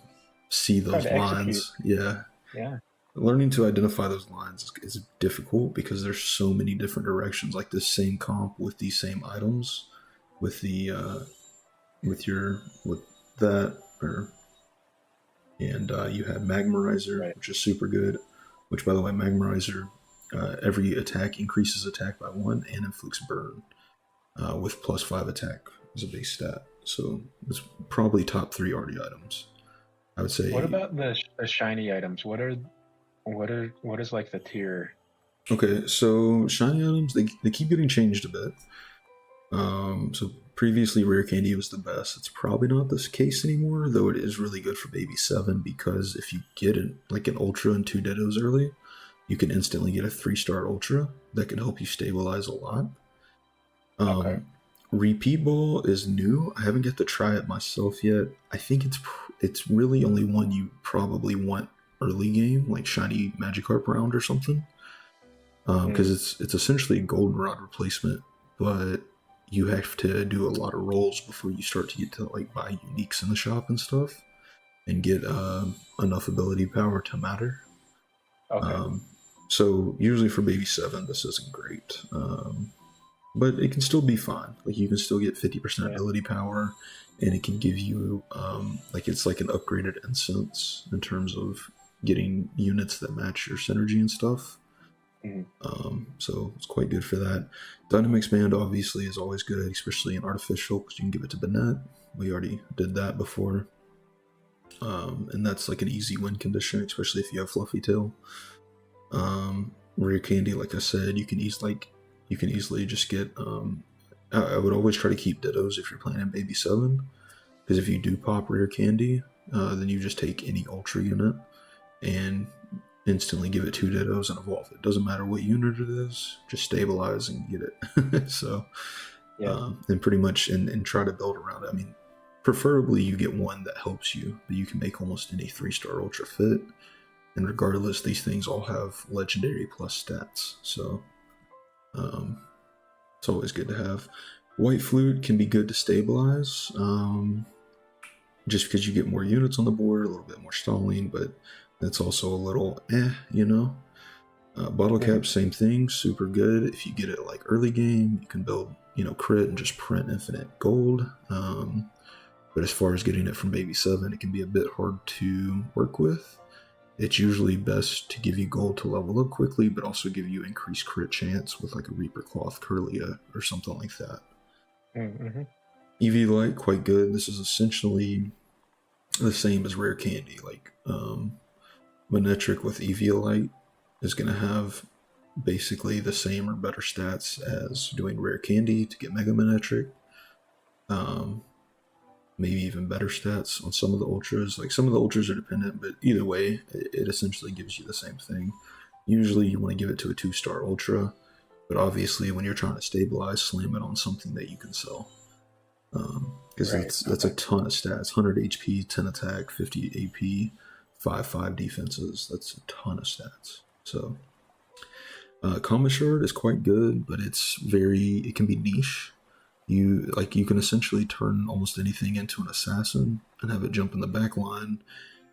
see those lines. Yeah. Learning to identify those lines is difficult because there's so many different directions. Like this same comp with these same items, with the you have Magmarizer, which is super good. Which, by the way, Magmarizer. Every attack increases attack by 1 and inflicts burn with +5 attack as a base stat. So it's probably top 3 Artie items, I would say. What about the shiny items? What is like the tier? Okay, so shiny items, they keep getting changed a bit. So previously Rare Candy was the best. It's probably not this case anymore, though it is really good for Baby 7 because if you get an Ultra and 2 Dittos early, you can instantly get a 3-star Ultra that can help you stabilize a lot. Repeat Ball is new. I haven't got to try it myself yet. I think it's really only one you probably want early game, like Shiny Magikarp round or something. Because it's essentially a Goldenrod replacement, but you have to do a lot of rolls before you start to get to like buy uniques in the shop and stuff, and get enough ability power to matter. So usually for Baby 7, this isn't great, but it can still be fine. Like you can still get 50% ability power, and it can give you it's like an upgraded incense in terms of getting units that match your synergy and stuff. So it's quite good for that. Dynamic Band obviously is always good, especially in artificial, because you can give it to Banette. We already did that before. and that's like an easy win condition, especially if you have Fluffy Tail. Rare candy, like I said, you can easily just get. I would always try to keep Dittos if you're playing in Baby 7, because if you do pop rare candy, then you just take any Ultra unit and instantly give it 2 Dittos and evolve it. Doesn't matter what unit it is, just stabilize and get it. So, Yeah. and pretty much and try to build around it. I mean, preferably you get one that helps you, but you can make almost any 3-star Ultra fit. And regardless, these things all have legendary plus stats, so it's always good to have. White Flute can be good to stabilize, just because you get more units on the board, a little bit more stalling, but that's also a little you know. Bottle Cap, same thing, super good. If you get it like early game, you can build, crit and just print infinite gold. But as far as getting it from Baby 7, it can be a bit hard to work with. It's usually best to give you gold to level up quickly, but also give you increased crit chance with like a Reaper Cloth Curlia or something like that. Eviolite, quite good. This is essentially the same as Rare Candy. Like, Manectric with Eviolite is going to have basically the same or better stats as doing Rare Candy to get Mega Manectric. Maybe even better stats on some of the Ultras. Like, some of the Ultras are dependent, but either way, it essentially gives you the same thing. Usually you want to give it to a 2-star Ultra, but obviously when you're trying to stabilize, slam it on something that you can sell. Because that's a ton of stats. 100 HP, 10 attack, 50 AP, 5/5 defenses. That's a ton of stats. So, Comet Shard is quite good, but it can be niche. You can essentially turn almost anything into an assassin and have it jump in the back line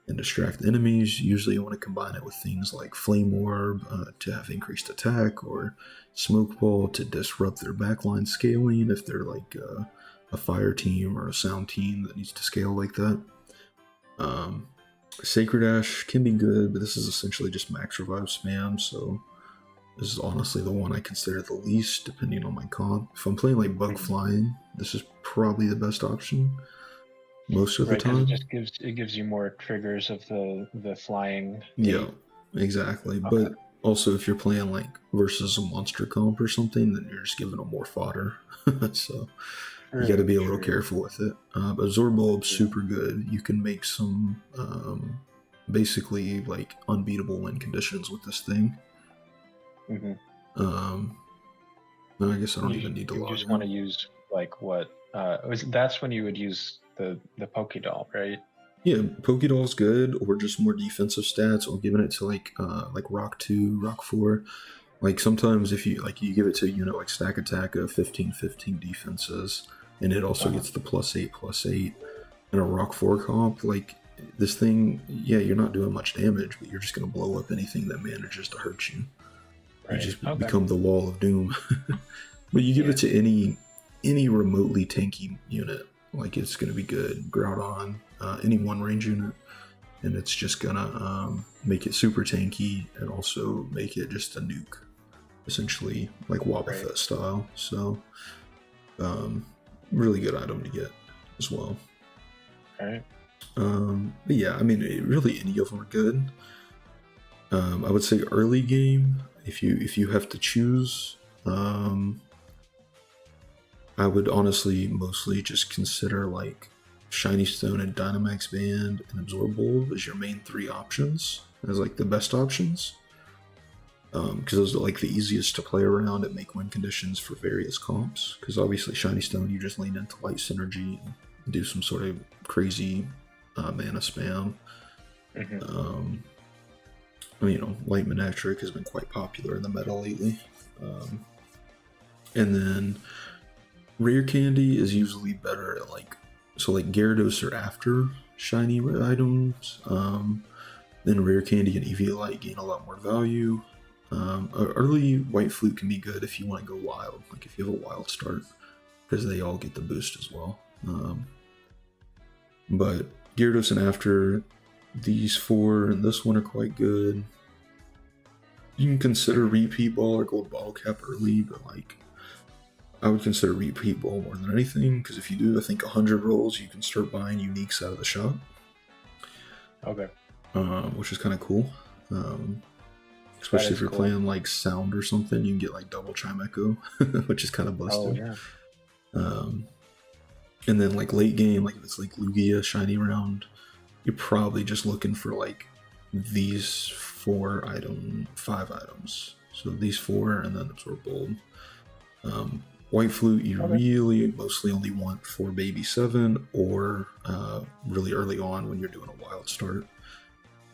and distract enemies. Usually you want to combine it with things like Flame Orb to have increased attack, or Smoke Ball to disrupt their backline scaling if they're like a fire team or a sound team that needs to scale like that. Sacred Ash can be good, but this is essentially just max revive spam, so this is honestly the one I consider the least, depending on my comp. If I'm playing like Bug Flying, this is probably the best option most of the time. It gives you more triggers of the flying. Yeah, exactly. Okay. But also, if you're playing like versus a monster comp or something, then you're just giving them more fodder. So you got to be a little careful with it. Absorb Bulb's super good. You can make some basically like unbeatable win conditions with this thing. No, I guess I don't even need to log in. You just want to use like what? That's when you would use the Pokédoll, right? Yeah, Pokédoll's good, or just more defensive stats, or giving it to like Rock 2, Rock 4. Like sometimes if you give it to a unit like Stack Attack of 15/15 defenses, and it also gets the +8/+8, and a Rock 4 comp, like this thing, yeah, you're not doing much damage, but you're just gonna blow up anything that manages to hurt you. Right. You just become the wall of doom. But you give it to any remotely tanky unit, like it's going to be good. Groudon, any one range unit, and it's just gonna make it super tanky and also make it just a nuke, essentially like Wobbuffet style. So, really good item to get as well. Alright. But yeah, I mean, really any of them are good. I would say early game, if you have to choose, I would honestly mostly just consider like Shiny Stone and Dynamax Band and Absorb Bulb as your main 3 options, as like the best options. Because those are like the easiest to play around and make win conditions for various comps. Because obviously Shiny Stone, you just lean into Light Synergy and do some sort of crazy mana spam. Light Manectric has been quite popular in the meta lately. And then Rare Candy is usually better at like Gyarados are after shiny items. Then Rare Candy and Eviolite gain a lot more value. Early White Flute can be good if you want to go wild, like if you have a wild start, because they all get the boost as well. But Gyarados and after, these 4 and this one are quite good. You can consider Repeat Ball or Gold Bottle Cap early, but like I would consider Repeat Ball more than anything, because if you do, I think 100 rolls, you can start buying uniques out of the shop. Okay. which is kind of cool. That Especially if is you're cool. playing like sound or something, you can get like double chime echo, which is kind of Oh busted. yeah. Um, and then like late game, like if it's like Lugia shiny round, you're probably just looking for like these 5 items. So these 4 and then absorb bold. White flute, you Okay. really mostly only want for baby 7 or really early on when you're doing a wild start.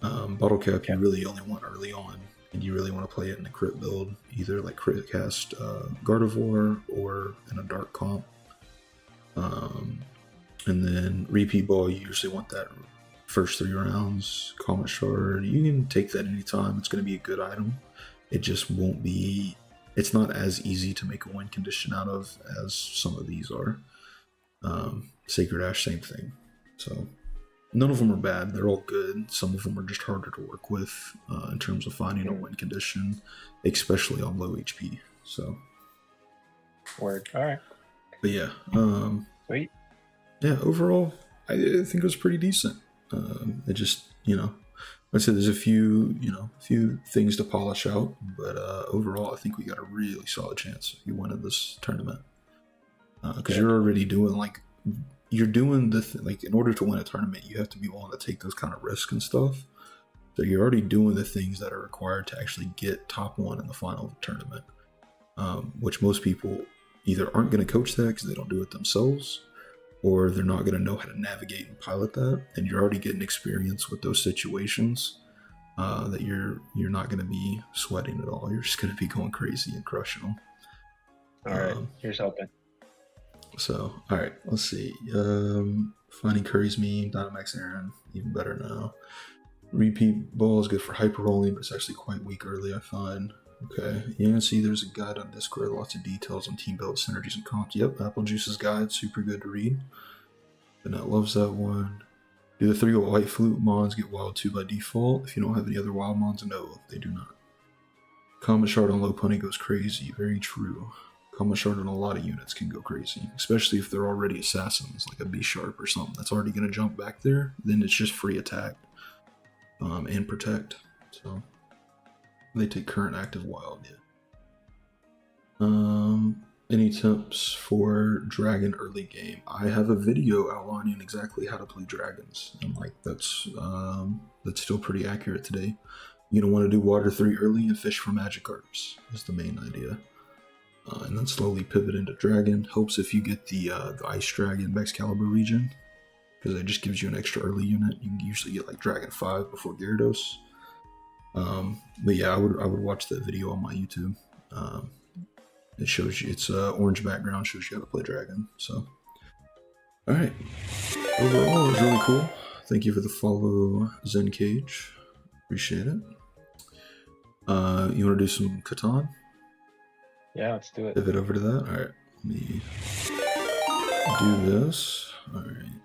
Bottle cap, Yeah. you really only want early on, and you really want to play it in a crit build, either like crit cast Gardevoir or in a dark comp. And then repeat ball, you usually want that first 3 rounds. Comet shard, you can take that anytime. It's going to be a good item. It just won't be. It's not as easy to make a win condition out of as some of these are. Sacred Ash, same thing. So none of them are bad. They're all good. Some of them are just harder to work with in terms of finding a win condition, especially on low HP. So, Word. All right. but yeah, Sweet. yeah. Overall, I think it was pretty decent. It just, like I said, there's a few things to polish out, but overall, I think we got a really solid chance if you win in this tournament because you're already doing like you're doing like in order to win a tournament, you have to be willing to take those kind of risks and stuff. So you're already doing the things that are required to actually get top 1 in the final tournament, which most people either aren't going to coach that because they don't do it themselves, or they're not going to know how to navigate and pilot that. And you're already getting experience with those situations that you're not going to be sweating at all. You're just going to be going crazy and crushing them. All right. Here's hoping. So, all right, let's see. Finding Curry's meme, Dynamax Aaron, even better now. Repeat ball is good for hyper rolling, but it's actually quite weak early, I find. Okay, you can see there's a guide on Discord, lots of details on team build, synergies, and comps. Yep, Apple Juice's guide, super good to read. Bennett loves that one. Do the 3 white flute mons get wild 2 by default? If you don't have any other wild mons, no, they do not. Comet shard on low pony goes crazy, very true. Comet shard on a lot of units can go crazy, especially if they're already assassins, like a B sharp or something that's already going to jump back there. Then it's just free attack and protect. So they take current active wild. Yeah. Any tips for dragon early game? I have a video outlining exactly how to play dragons, and like that's still pretty accurate today. You don't want to do water 3 early and fish for Magikarps is the main idea. And then slowly pivot into dragon. Helps if you get the ice dragon Excalibur region, because it just gives you an extra early unit. You can usually get like dragon 5 before Gyarados. But yeah, I would watch that video on my YouTube. It shows you, it's orange background, shows you how to play dragon. So, all right. Overall, it was really cool. Thank you for the follow, Zen Cage. Appreciate it. You want to do some Catan? Yeah, let's do it. Pivot over to that. All right. Let me do this. All right.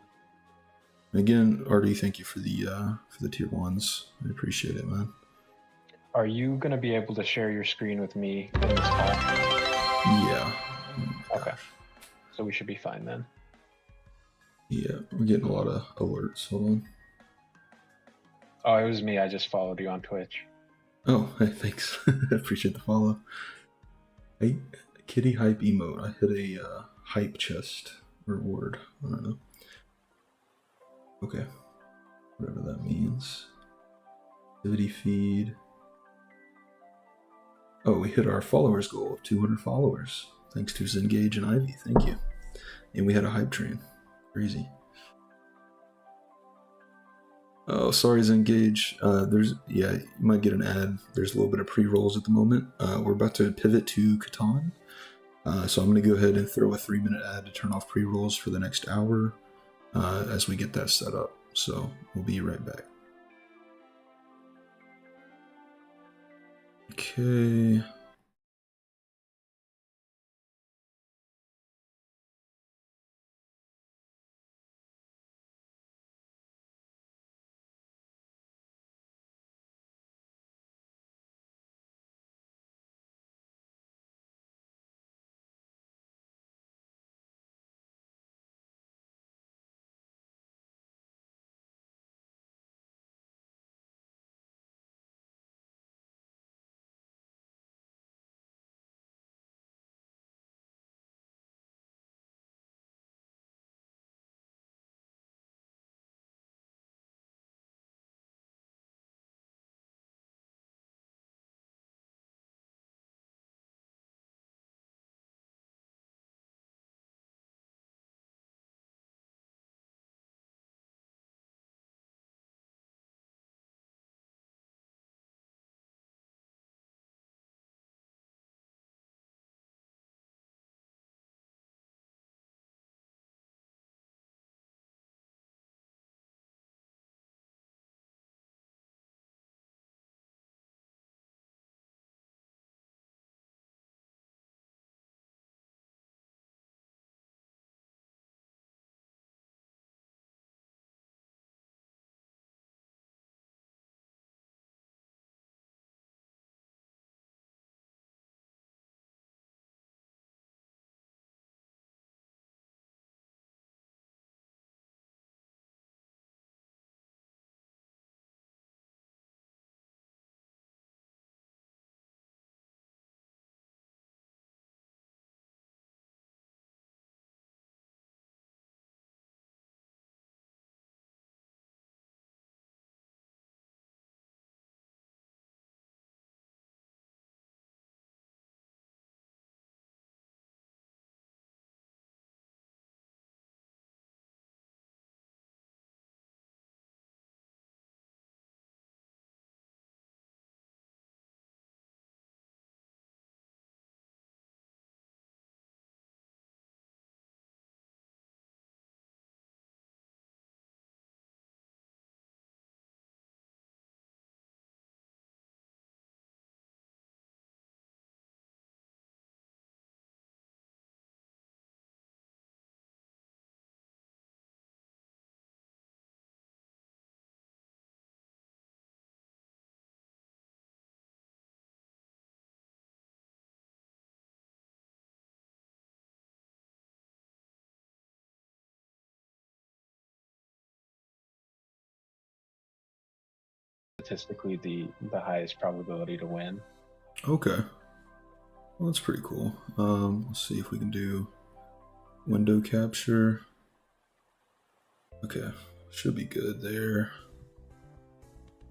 Again, Artie, thank you for the tier 1s. I appreciate it, man. Are you gonna be able to share your screen with me in this call? Yeah. Oh okay. So we should be fine then. Yeah, we're getting a lot of alerts. Hold on. Oh, it was me. I just followed you on Twitch. Oh, hey, thanks. I appreciate the follow. Hey, kitty hype emote. I hit a hype chest reward. I don't know. Okay. Whatever that means. Activity feed. Oh, we hit our followers goal of 200 followers. Thanks to Zengage and Ivy. Thank you. And we had a hype train. Crazy. Oh, sorry, Zengage. You might get an ad. There's a little bit of pre-rolls at the moment. We're about to pivot to Catan. So I'm going to go ahead and throw a 3-minute ad to turn off pre-rolls for the next hour as we get that set up. So we'll be right back. Okay. statistically the highest probability to win. Okay. Well, that's pretty cool. Let's see if we can do window capture. Okay, should be good there.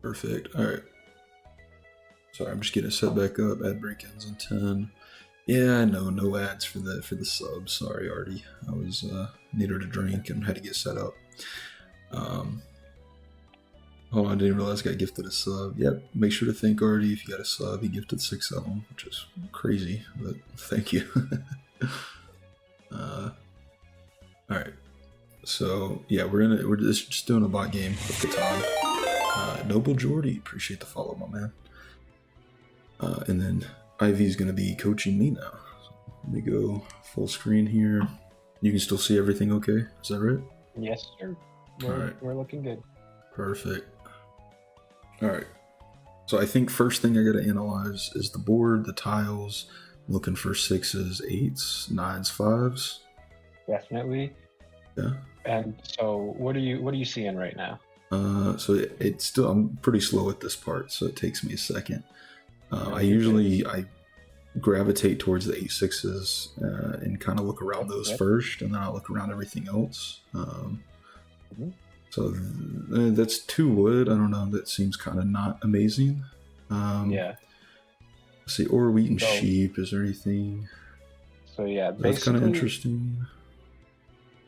Perfect. All right. Sorry, I'm just getting it set back up. Ad break ends in 10. Yeah, I know, no ads for the sub. Sorry, Artie. I was needed a drink and had to get set up. Oh, I didn't realize I got gifted a sub. Yep, make sure to thank Artie if you got a sub. He gifted 6 of them, which is crazy, but thank you. All right. So yeah, we're just doing a bot game of Catan. Noble Jordy, appreciate the follow, my man. And then Ivy's gonna be coaching me now. So let me go full screen here. You can still see everything okay? Is that right? Yes, sir. We're looking good. Perfect. All right. So I think first thing I gotta analyze is the board, the tiles. I'm looking for 6s, 8s, 9s, 5s. Definitely. Yeah. And so, what are you seeing right now? So it's still, I'm pretty slow at this part, so it takes me a second. I gravitate towards the 8-6s and kind of look around those first, and then I'll look around everything else. So that's 2 wood. I don't know. That seems kind of not amazing. Yeah. Let's see, or wheat and sheep. Is there anything? So yeah, that's kind of interesting.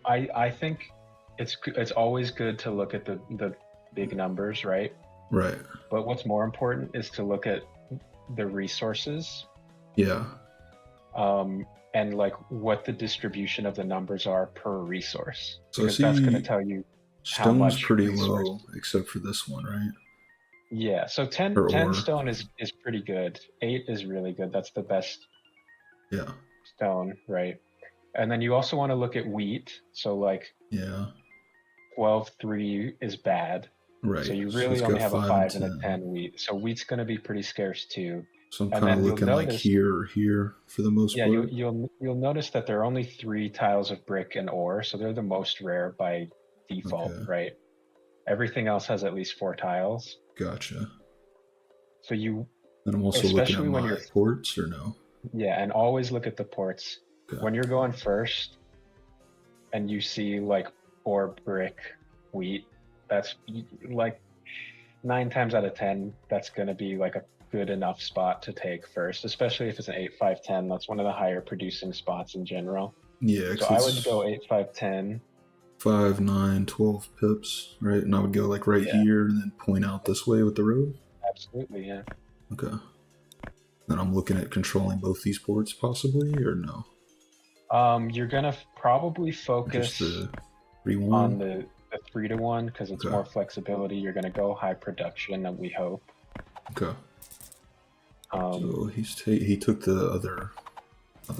I think it's always good to look at the big numbers, right? Right. But what's more important is to look at the resources. Yeah. And like what the distribution of the numbers are per resource. So because that's going to tell you how much. Stone's pretty low, except for this one, right? Yeah. So 10 stone is pretty good. 8 is really good. That's the best. Yeah. Stone, right? And then you also want to look at wheat. So like 12-3 is bad. Right. So you really only have a 5 and a 10 wheat. So wheat's going to be pretty scarce too. So I'm kind of looking like here or here for the most part. Yeah, you'll notice that there are only 3 tiles of brick and ore, so they're the most rare by default, right? Everything else has at least 4 tiles. Gotcha. So you. And I'm also looking at my ports, or no? Yeah, and always look at the ports. Okay. When you're going first, and you see like ore, brick, wheat, that's like 9 times out of 10, that's going to be like a good enough spot to take first, especially if it's an 8, 5, 10. That's one of the higher producing spots in general. Yeah. So I would go 8, 5, 10. 5, 9, 12 pips, right? And I would go like right here and then point out this way with the road? Absolutely, yeah. Okay. Then I'm looking at controlling both these ports possibly, or no? You're going to probably focus on the 3-1 because it's more flexibility. You're going to go high production, and we hope. Okay. So he took the other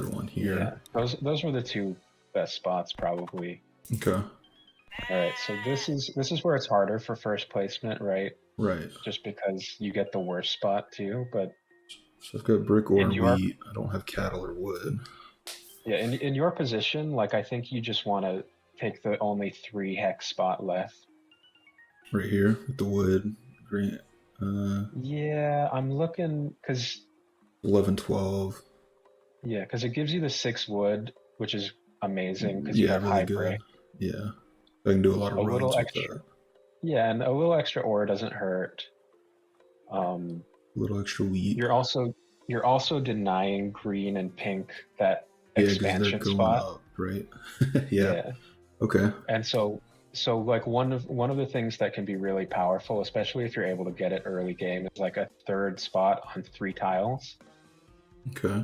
one here. Yeah, those were the 2 best spots probably. Okay. All right, so this is where it's harder for first placement, right? Right. Just because you get the worst spot too, but. So I've got brick or wheat. I don't have cattle or wood. Yeah, in your position, like I think you just want to take the only 3 hex spot left. Right here with the wood, green. Yeah, I'm looking because 11, 12. Yeah, because it gives you the 6 wood, which is amazing because you have really high brick. Yeah, I can do a lot of runs with that. Yeah, and a little extra ore doesn't hurt. A little extra wheat. You're also denying green and pink that expansion spot. Up, right? Yeah. Okay. And so like one of the things that can be really powerful, especially if you're able to get it early game, is like a 3rd spot on 3 tiles. Okay.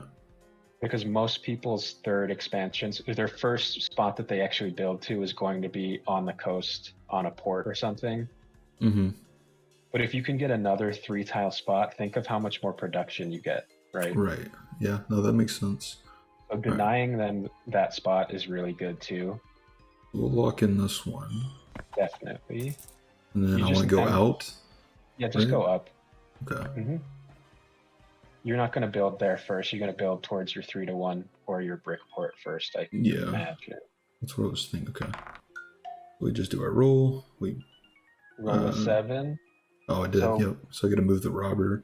Because most people's 3rd expansions, their first spot that they actually build to is going to be on the coast on a port or something. Mm-hmm. But if you can get another 3 tile spot, think of how much more production you get, right? Right. Yeah. No, that makes sense. So denying them that spot is really good too. We'll lock in this one. Definitely. And then I want to go out? Yeah, just go up. Okay. Mm-hmm. You're not going to build there first. You're going to build towards your 3-1 or your brick port first, I imagine. That's what I was thinking. Okay. We just do our roll. We roll a 7. Oh, I did. So Yep. So I got to move the robber.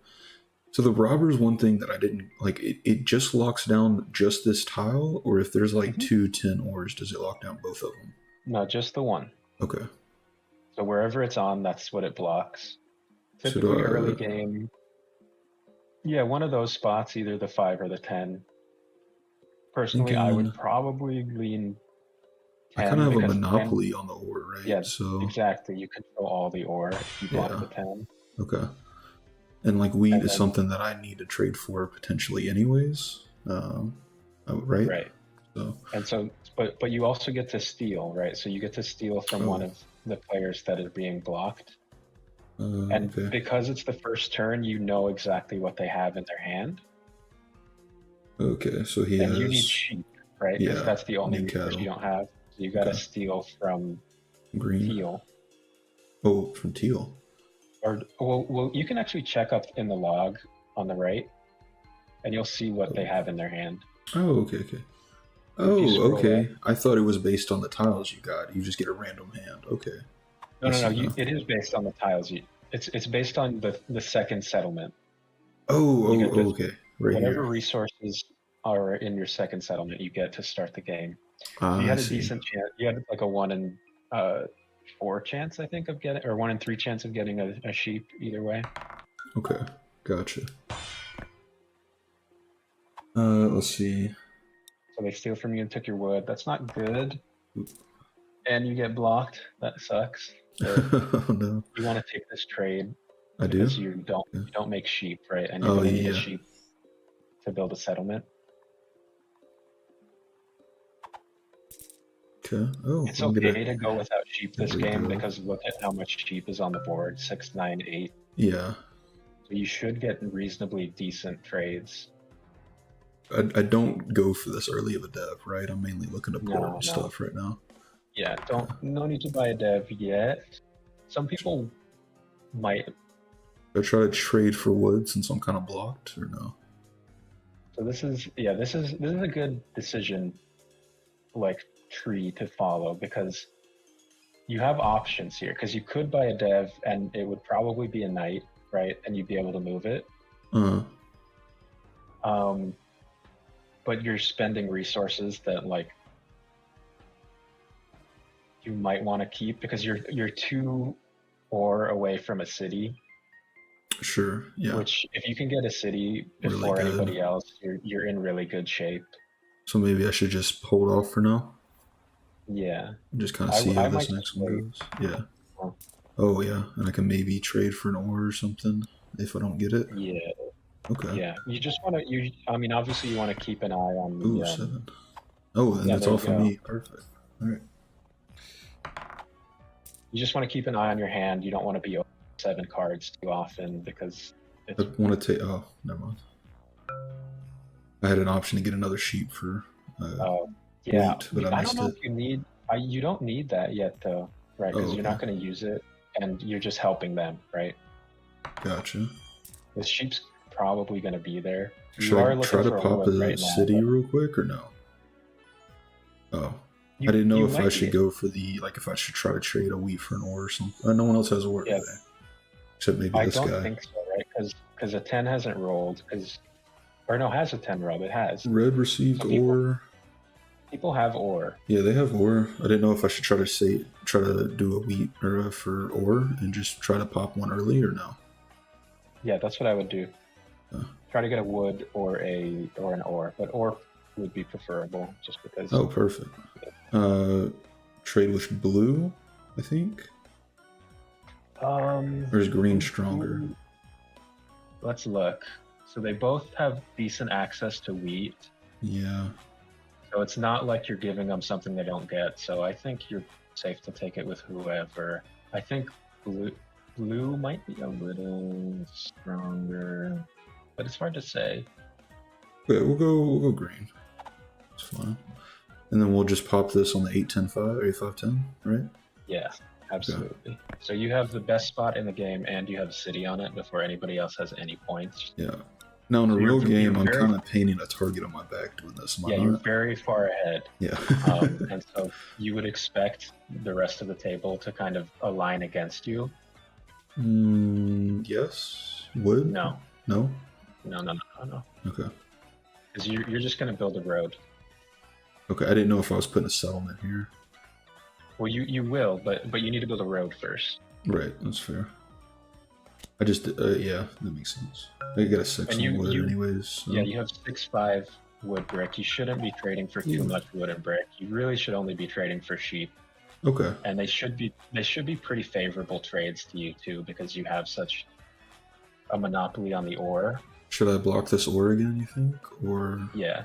So the robber is one thing that I didn't like. It just locks down just this tile, or if there's like Mhm. 2 10 ores, does it lock down both of them? no, just the one. Okay. So wherever it's on, that's what it blocks. So do Typically early I? game, yeah, one of those spots, either the 5 or the 10. Personally, I would Thinking probably lean I kind 10 of have a because 10, monopoly on the ore, right? yeah, So exactly. You control all the ore if you block yeah. the 10. Okay. And like wheat And is then, something that I need to trade for potentially, anyways. Right. right. So And so, but you also get to steal, right? So you get to steal from one oh, of the players that is being blocked. And okay. because it's the first turn, you know exactly what they have in their hand. Okay. So he And you need has sheep, right? Because yeah, that's the only need resource you cattle. don't have. So you got to Okay. steal from Green. teal. Oh, from teal. Or, well, you can actually check up in the log on the right, and you'll see what they have in their hand. Oh, okay, okay. If you Oh, scroll up. okay. I thought it was based on the tiles you got. You just get a random hand. Okay. No, I no, no. see now. It is based on the tiles. It's based on the second settlement. Oh, You oh, get oh, this okay. Right whatever here. resources are in your second settlement. You get to start the game. So you Ah, I had a see. decent chance. You had like a 1 in 4 chance, I think, of getting, or 1 in 3 chance of getting a sheep. Either way. Okay. Gotcha. Let's see. So they steal from you and took your wood. That's not good. And you get blocked. That sucks. So Oh no. you want to take this trade I do? because Yeah. you don't make sheep, right? And you're Oh gonna need a yeah. sheep to build a settlement. Okay. Oh, It's I'm gonna okay to go without sheep there this we game go. because look at how much sheep is on the board, 6, 9, 8. Yeah. So you should get reasonably decent trades. I don't go for this early of a dev, right? I'm mainly looking to port No, and no. stuff right now. Yeah, Okay. no need to buy a dev yet. Some people might. I try to trade for wood since I'm kind of blocked, or no? So this is a good decision, like tree to follow, because you have options here. Because you could buy a dev and it would probably be a knight, right? And you'd be able to move it. Uh, Um, but you're spending resources that like you might want to keep because you're 2 ore away from a city. sure. Yeah. Which, if you can get a city Really before good. anybody else, you're in really good shape. So maybe I should just hold off for now Yeah, and just kind of see how I this might just next one wait. goes. Yeah. Oh, Oh yeah, and I can maybe trade for an ore or something if I don't get it. yeah, Okay. yeah. You just want to. I mean, obviously, you want to keep an eye on Ooh, the. 7. Oh, and Yeah, that's there all you for go. me. Perfect. All right. You just want to keep an eye on your hand. You don't want to be over 7 cards too often because I it's. want to take. Oh, never mind. I had an option to get another sheep for Yeah, wheat, but I I don't missed know it. if you need. You don't need that yet, though, right? Oh, Because you're okay. not going to use it, and you're just helping them, right? Gotcha. The sheep's probably going to be there. You Should I are looking try to for a pop wood a right now, city but real quick or no? Oh, I you didn't know you if I might should be. go for the like if I should try to trade a wheat for an ore or something. No one else has ore Yeah, today, except maybe I this don't guy. think so, right? Because a 10 hasn't rolled. Because or no, has a 10 rolled. It has. Red received So ore. people have ore. Yeah, they have ore. I didn't know if I should try to do a wheat or for ore and just try to pop one early or no. Yeah, that's what I would do. Uh, Try to get a wood or an ore, but ore would be preferable just because. oh, perfect. Trade with blue, I think. Or is green stronger? Let's look. So they both have decent access to wheat. Yeah. So it's not like you're giving them something they don't get. So I think you're safe to take it with whoever. I think blue might be a little stronger, but it's hard to say. Okay, we'll go green. It's fine. And then we'll just pop this on the 8-10-5 or 8-5-10, right? Yeah, absolutely. Okay. So you have the best spot in the game and you have a city on it before anybody else has any points. Yeah. Now in a So real game, I'm kind of painting a target on my back doing this. Yeah, you're very far ahead. Yeah. And so you would expect the rest of the table to kind of align against you. Yes. Wood? No, No? no. Okay. Because you're just gonna build a road. Okay, I didn't know if I was putting a settlement here. Well, you will, but you need to build a road first. Right, that's fair. I just, yeah, that makes sense. I got a 6 And on wood you anyways, so. yeah, you have 6-5 wood brick. You shouldn't be trading for too much wood and brick. You really should only be trading for sheep. Okay. And they should be pretty favorable trades to you too, because you have such a monopoly on the ore. Should I block this ore again, you think? Or Yeah.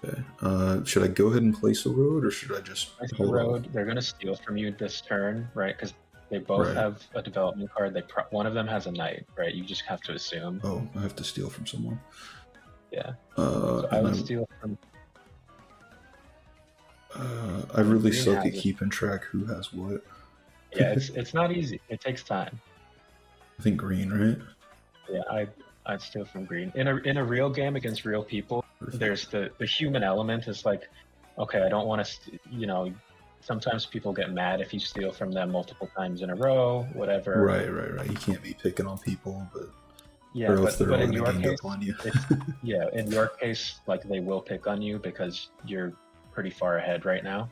okay. Should I go ahead and place a road, or should I just Place the hold road. off? They're gonna steal from you this turn, right? Because they both Right. have a development card. One of them has a knight, right? You just have to assume. Oh, I have to steal from someone. Yeah. So I would steal from. I really Green suck has at it. keeping track who has what. Yeah, it's not easy. It takes time. I think green, right? Yeah, I'd steal from green. In a real game against real people, Perfect. there's the human element is like, okay, I don't want to, sometimes people get mad if you steal from them multiple times in a row, whatever. Right. You can't be picking on people, but Yeah, or else they're all in gonna your gang case, up on you. yeah, in your case, like they will pick on you because you're pretty far ahead right now,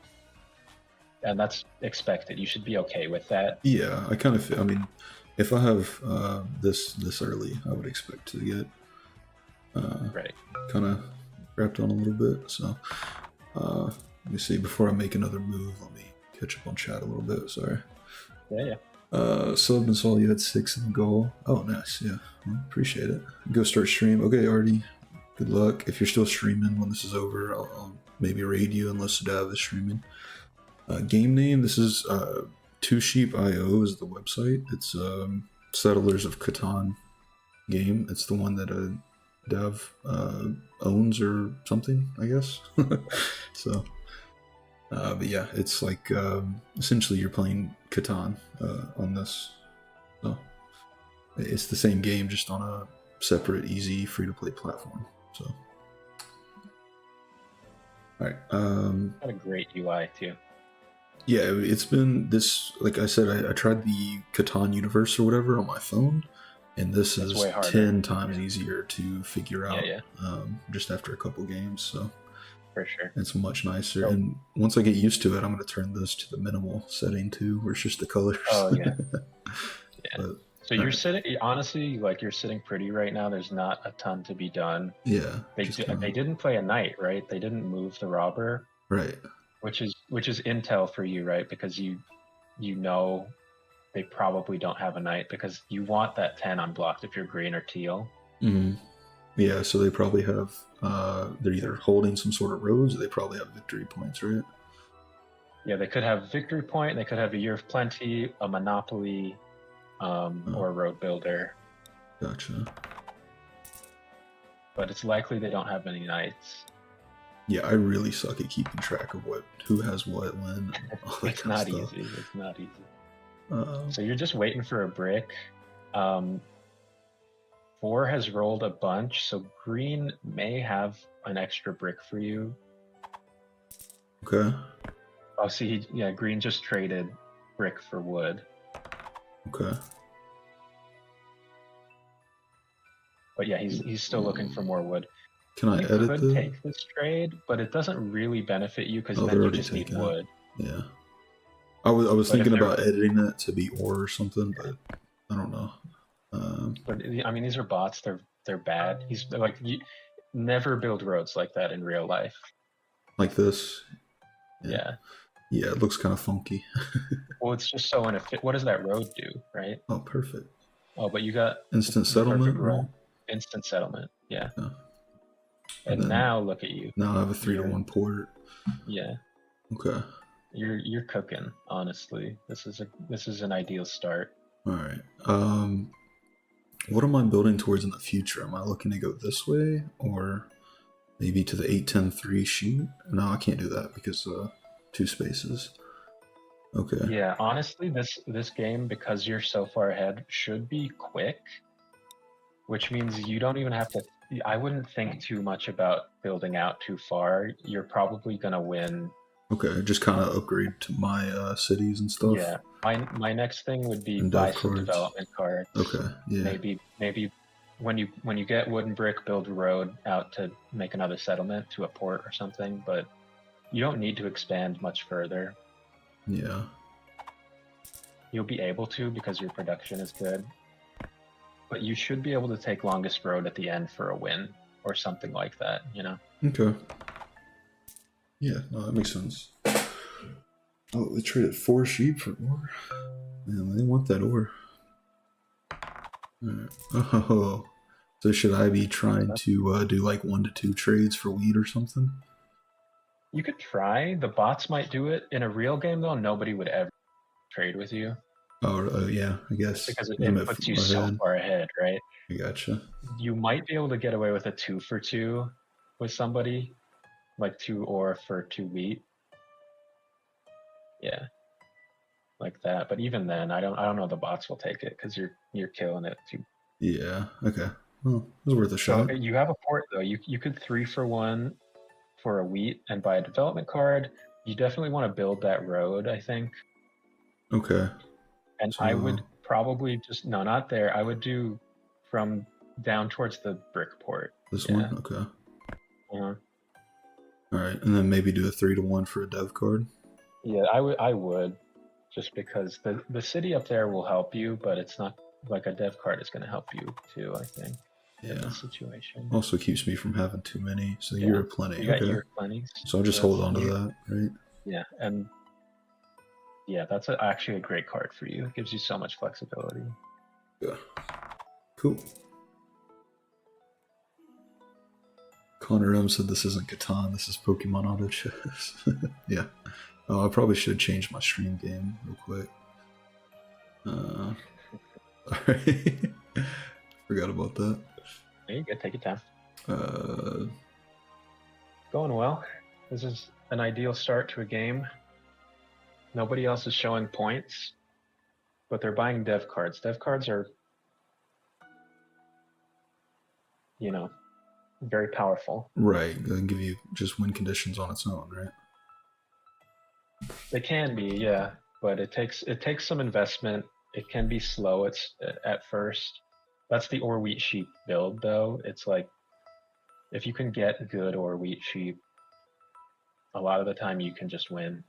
and that's expected. You should be okay with that. Yeah, I kind of. I mean, if I have this early, I would expect to get Right. kind of wrapped on a little bit. So let me see. Before I make another move, let me catch up on chat a little bit. Sorry. Yeah. Sub and Saul, you had 6 in the goal. Oh, nice. Yeah, well, appreciate it. Go start stream. Okay, Artie. Good luck. If you're still streaming when this is over, I'll maybe raid you unless Dav is streaming. Game name. This is 2sheep.io is the website. It's Settlers of Catan game. It's the one that Dav owns or something, I guess. So, but yeah, it's like essentially you're playing Catan on this. So it's the same game, just on a separate, easy, free-to-play platform. So, all right. Got a great UI too. Yeah, it's been this. Like I said, I tried the Catan universe or whatever on my phone, and this It's is way harder. 10 times easier to figure out. Yeah. Just after a couple games, so For sure. it's much nicer. So- and once I get used to it, I'm going to turn this to the minimal setting too, where it's just the colors. Oh yeah. Yeah. But, So you're sitting, honestly, like you're sitting pretty right now. There's not a ton to be done. yeah, They didn't play a knight, right? They didn't move the robber, right. which is intel for you, right? Because you know they probably don't have a knight because you want that 10 unblocked if you're green or teal. Mm-hmm. Yeah, so they probably have. They're either holding some sort of roads, or they probably have victory points, right? Yeah, they could have victory point. They could have a year of plenty, a monopoly, or a road builder. Gotcha. But it's likely they don't have any knights. Yeah, I really suck at keeping track of who has what when. And all that It's kind not of stuff. easy. It's not easy. Um, So you're just waiting for a brick. 4 has rolled a bunch, so green may have an extra brick for you. okay. Oh, see, yeah, green just traded brick for wood. Okay. But yeah, he's still looking for more wood. Can I You edit could this? take this trade, but it doesn't really benefit you because Oh, then they're you already just need taken it. wood. Yeah. I was But if thinking they're- about editing it to be ore or something, but I don't know. But I mean, these are bots. They're bad. They're like, you never build roads like that in real life. Like this. Yeah. Yeah, it looks kind of funky. Well, it's just so inefficient. What does that road do, right? Oh, perfect. Oh, but you got Instant the settlement, perfect right? roll. Instant settlement. Yeah. Yeah. And then- now look at you. Now I have a 3-to-1 port. Yeah. Okay. You're cooking, honestly. This is an ideal start. All right. What am I building towards in the future? Am I looking to go this way or maybe to the 8-10-3 sheet? No, I can't do that because 2 spaces. Okay. Yeah, honestly, this game, because you're so far ahead, should be quick, which means you don't even have to. I wouldn't think too much about building out too far. You're probably gonna win Okay, just kind of upgrade to my cities and stuff. Yeah, my next thing would be And buy dev some cards. development cards. Okay, yeah. Maybe when you get wood and brick, build a road out to make another settlement to a port or something. But you don't need to expand much further. Yeah. You'll be able to because your production is good. But you should be able to take longest road at the end for a win or something like that, you know? Okay. Yeah, no, that makes sense. Oh, they traded 4 sheep for ore. Man, they want that ore. Alright. Oh, so should I be trying to do like 1 to 2 trades for wheat or something? You could try. The bots might do it. In a real game, though, nobody would ever trade with you. Oh, yeah, I Just guess. because I'm it puts you so ahead. far ahead, right? I gotcha. You might be able to get away with a 2 for 2 with somebody, like 2 ore for 2 wheat. Yeah, like that. But even then, I don't know the bots will take it because you're killing it too. Yeah, okay. Well, it was worth a So shot. you have a port though. You could 3 for 1 for a wheat and buy a development card. You definitely want to build that road, I think. Okay. And I would So probably just no, not there. I would do from down towards the brick port. this Yeah. one? Okay. Uh-huh. Alright, and then maybe do a 3 to 1 for a dev card. Yeah, I would just because the city up there will help you, but it's not like a dev card is going to help you too, I think. In Yeah. this situation. Also keeps me from having too many. So Yeah. you're plenty. You got Okay. your plenties. So I'll just hold on to that, right? Yeah, and yeah, that's actually a great card for you. It gives you so much flexibility. Yeah. Cool. Connor M said this isn't Catan, this is Pokemon Auto Chess. Yeah. Oh, I probably should change my stream game real quick. Sorry. Forgot about that. There you go, take your time. Uh, Going well. This is an ideal start to a game. Nobody else is showing points, but they're buying dev cards. Dev cards are, you know, very powerful. right. They can give you just win conditions on its own, right? They can be, yeah, but it takes some investment. It can be slow at first. That's the ore wheat sheep build, though. It's like if you can get good ore wheat sheep, a lot of the time you can just win.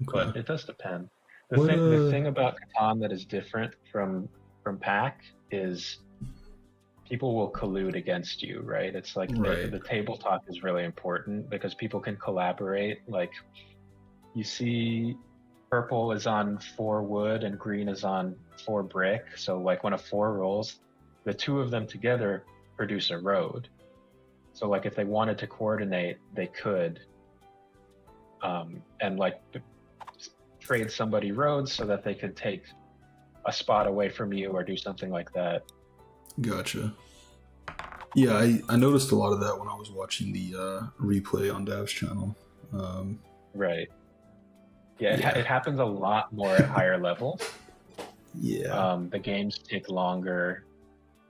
Okay. But it does depend. The thing about Catan that is different from Pack is people will collude against you, right? It's like Right. the table talk is really important because people can collaborate. Like you see purple is on 4 wood and green is on 4 brick. So like when a 4 rolls, the 2 of them together produce a road. So like if they wanted to coordinate, they could, and like trade somebody roads so that they could take a spot away from you or do something like that. Gotcha. Yeah, I noticed a lot of that when I was watching the replay on Dav's channel. Right. Yeah, it happens a lot more at higher levels. Yeah. The games take longer.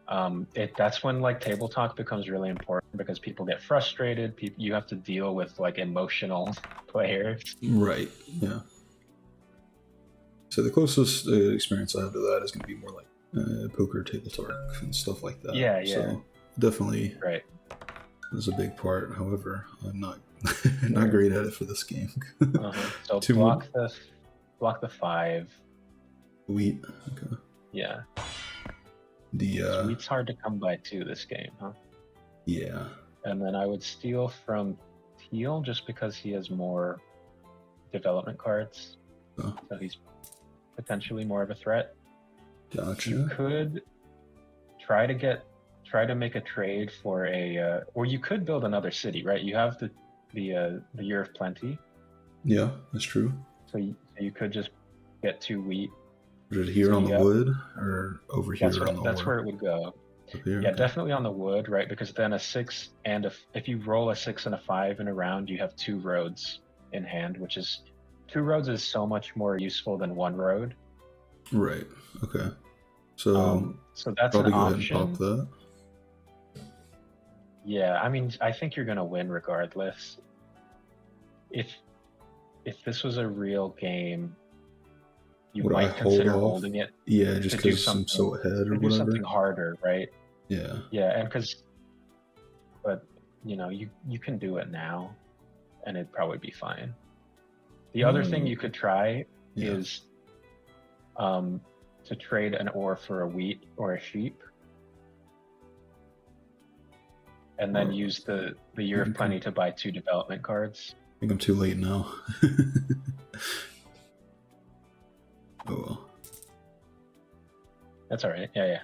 That's when like table talk becomes really important because people get frustrated. You have to deal with like emotional players. Right. Yeah. So the closest experience I have to that is going to be more like poker table talk and stuff like that. Yeah. So definitely, right. is a big part. However, I'm not not great at it for this game. So block the 5 wheat. Okay. Yeah. The wheat's hard to come by too this game, huh? Yeah. And then I would steal from Teal just because he has more development cards. Oh. So he's potentially more of a threat. Gotcha. You could try to make a trade for a or you could build another city, right? You have the Year of Plenty. Yeah, that's true. So you could just get 2 wheat. Is it here on the wood or over here on the That's where it would go. Here? Yeah, Okay. definitely on the wood, right? Because then a 6 and if you roll a 6 and a 5 in a round, you have 2 roads in hand, which is 2 roads is so much more useful than 1 road. Right. Okay. So that's probably an go option. ahead and pop that. Yeah, I mean, I think you're gonna win regardless. if this was a real game, you Would I might hold consider off? holding it Yeah, just to do because I'm so something ahead or to do something whatever. harder, right? Yeah. Yeah, and but you know, you can do it now, and it'd probably be fine. The other thing you could try Yeah. is to trade an ore for a wheat or a sheep, and then use the year of plenty to buy 2 development cards. I think I'm too late now. Oh well. That's all right. Yeah.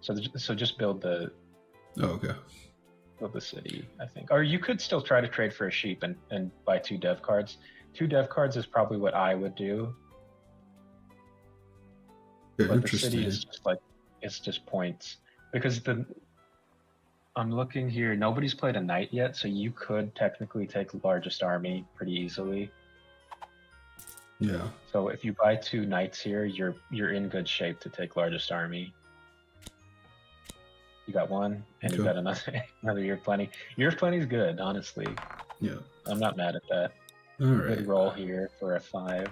So just build the Oh, okay. build the city, I think. Or you could still try to trade for a sheep and buy 2 dev cards. 2 dev cards is probably what I would do. Yeah, But the city is just like, it's just points. Because I'm looking here, nobody's played a knight yet, so you could technically take largest army pretty easily. Yeah. So if you buy 2 knights here, you're in good shape to take largest army. You got 1, and you got another year of plenty. Year of plenty is good, honestly. Yeah. I'm not mad at that. All right. Good roll here for a 5.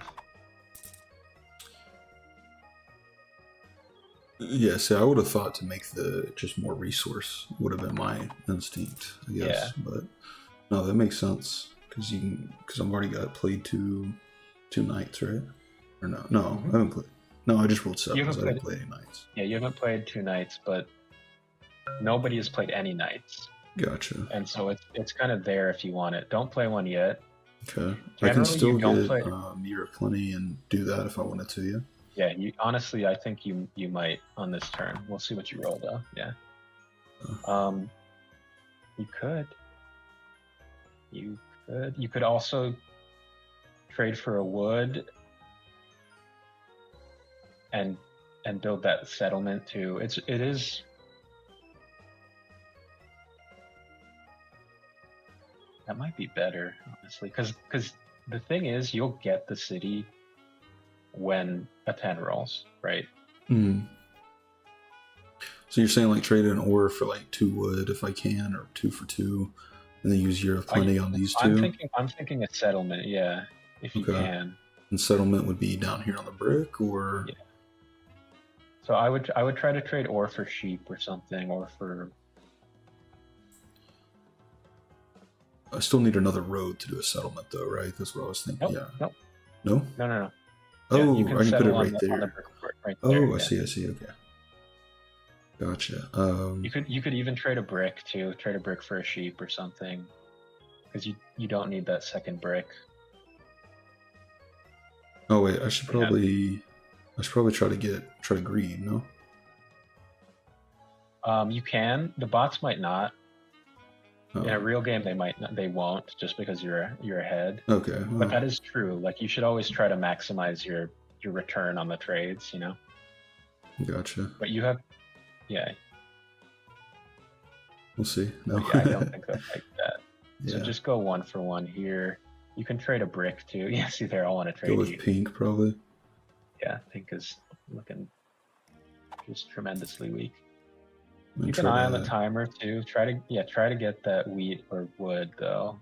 Yeah, see, I would have thought to make the just more resource would have been my instinct, I guess. Yeah. But no, that makes sense because I've already got played two knights, right? Or no, I haven't played. No, I just rolled 7. I didn't play any knights. Yeah, you haven't played 2 knights, but nobody has played any knights. Gotcha. And so it's kind of there if you want it. Don't play one yet. Okay. Generally, I can still get year of plenty and do that if I wanted to. Yeah. Yeah, honestly, I think you might on this turn. We'll see what you roll though. Yeah. You could. You could also trade for a wood and build that settlement too. It is. That might be better, honestly, because the thing is, you'll get the city when a 10 rolls, right? Hmm. So you're saying like trade an ore for like 2 wood if I can, or 2 for 2, and then use year of plenty on these 2? I'm thinking a settlement, yeah, if you can. And settlement would be down here on the brick, or yeah. So I would try to trade ore for sheep or something, or for. I still need another road to do a settlement, though, right? That's what I was thinking. Nope, yeah. Nope. No. No. Oh, yeah, I can put it right there. Right oh, there, I see. Okay. Gotcha. You could even trade a brick too. Trade a brick for a sheep or something, because you don't need that second brick. Oh wait, I should probably try to green. No. You can. The bots might not. Oh. In a real game, they won't, just because you're ahead. Okay. Well. But that is true. Like, you should always try to maximize your return on the trades, you know? Gotcha. But you have, yeah. We'll see. No. Yeah, I don't think they'll like that. Yeah. So just go 1 for 1 here. You can trade a brick too. Yeah, see there, I want to trade Go with you. pink, probably. Yeah, pink is looking just tremendously weak. Keep an eye on the timer too. Try to get that wheat or wood though.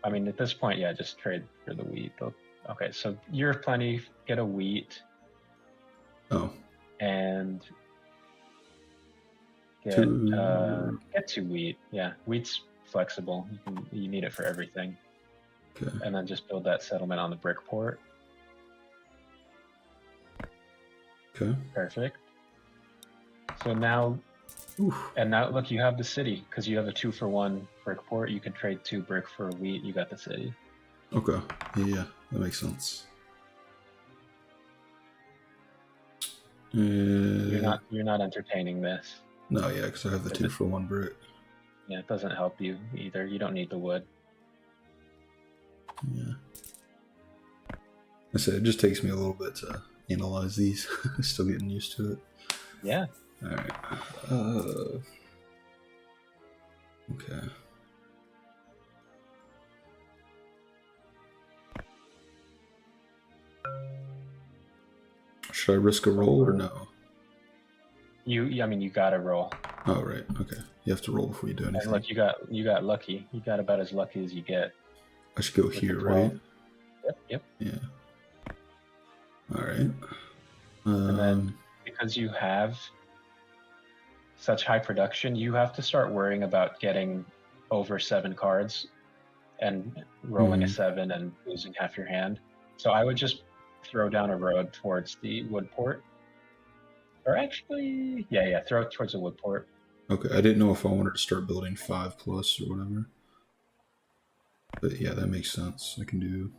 I mean, at this point, yeah, just trade for the wheat. Okay, so year of plenty, get a wheat. Oh. And get 2 wheat. Yeah, wheat's flexible. You need it for everything. Okay. And then just build that settlement on the brick port. Okay. Perfect. So now, look, you have the city because you have a 2 for 1 brick port. You can trade 2 brick for wheat. You got the city. Okay. Yeah, that makes sense. You're not entertaining this. No, yeah, because I have the 2 for 1 brick. Yeah, it doesn't help you either. You don't need the wood. Yeah. I said it just takes me a little bit to analyze these. Still getting used to it. Yeah. All right. Okay. Should I risk a roll or no? I mean, you gotta roll. Oh, right. Okay. You have to roll before you do anything. And look, you got lucky. You got about as lucky as you get. I should go with the here, 12. right? Yep. Yeah. All right. And then because you have such high production, you have to start worrying about getting over 7 cards and rolling a 7 and losing half your hand. So I would just throw down a road towards the wood port. Or actually, yeah, throw it towards a wood port. Okay, I didn't know if I wanted to start building 5+ or whatever. But yeah, that makes sense. I can do.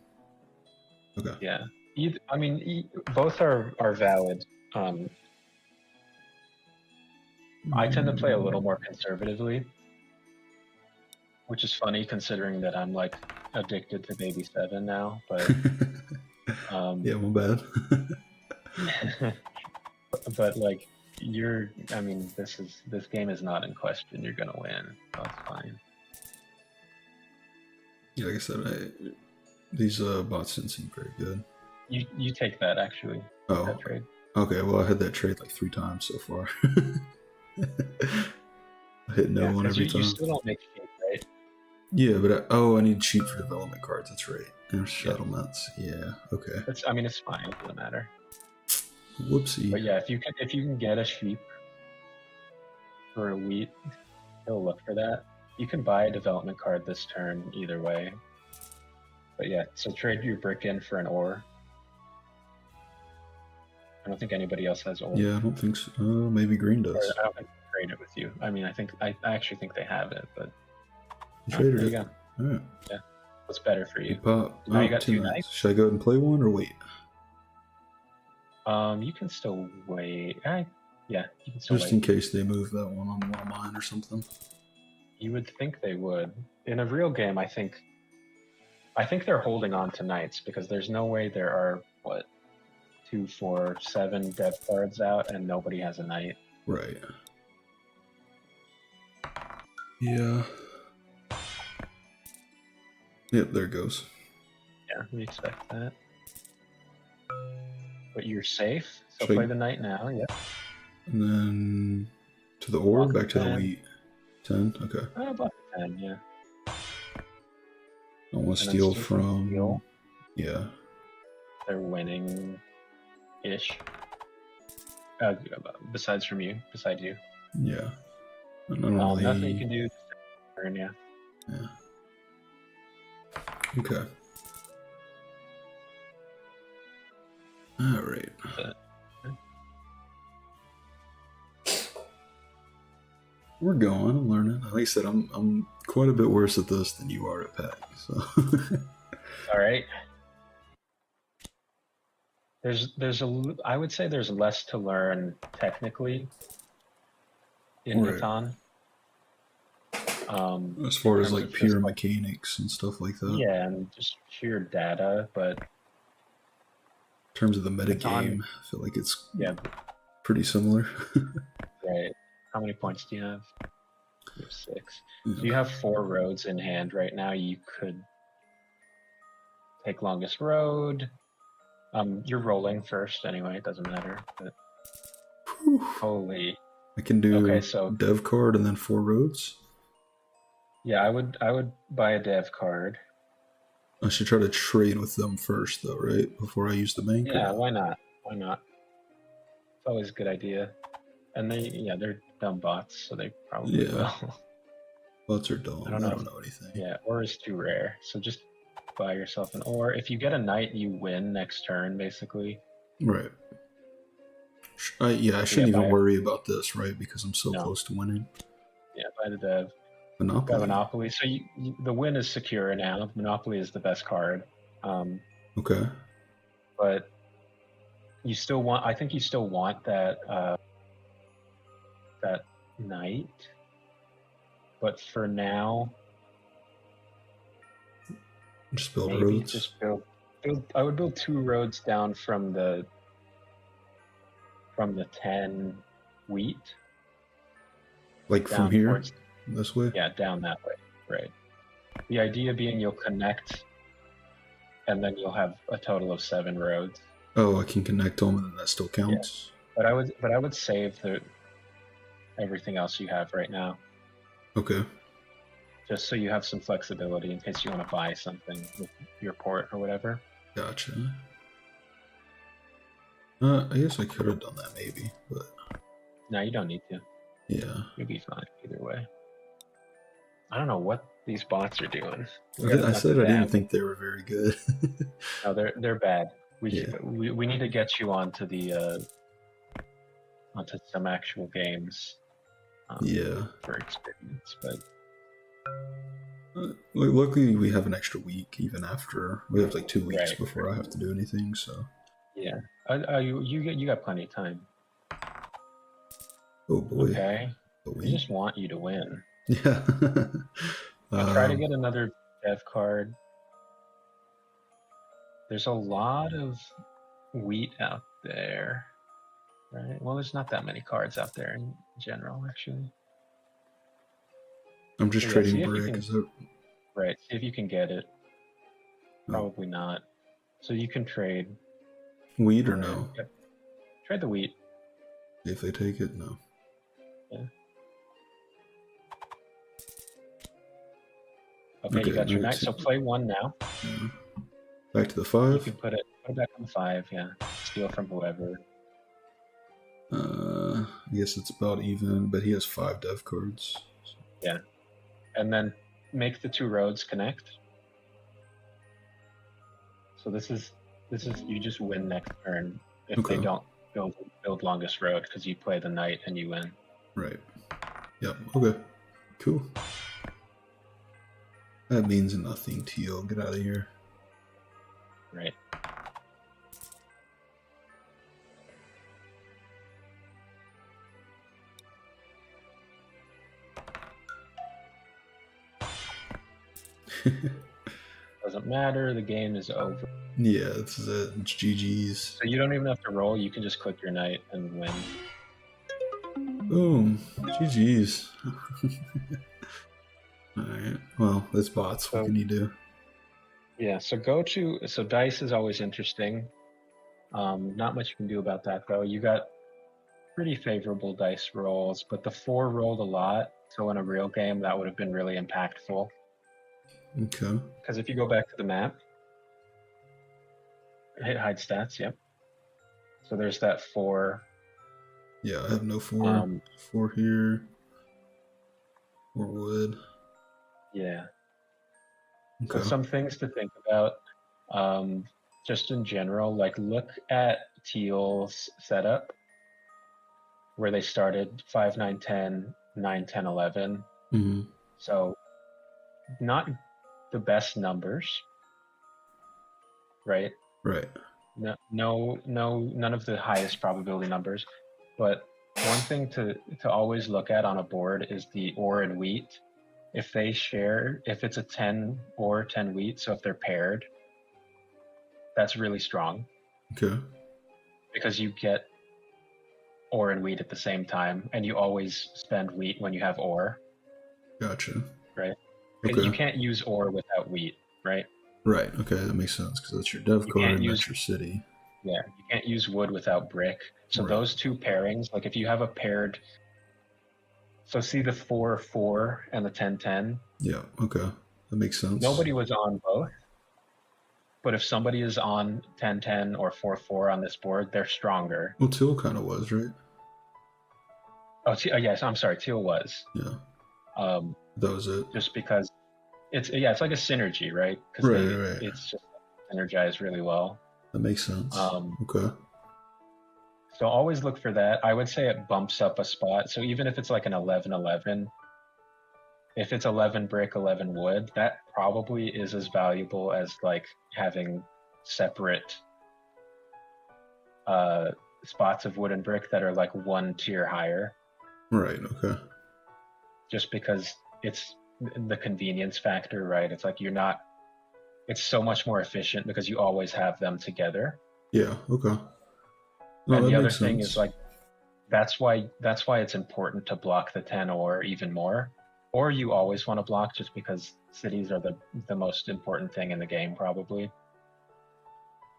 Okay. Yeah. I mean, both are valid. I tend to play a little more conservatively, which is funny considering that I'm like addicted to Baby 7 now. But yeah, my bad. but like I mean, this game is not in question. You're gonna win. That's fine. Yeah, like I said, these bots didn't seem very good. You take that actually. Oh, that trade. Okay. Well, I had that trade like 3 times so far. I hit no one every time. You still don't make cheap, right? Yeah, but I need cheap for development cards. That's right. And settlements. Yeah. Okay. I mean, it's fine. It doesn't matter. Whoopsie. But yeah, if you can get a sheep for a wheat, he'll look for that. You can buy a development card this turn either way. But yeah, so trade your brick in for an ore. I don't think anybody else has ore. Yeah, I don't think so. Maybe green does. Or I don't think they trade it with you. I mean, I actually think they have it, but you traded there it. you go. All right. Yeah. What's better for you? Pop. Now you got 2 knights. Should I go ahead and play one or wait? You can still wait. Yeah, you can still Just wait. in case they move that one on one of mine or something. You would think they would. In a real game, I think they're holding on to knights because there's no way there are 2, 4, 7 dev cards out and nobody has a knight. Right. Yeah. Yep, there it goes. Yeah, we expect that. But you're safe, so play the knight now, yeah. And then to the ore, back to the wheat. 10, okay. About 10, yeah. I want to steal from... Steal. Yeah. They're winning-ish. Beside you. Yeah. Nothing you can do. Yeah. Yeah. Okay. All right. We're going. I'm learning. Like I said, I'm quite a bit worse at this than you are at PAC. So. All right. I would say there's less to learn technically in Catan. As far as like pure mechanics and stuff like that. Yeah, and just pure data, but in terms of the metagame, I feel like it's pretty similar. Right. How many points do you have? You have 6. Yeah. So you have 4 roads in hand right now. You could take longest road. You're rolling first anyway. It doesn't matter. But holy. I can do dev card and then 4 roads. Yeah, I would buy a dev card. I should try to trade with them first, though, right? Before I use the bank. Yeah, why not? Why not? It's always a good idea. And they're dumb bots, so they probably will. Bots are dumb. I don't know anything. Yeah, ore is too rare, so just buy yourself an ore. If you get a knight, you win next turn, basically. Right. I shouldn't even worry about this, right? Because I'm so close to winning. Yeah, buy the dev. Monopoly. So the win is secure now. Monopoly is the best card. Okay. But you still want. I think you still want that that knight. But for now, just build roads. Just build. I would build 2 roads down from the 10 wheat. Like from here. This way? Yeah, down that way, right. The idea being you'll connect, and then you'll have a total of 7 roads. Oh, I can connect them, and then that still counts. Yeah. But I would save everything else you have right now. Okay. just so you have some flexibility in case you want to buy something with your port or whatever. Gotcha. I guess I could have done that maybe, but No, you don't need to. yeah. You'll be fine either way. I don't know what these bots are doing. I said I didn't think they were very good. No, they're bad. Yeah. We need to get you onto the onto some actual games. Yeah. For experience, but luckily we have an extra week even after we have like 2 weeks right, before I have to do anything. So yeah, you got plenty of time. Oh boy. Okay. I just want you to win. Yeah. I'll try to get another dev card. There's a lot of wheat out there, right? Well, there's not that many cards out there in general, actually. I'm just trading brick. Right. See if you can get it. Probably not. So you can trade wheat or no? Yep. Trade the wheat. If they take it, no. Yeah. Okay, you got your knight. So play 1 now. Yeah. Back to the 5. You can put it back on the 5. Yeah. Steal from whoever. I guess it's about even, but he has 5 dev cards. So. Yeah. And then make the 2 roads connect. So this is you just win next turn if they don't build longest road because you play the knight and you win. Right. Yep. Okay. Cool. That means nothing to you. Get out of here. Right. Doesn't matter. The game is over. Yeah, this is it. It's GG's. So you don't even have to roll. You can just click your knight and win. Boom. GG's. Alright. Well, that's bots. What can you do? Yeah, so dice is always interesting. Not much you can do about that though. You got pretty favorable dice rolls, but the 4 rolled a lot. So in a real game, that would have been really impactful. Okay. Because if you go back to the map, hit hide stats, yep. So there's that 4. Yeah, I have no 4. 4 here. 4 wood. Yeah. Okay. So some things to think about, just in general, like look at Teal's setup, where they started 5, 9, 10, 9, 10, 11. Mm-hmm. So not the best numbers, right? Right. No, none of the highest probability numbers. But one thing to always look at on a board is the ore and wheat. If they share, if it's a 10 ore, 10 wheat, so if they're paired, that's really strong. Okay. Because you get ore and wheat at the same time, and you always spend wheat when you have ore. Gotcha. Right? Because you can't use ore without wheat, right? Right. Okay, that makes sense because that's your dev card and that's your city. Yeah, you can't use wood without brick. So those 2 pairings, like if you have a paired, so see the 4-4 and the 10-10. Yeah. Okay, that makes sense. Nobody was on both, but if somebody is on 10-10 or 4-4 on this board, they're stronger. Well, Teal kind of was, right? Oh, yes. I'm sorry. Teal was. Yeah. That was it. Just because it's like a synergy, right? Right. It's just synergized really well. That makes sense. Okay. So always look for that. I would say it bumps up a spot. So even if it's like an 11-11, if it's 11 brick, 11 wood, that probably is as valuable as like having separate spots of wood and brick that are like 1 tier higher. Right. Okay. Just because it's the convenience factor, right? It's like it's so much more efficient because you always have them together. Yeah. Okay. No, and the other thing is like, that's why it's important to block the 10 ore even more. Or you always want to block just because cities are the most important thing in the game, probably.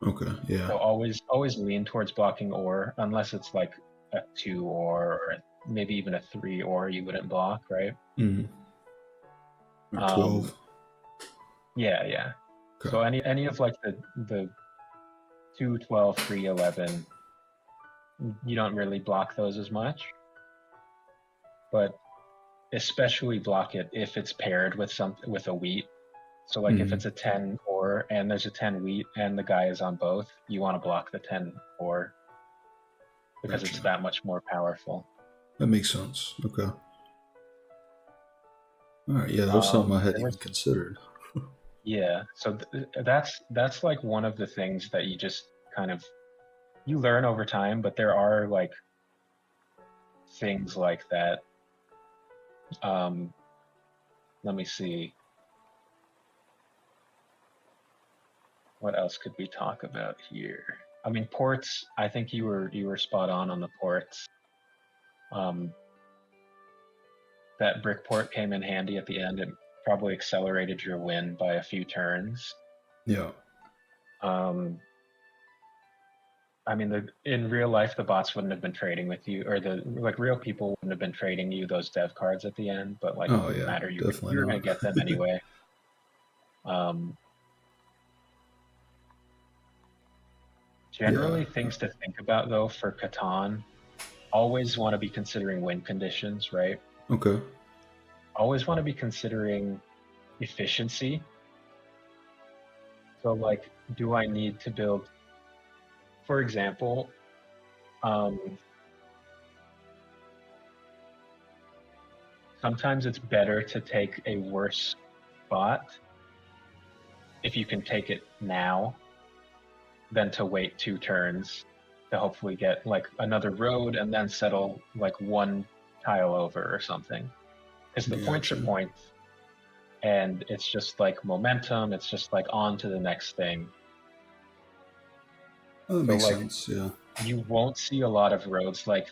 Okay, yeah. So always lean towards blocking ore, unless it's like a 2 ore or maybe even a 3 ore you wouldn't block, right? Mm-hmm. Or 12. Yeah. Okay. So any of like the 2, 12, 3, 11, you don't really block those as much, but especially block it if it's paired with a wheat. So like if it's a 10 ore and there's a 10 wheat and the guy is on both, you want to block the 10 ore because Gotcha. it's that much more powerful. That makes sense. Okay. All right. Yeah, that was something I hadn't even considered. Yeah, so that's like one of the things that you just kind of you learn over time, but there are like things like that. Let me see. What else could we talk about here? I mean, ports. I think you were spot on the ports. That brick port came in handy at the end. It probably accelerated your win by a few turns. Yeah. I mean, in real life, the bots wouldn't have been trading with you, or the like real people wouldn't have been trading you those dev cards at the end. But like, Oh it didn't yeah, matter. You definitely were not. going to get them anyway. Generally, Yeah. things to think about though for Catan. Always want to be considering win conditions, right? Okay. Always want to be considering efficiency. So like, do I need to build, for example, sometimes it's better to take a worse spot if you can take it now than to wait 2 turns to hopefully get like another road and then settle like one tile over or something. Because the points are points, and it's just like momentum. It's just like on to the next thing. Oh, that So makes like, sense. Yeah. you won't see a lot of roads like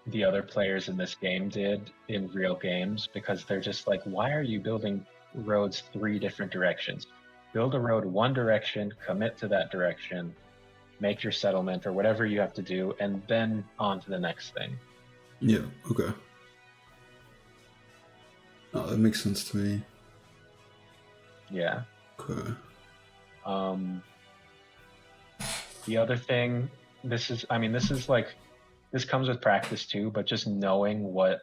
the other players in this game did in real games, because they're just like, why are you building roads 3 different directions? Build a road one direction, commit to that direction, make your settlement or whatever you have to do, and then on to the next thing. Yeah. Okay. Oh, that makes sense to me. Yeah. Okay. The other thing, this is like, this comes with practice too, but just knowing what,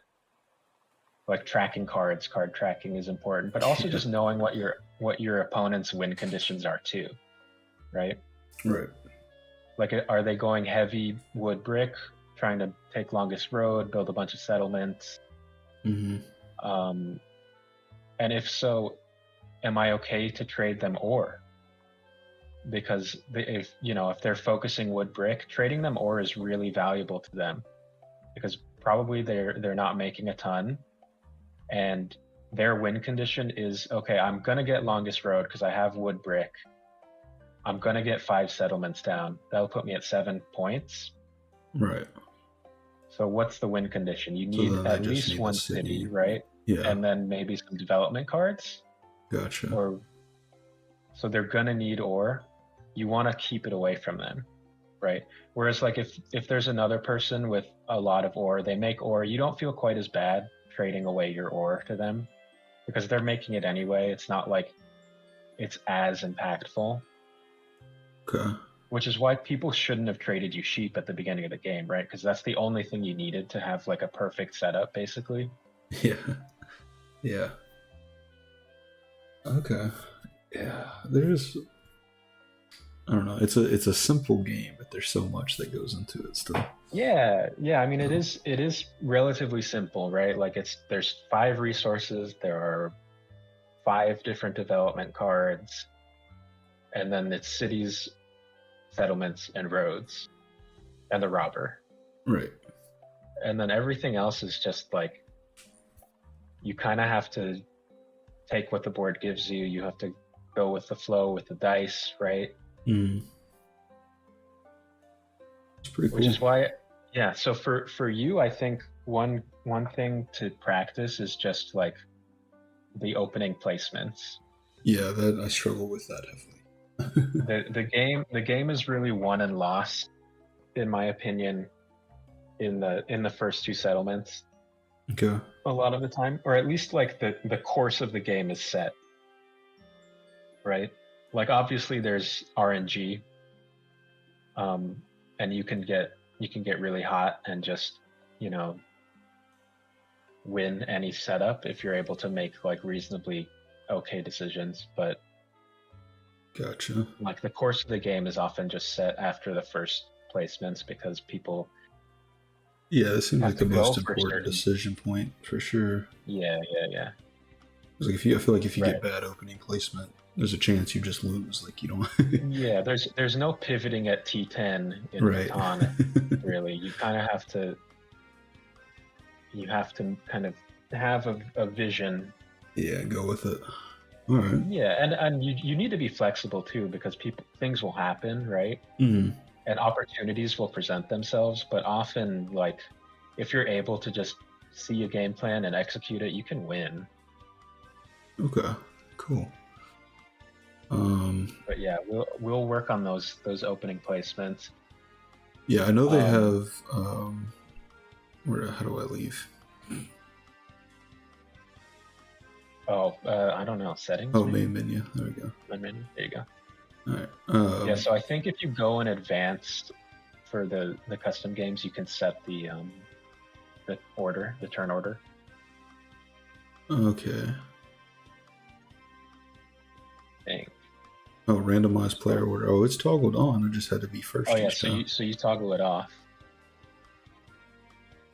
like tracking cards, card tracking is important, but also just knowing what your opponent's win conditions are too, right? Right. Like, are they going heavy wood brick, trying to take longest road, build a bunch of settlements? And if so, am I okay to trade them ore? Because if they're focusing wood brick, trading them ore is really valuable to them, because probably they're not making a ton, and their win condition is, okay, I'm gonna get longest road because I have wood brick. I'm gonna get 5 settlements down. That'll put me at 7 points. Right. So what's the win condition? You need at least one city, right? Yeah. And then maybe some development cards. Gotcha. So they're gonna need ore. You want to keep it away from them, right? Whereas like if there's another person with a lot of ore, they make ore, you don't feel quite as bad trading away your ore to them, because they're making it anyway. It's not like it's as impactful. Okay. Which is why people shouldn't have traded you sheep at the beginning of the game, right? Because that's the only thing you needed to have like a perfect setup, basically. Yeah. Yeah. Okay. Yeah. There's, I don't know. It's a simple game, but there's so much that goes into it still. Yeah. I mean, it is relatively simple, right? Like there's 5 resources. There are 5 different development cards, and then it's cities, settlements, and roads, and the robber. Right. And then everything else is just like, you kind of have to take what the board gives you. You have to go with the flow with the dice, right? It's pretty cool. Which is why, yeah. So for you, I think one thing to practice is just like the opening placements. Yeah, that I struggle with that heavily. the game is really won and lost, in my opinion, in the first 2 settlements. Okay. a lot of the time, or at least like the course of the game is set, right? Like obviously there's RNG, and you can get really hot and just, you know, win any setup if you're able to make like reasonably okay decisions. But Gotcha. like the course of the game is often just set after the first placements because people Yeah, this seems have like to the go most for important certain. decision point for sure. Yeah. 'Cause, like, I feel like if you Right. get bad opening placement, there's a chance you just lose. Like you don't. Yeah, there's no pivoting at T10 in Right. Catan, really. You kind of have to kind of have a vision. Yeah, go with it. All right. Yeah, and you need to be flexible too because things will happen, right? Mm. And opportunities will present themselves, but often like if you're able to just see a game plan and execute it, you can win. Okay. Cool. But yeah, we'll work on those opening placements. Yeah, I know they have. Where? How do I leave? Oh, I don't know, settings Oh, maybe? main menu. There we go. Main menu. There you go. All right. Yeah, so I think if you go in advanced for the custom games, you can set the order, the turn order. Okay. Thing. Oh, randomized player order. Oh, it's toggled on. I just had to be first Oh yeah, each time. so you toggle it off.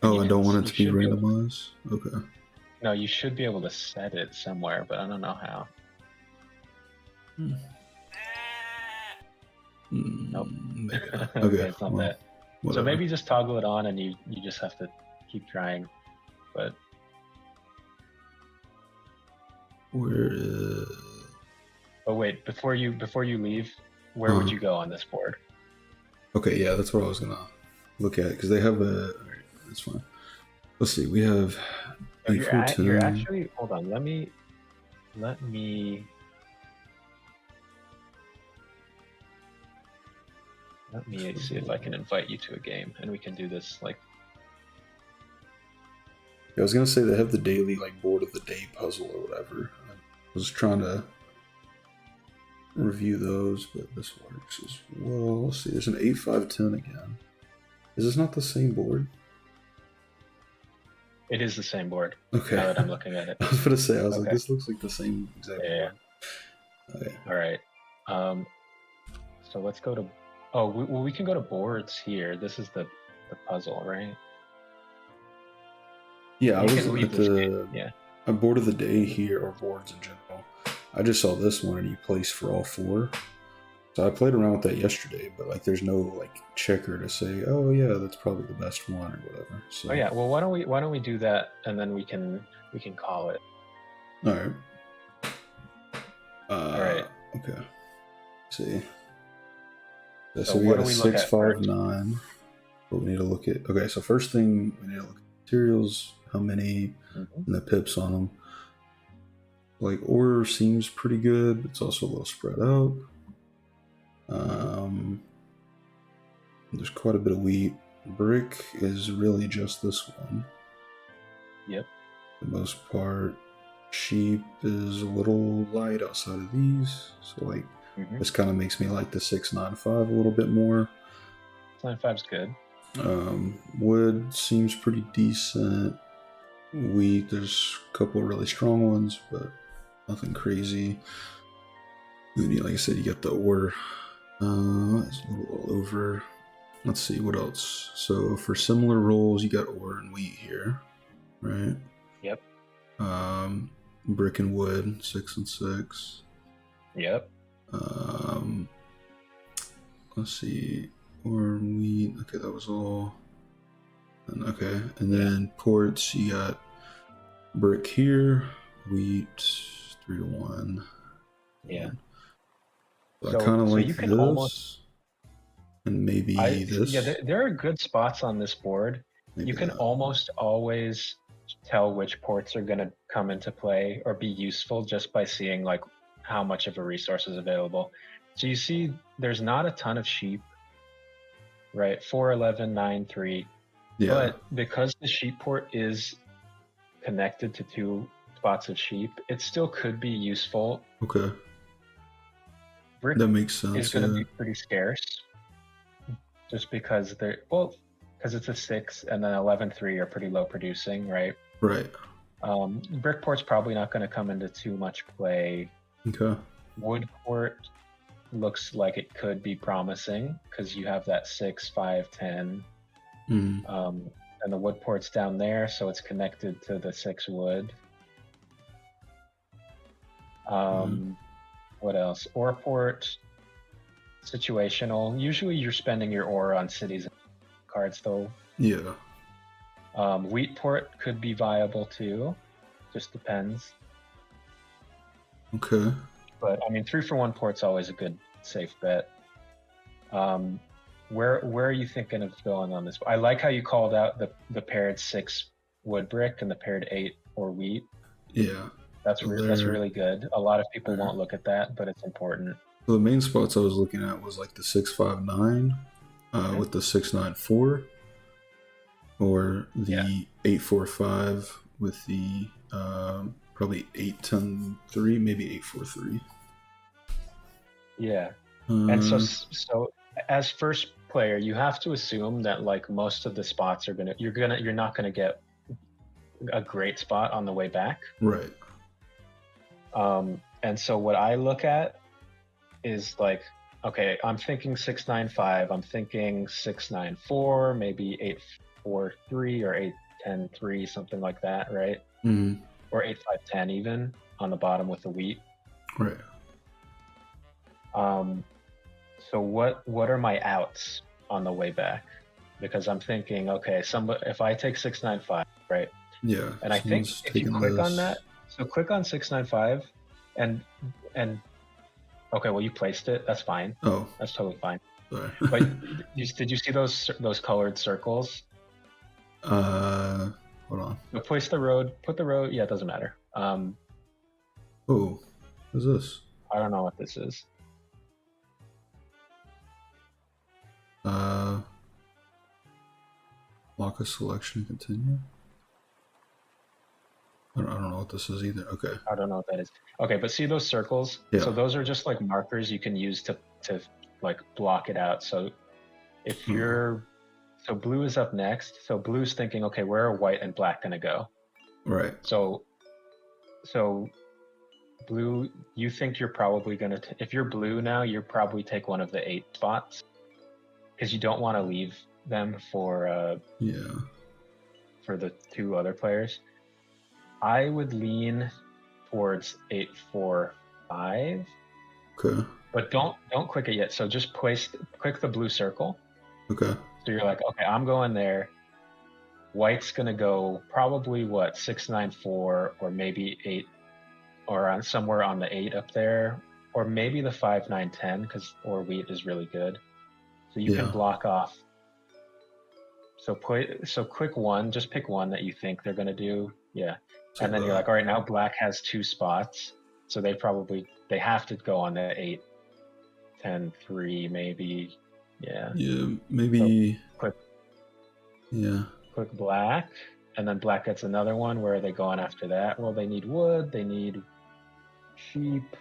Oh, I don't want it to be randomized? Okay. No, you should be able to set it somewhere, but I don't know how. Nope. Maybe not. Okay, Okay, it's not well, that. whatever. So maybe just toggle it on and you just have to keep trying. But Where is... oh wait, before you leave, where would you go on this board? Okay, yeah, that's what I was gonna look at because they have a. All right, that's fine. Let's see. We have. You're actually, hold on. Let me see if I can invite you to a game, and we can do this like. I was gonna say they have the daily like board of the day puzzle or whatever. I was trying to review those, but this works as well. Let's see. There's an 8-5-10 again. Is this not the same board? It is the same board. Okay. Now that I'm looking at it. I was gonna say, I was like, this looks like the same exact board. Okay. All right. So let's go to. Oh, we can go to boards here. This is the puzzle, right? Yeah, I was at the board of the day here, or boards in general. I just saw this one, and you place for all four. So I played around with that yesterday, but like, there's no like checker to say, oh yeah, that's probably the best one or whatever. So. Oh yeah, well why don't we do that, and then we can call it. All right. All right. Okay. Let's see. So we got a 6-5-9. But we need to look at. Okay, so first thing we need to look at materials, how many, and the pips on them. Like ore seems pretty good, but it's also a little spread out. There's quite a bit of wheat. Brick is really just this one. Yep. For the most part. Sheep is a little light outside of these. So like this kind of makes me like the 6-9-5 a little bit more. 9-5's good. Wood seems pretty decent. Wheat, there's a couple of really strong ones, but nothing crazy. Then, like I said, you got the ore. It's a little all over. Let's see, what else? So for similar rolls, you got ore and wheat here, right? Yep. Brick and wood, 6 and 6. Yep. Let's see, ore and wheat. Okay, that was all. Okay, and then ports, you got brick here, wheat, 3-1. Yeah. So I kind of like this. And maybe this. Yeah, there are good spots on this board. Maybe you can almost always tell which ports are going to come into play or be useful just by seeing like how much of a resource is available. So you see there's not a ton of sheep, right? 4-11, 9-3. Yeah. But because the sheep port is connected to 2 spots of sheep, it still could be useful. Okay. Brick That makes sense. is going to Yeah. be pretty scarce, just because because it's a 6 and then 11-3 are pretty low producing, right? Right. Brickport's probably not going to come into too much play. Okay. Woodport looks like it could be promising because you have that 6, 5, 10. And the woodport's down there, so it's connected to the 6 wood. What else? Oreport, situational. Usually you're spending your ore on cities and cards though. Yeah. Wheatport could be viable too. Just depends. Okay. But I mean, 3-for-1 port's always a good safe bet. Where are you thinking of going on this? I like how you called out the paired 6 wood brick and the paired 8 or wheat. Yeah. That's really good. A lot of people won't look at that, but it's important. So the main spots I was looking at was like the 659 with the 694, or the 845 with the probably 810-3, maybe 843. Yeah. And so as first player, you have to assume that like most of the spots are you're not gonna get a great spot on the way back. Right. And so what I look at is like, okay, I'm thinking 695, I'm thinking 694, maybe 843 or 810-3, something like that, right? Or 8510 even on the bottom with the wheat. Right. So what are my outs on the way back? Because I'm thinking, okay, if I take 695, right? Yeah. And I think if you click on that, so click on 695 and okay, well you placed it, that's fine. Oh. That's totally fine. Sorry. But did you see those colored circles? Hold on. So place the road, put the road, yeah, it doesn't matter. Oh, what is this? I don't know what this is. Lock a selection, continue. I don't know what this is either. Okay. I don't know what that is. Okay, but see those circles? Yeah. So those are just like markers you can use to like block it out. So if you're so blue is up next. So blue's thinking, okay, where are white and black gonna go? Right. So blue, you think you're probably gonna if you're blue now, you're probably take one of the 8 spots because you don't want to leave them for for the 2 other players. I would lean towards 845. Okay. But don't click it yet. So just click the blue circle. Okay. So you're like, okay, I'm going there. White's gonna go probably what 694 or maybe 8, or somewhere on the 8 up there, or maybe the 5, 9, 10 because or wheat is really good. So you can block off. So click one. Just pick one that you think they're gonna do. Yeah. So and then you're like, all right, now black has 2 spots, so they have to go on the 8, 10, 3, maybe. Yeah. Yeah, maybe. So click black, and then black gets another one. Where are they going after that? Well, they need wood, they need sheep.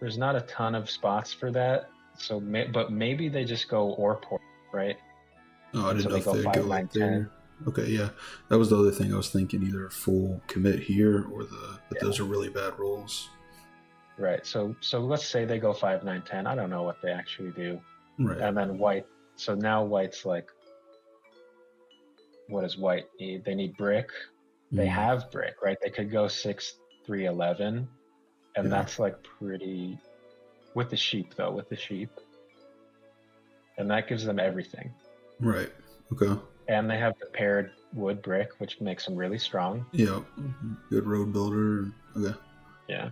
There's not a ton of spots for that. So, but maybe they just go Oreport, right? Oh, I didn't know if they'd go like there. Okay, yeah, that was the other thing I was thinking. Either a full commit here, or but those are really bad rolls. Right. So let's say they go 5, 9, 10. I don't know what they actually do. Right. And then white. So now white's like, what does white need? They need brick. They have brick, right? They could go 6, 3, 11, and that's like pretty. With the sheep though, and that gives them everything. Right. Okay. And they have the paired wood brick, which makes them really strong. Yeah. Good road builder. Okay. Yeah.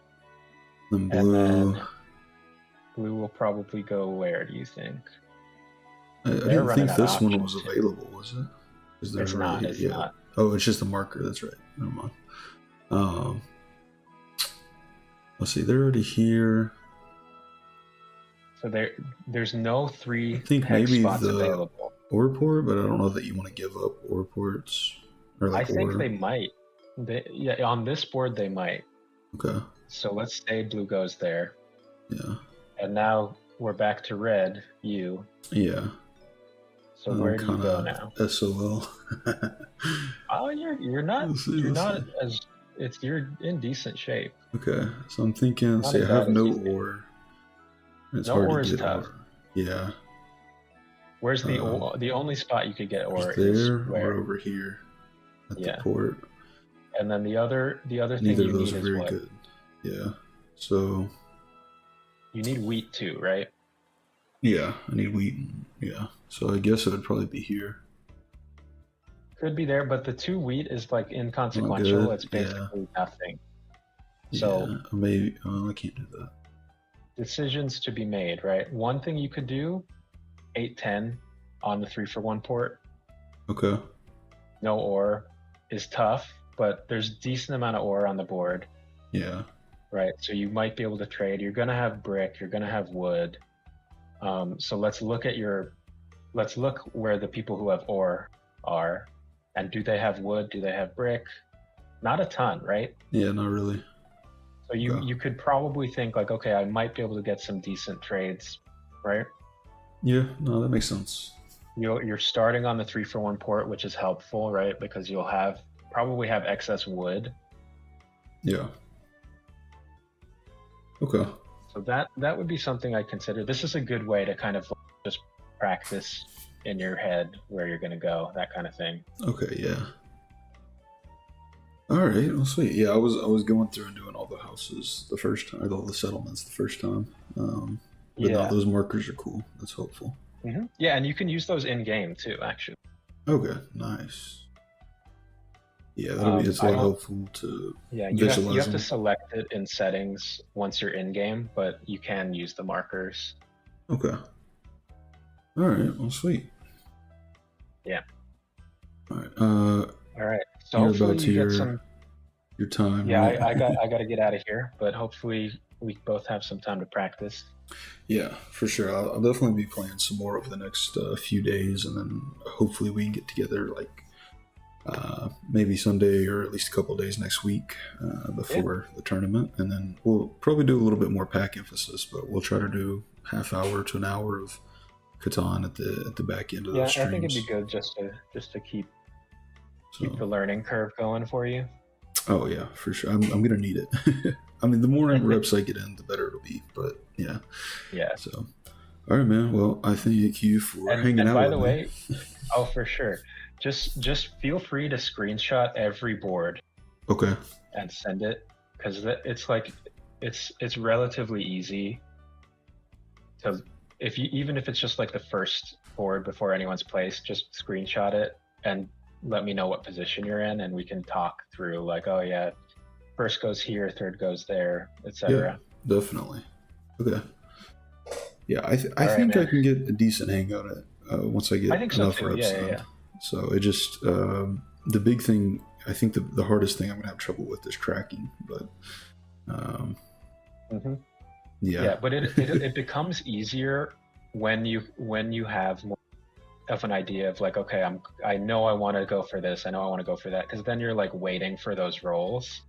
Then blue. Then blue will probably go where, do you think? I didn't think this one was available, was it? It's not. It's not. Oh, it's just a marker. That's right. Never mind. Let's see. They're already here. So there's no 3 I think maybe spots available. Oreport, but I don't know that you want to give up Oreports. Or I think they might. Yeah, on this board they might. Okay. So let's say blue goes there. Yeah. And now we're back to red, you. Yeah. So I'm where do you kind go now? of SOL. Oh, you're not Let's see, you're let's not see. as you're in decent shape. Okay, so I'm thinking, Not see, as I have bad as no you think. ore. It's No hard to ore is get tough. ore. Yeah. Where's the ore? The only spot you could get ore is There or where? over here at the Yeah. port. And then the other thing Neither you of those need are is very what? good. Yeah. So, You need wheat too, right? yeah, I need wheat. Yeah. So I guess it would probably be here. Could be there, but the 2 wheat is like Not inconsequential. good. It's Yeah. basically nothing. So Yeah. Maybe. I can't do that. decisions to be made, right? One thing you could do, 8-10 on the 3-for-1 port. Okay. No ore is tough, but there's decent amount of ore on the board, Yeah. right? So you might be able to trade. You're gonna have brick. You're gonna have wood. So let's look where the people who have ore are, and do they have wood? Do they have brick? Not a ton, right? Yeah. Not really. So you could probably think like, okay, I might be able to get some decent trades, right? Yeah. No, that makes sense. You're starting on the 3-for-1 port, which is helpful, right? Because you'll probably have excess wood. Yeah. Okay. So that would be something I consider. This is a good way to kind of just practice in your head where you're going to go, that kind of thing. Okay. Yeah. All right. Well, sweet. Yeah, I was going through and doing all the houses the first time, or all the settlements the first time. But no, Yeah. those markers are cool. That's helpful. Yeah, and you can use those in game too, actually. Okay. Nice. Yeah, it's a lot helpful to visualize you have to them. select it in settings once you're in game, but you can use the markers. Okay. All right. Well, sweet. Yeah. All right. All right. So You're hopefully about to you get some. your time. Yeah, Right? I got to get out of here, but hopefully we both have some time to practice. Yeah, for sure. I'll definitely be playing some more over the next few days, and then hopefully we can get together like maybe Sunday or at least a couple of days next week before the tournament, and then we'll probably do a little bit more pack emphasis, but we'll try to do half hour to an hour of Catan at the back end of those streams. I think it'd be good just to keep the learning curve going for you. Oh yeah, for sure. I'm gonna need it. I mean, the more reps I get in, the better it'll be. But yeah. Yeah. So, all right, man. Well, I thank you for hanging out. By the way, oh for sure, just feel free to screenshot every board. Okay. And send it, because it's like it's relatively easy to even if it's just like the first board before anyone's placed, just screenshot it and let me know what position you're in, and we can talk through like, oh yeah, first goes here, third goes there, etc. Yeah, definitely. Okay. Yeah, I think I can get a decent hang on it once I get enough reps in. Yeah. So it just the big thing. I think the hardest thing I'm gonna have trouble with is cracking, but yeah, but it becomes easier when you have more of an idea of like, okay, I know I want to go for this, I know I want to go for that, because then you're like waiting for those rolls.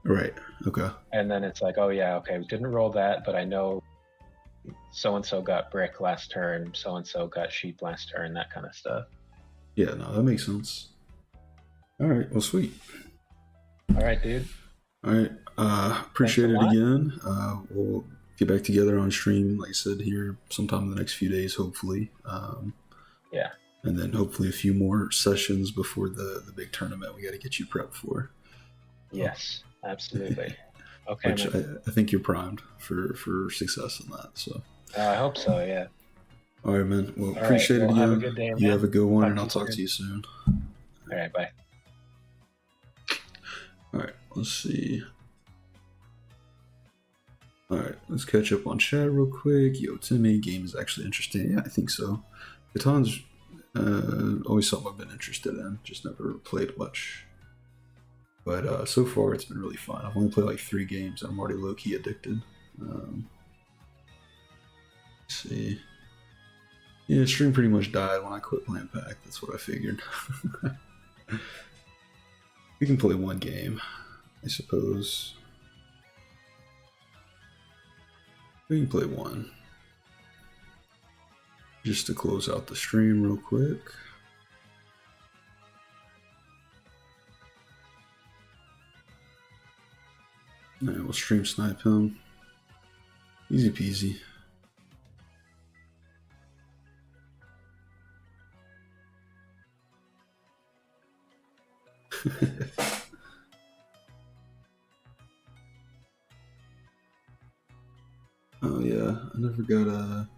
Right. Okay. And then it's like, oh yeah, okay, we didn't roll that, but I know so and so got brick last turn, so and so got sheep last turn, that kind of stuff. Yeah, no, that makes sense. All right, well, sweet. All right, dude. All right, appreciate it again. We'll get back together on stream, like I said, here sometime in the next few days, hopefully. Yeah. And then hopefully a few more sessions before the big tournament we got to get you prepped for. Yes, absolutely. Okay, which I think you're primed for success in that. So I hope so. Yeah. All right, man. Well, appreciate it again. Have a good day, man. You have a good one, and I'll talk to you soon. All right, bye. All right, let's see. All right, let's catch up on chat real quick. Yo, Timmy, game is actually interesting. Yeah, I think so. Catan's always something I've been interested in, just never played much. But so far, it's been really fun. I've only played like 3 games, and I'm already low-key addicted. Let's see. Yeah, stream pretty much died when I quit playing Pack. That's what I figured. We can play one game, I suppose. We can play one. Just to close out the stream real quick. Alright, we'll stream snipe him. Easy peasy. Oh yeah, I never got a...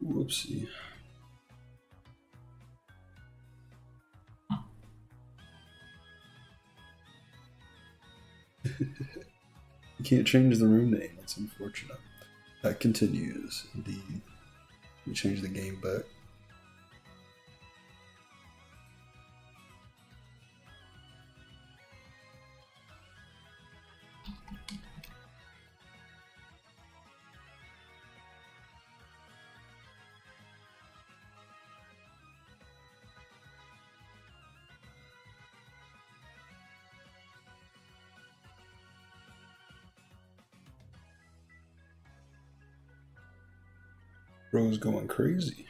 Whoopsie. You can't change the room name, that's unfortunate. That continues, indeed. We change the game back. Bro's going crazy.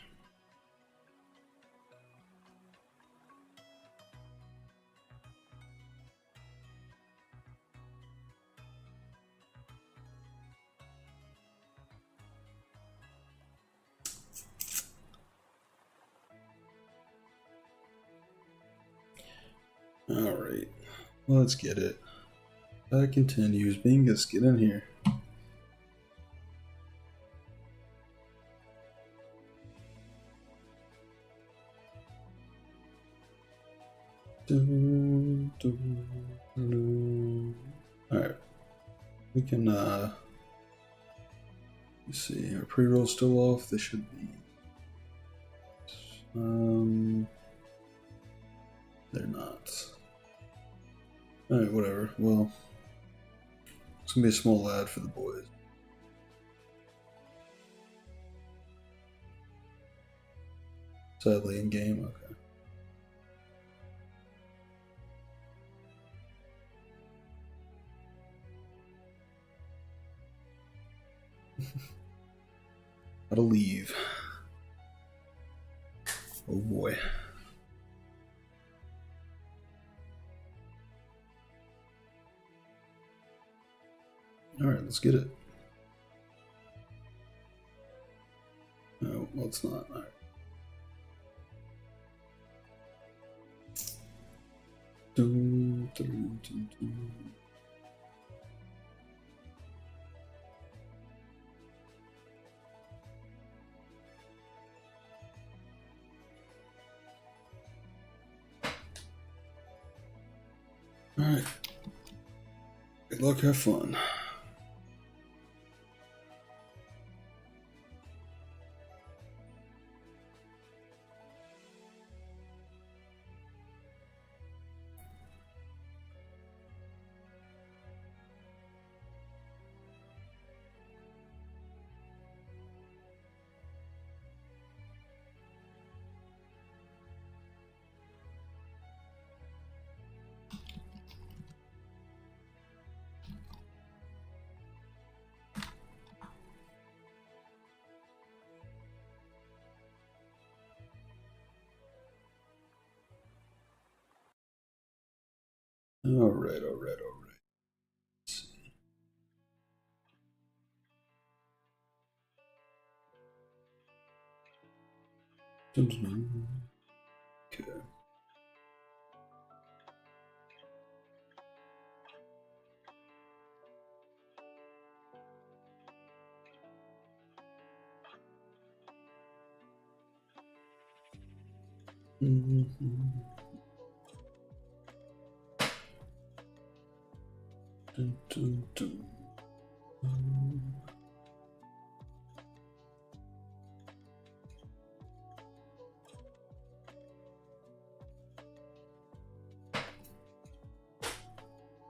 Alright, let's get it. That continues. Bingus, get in here. Alright. We can, let's see, our pre-roll's still off? They should be. They're not. Alright, whatever. Well, it's gonna be a small ad for the boys. Sadly, in game, okay. Gotta leave. Oh boy. Alright, let's get it. No, well, it's not. Alright. Dun, dun, dun, dun. Alright. Good luck, have fun. Alright. Let's see. Dun, dun, dun. Okay. Dun, dun, dun.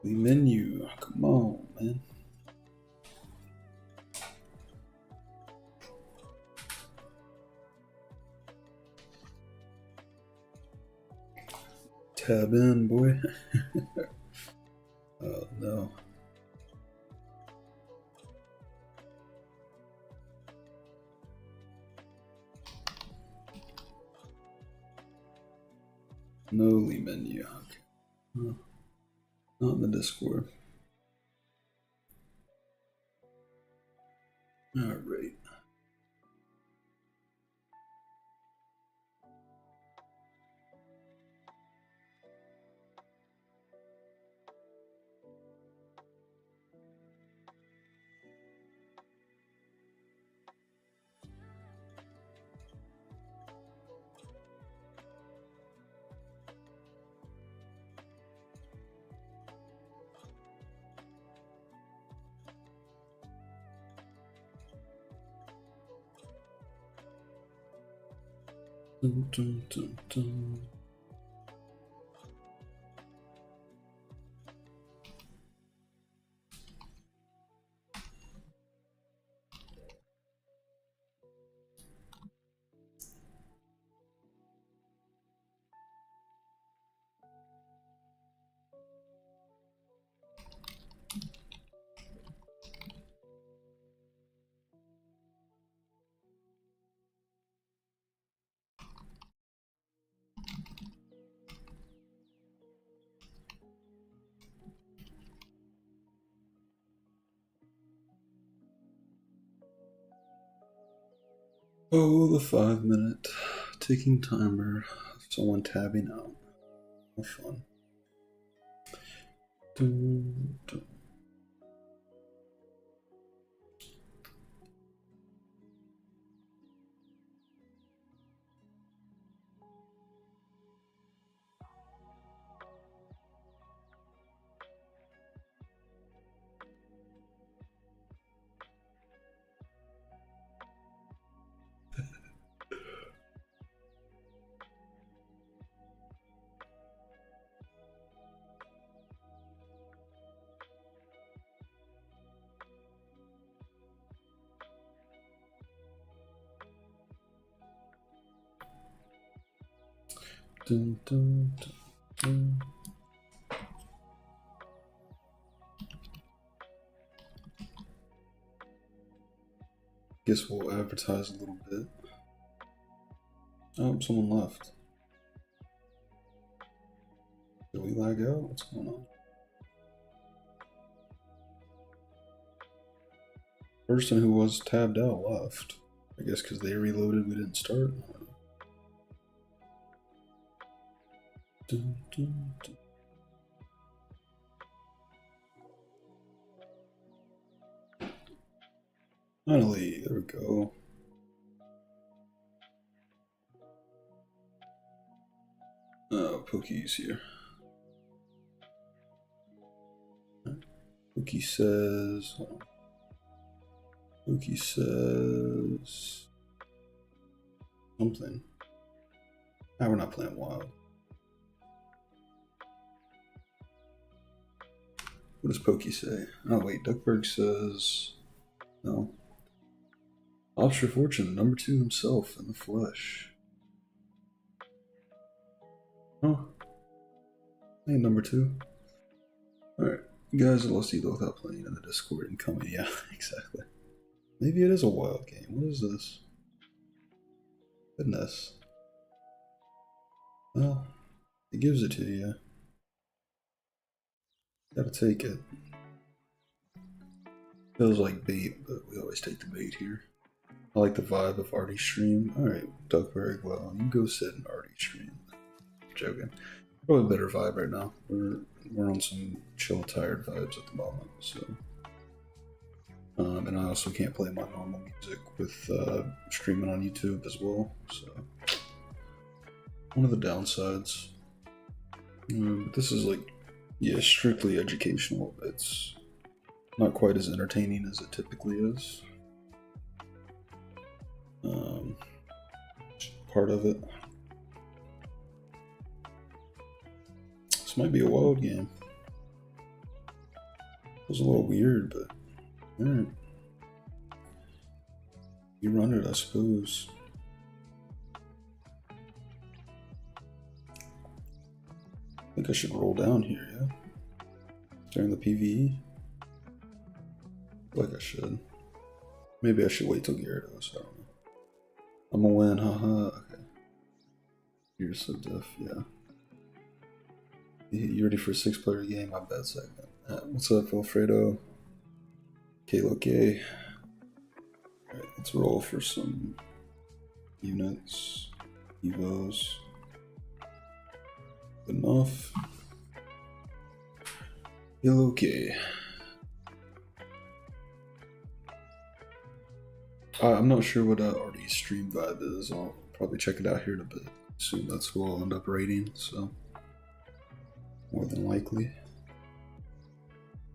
The menu. Come on, man. Tab in, boy. Oh no. No menu. Okay. Huh. Not in the Discord. All right. Dun, dun, dun, dun. Oh, the 5-minute ticking timer. Someone tabbing out. How fun. Dun, dun. Dun, dun, dun, dun. Guess we'll advertise a little bit. Oh, someone left. Did we lag out? What's going on? Person who was tabbed out left. I guess because they reloaded, we didn't start. I don't know. Dun, dun, dun. Finally, there we go. Oh, Pookie's here. Pookie says. Pookie says something. Ah, we're not playing wild. What does Pokey say? Oh wait, Duckburg says no. Offshore Fortune, number 2 himself in the flesh. Oh. Hey, number 2. Alright. You guys are lost either without playing in the Discord and coming. Yeah, exactly. Maybe it is a wild game. What is this? Goodness. Well, it gives it to you. Gotta take it. Feels like bait, but we always take the bait here. I like the vibe of Artie's stream. Alright, Duckburg, well, you go sit in Artie's stream. Joking. Probably a better vibe right now. We're on some chill, tired vibes at the moment, so. And I also can't play my normal music with streaming on YouTube as well, so. One of the downsides. But this is like, yeah, strictly educational. It's not quite as entertaining as it typically is. Part of it. This might be a wild game. was a little weird, but alright. You run it, I suppose. I think I should roll down here, yeah? During the PvE? Like I should. Maybe I should wait till Gyarados, I don't know. I'm gonna win, haha, okay. You're so deaf, yeah. You ready for a 6-player game? I bet second. What's up, Alfredo? Kalo K. Alright, let's roll for some units, evos. Enough. Kalo K. I'm not sure what RD stream vibe is. I'll probably check it out here in a bit. Assume that's who I'll end up rating, so more than likely.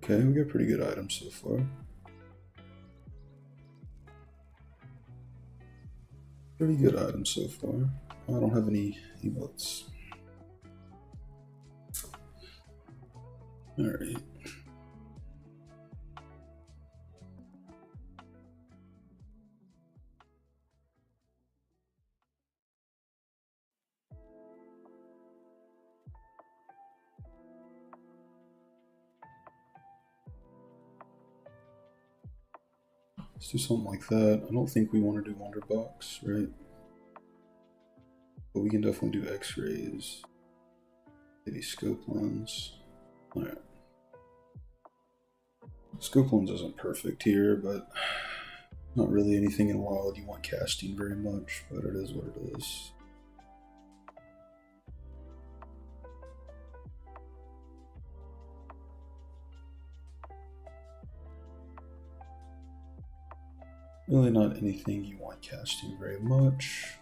Okay, we got pretty good items so far. Pretty good items so far. I don't have any emotes. Alright. Let's do something like that. I don't think we want to do Wonder Box, right? But we can definitely do X-rays. Maybe scope lens. Alright. Scope lens isn't perfect here, but not really anything in Wild you want casting very much, but it is what it is. Really not anything you want casting very much.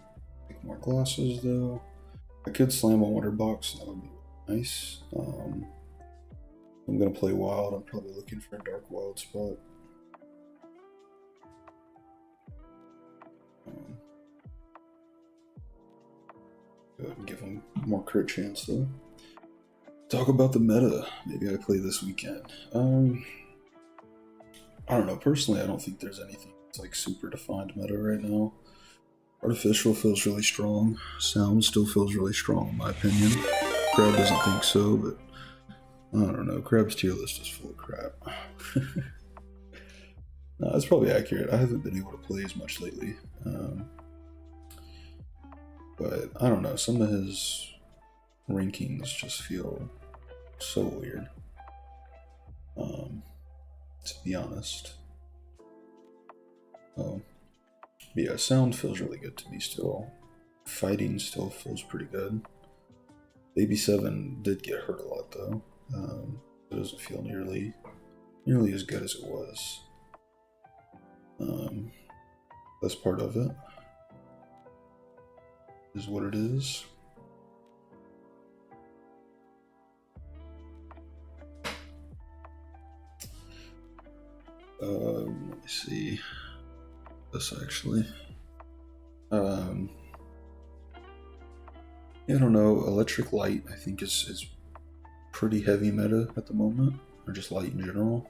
Make more glasses though. I could slam a Wonder Box, that would be nice. I'm gonna play Wild, I'm probably looking for a Dark Wild spot. Go ahead and give him more crit chance though. Talk about the meta. Maybe I play this weekend. I don't know. Personally, I don't think there's anything that's like super defined meta right now. Artificial feels really strong. Sound still feels really strong in my opinion. Crab doesn't think so, but I don't know. Crab's tier list is full of crap. No, that's probably accurate. I haven't been able to play as much lately. But I don't know. Some of his rankings just feel so weird. To be honest. Yeah, sound feels really good to me still. Fighting still feels pretty good. Ivy27 did get hurt a lot though. It doesn't feel nearly as good as it was. That's part of it. Is what it is. Let me see this actually. I don't know. Electric Light I think is pretty heavy meta at the moment, or just light in general,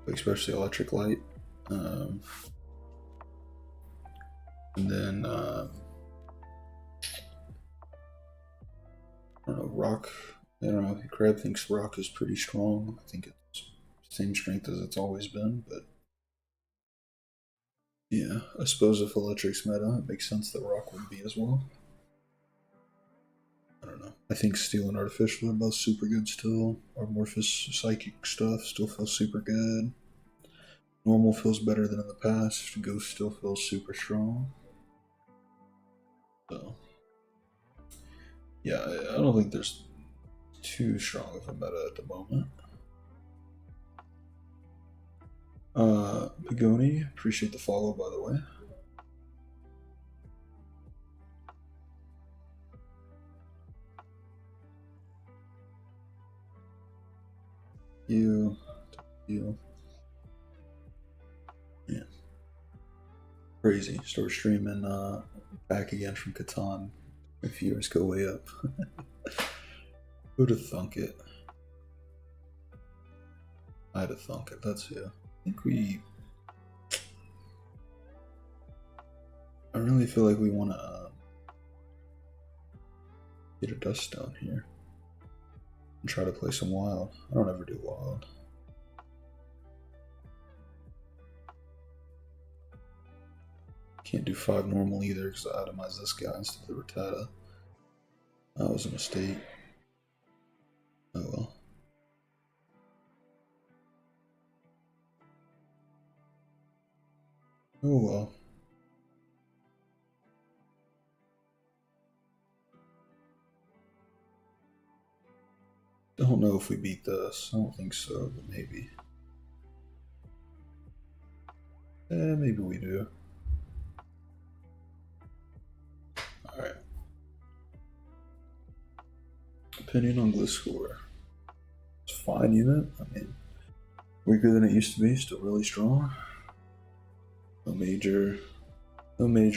but especially Electric Light. And then I don't know, Rock. I don't know. Crab thinks Rock is pretty strong. I think it's same strength as it's always been, but yeah, I suppose if Electric's meta, it makes sense that Rock would be as well. I don't know. I think Steel and Artificial are both super good still. Amorphous Psychic stuff still feels super good. Normal feels better than in the past. Ghost still feels super strong. So, yeah, I don't think there's too strong of a meta at the moment. Begoni, appreciate the follow, by the way. You. Yeah. Crazy. Start streaming back again from Catan. If viewers go way up. Who'd have thunk it? I had to thunk it. That's yeah. I think we. I really feel like we want to get a dust down here and try to play some wild. I don't ever do wild. Can't do 5 normal either because I itemized this guy instead of the Rattata. That was a mistake. Oh well. Oh well. Don't know if we beat this. I don't think so, but maybe. Maybe we do. Alright. Opinion on Gliscor. It's a fine unit. I mean, weaker than it used to be, still really strong. No major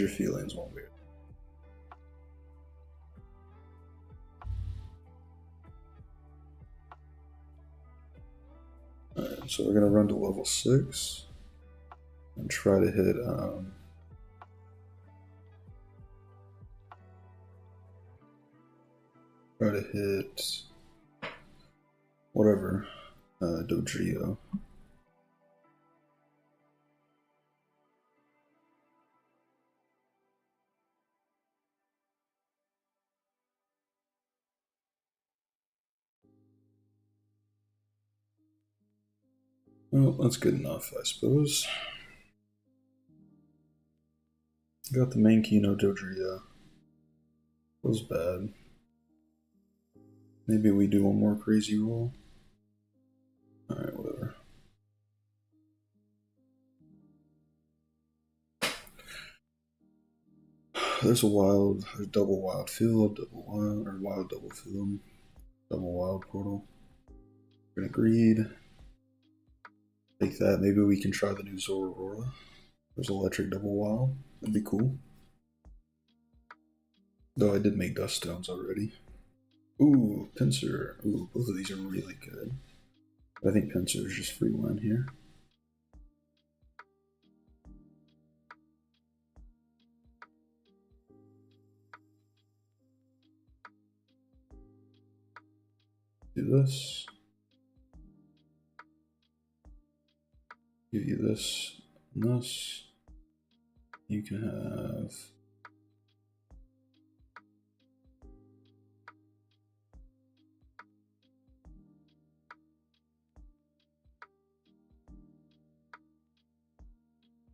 feelings one way. Alright, so we're gonna run to level 6 and try to hit whatever Dodrio. Well, that's good enough, I suppose. Got the main Kino Dodrio. Was bad. Maybe we do one more crazy roll. Alright, whatever. There's double wild field, double wild, or wild double field, double wild portal. We're gonna greed. Take that. Maybe we can try the new Zororora. There's electric double wild. That'd be cool. Though I did make dust stones already. Ooh, Pinsir. Ooh, both of these are really good. I think Pinsir is just free win here. Do this. Give you this and this. You can have.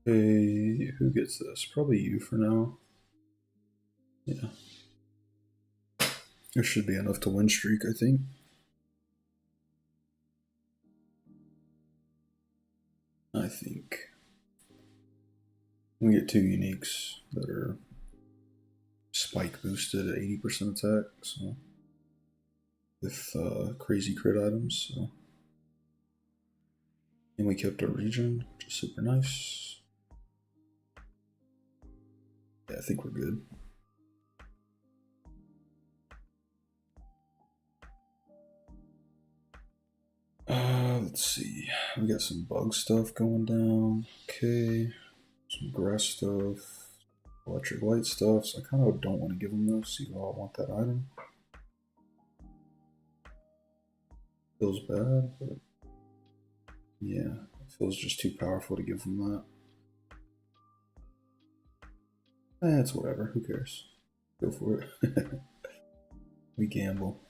Hey, who gets this? Probably you for now. Yeah. There should be enough to win streak, I think. I think. We get 2 uniques that are spike boosted at 80% attack, so with crazy crit items. So. And we kept our region, which is super nice. Yeah, I think we're good. Let's see. We got some bug stuff going down. Okay. Some grass stuff. Electric light stuff. So I kind of don't want to give them this. You all want that item. Feels bad, but yeah, it feels just too powerful to give them that. It's whatever. Who cares? Go for it. We gamble.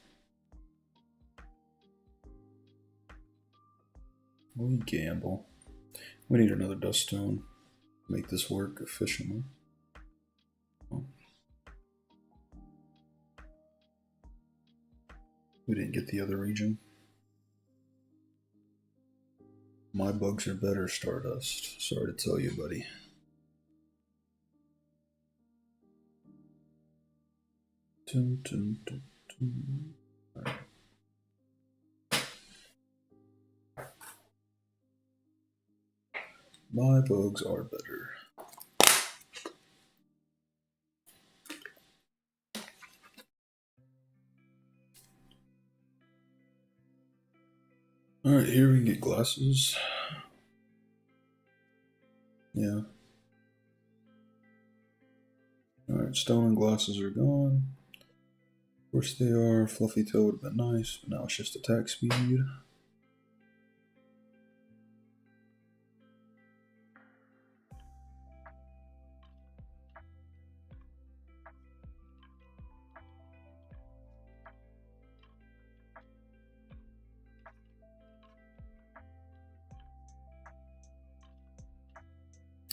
We gamble. We need another dust stone to make this work efficiently. Oh. We didn't get the other region. My bugs are better, Stardust. Sorry to tell you, buddy. Dun, dun, dun, dun. All right. My bugs are better. Alright, here we can get glasses. Yeah. Alright, stone and glasses are gone. Of course they are. Fluffy tail would have been nice, but now it's just attack speed.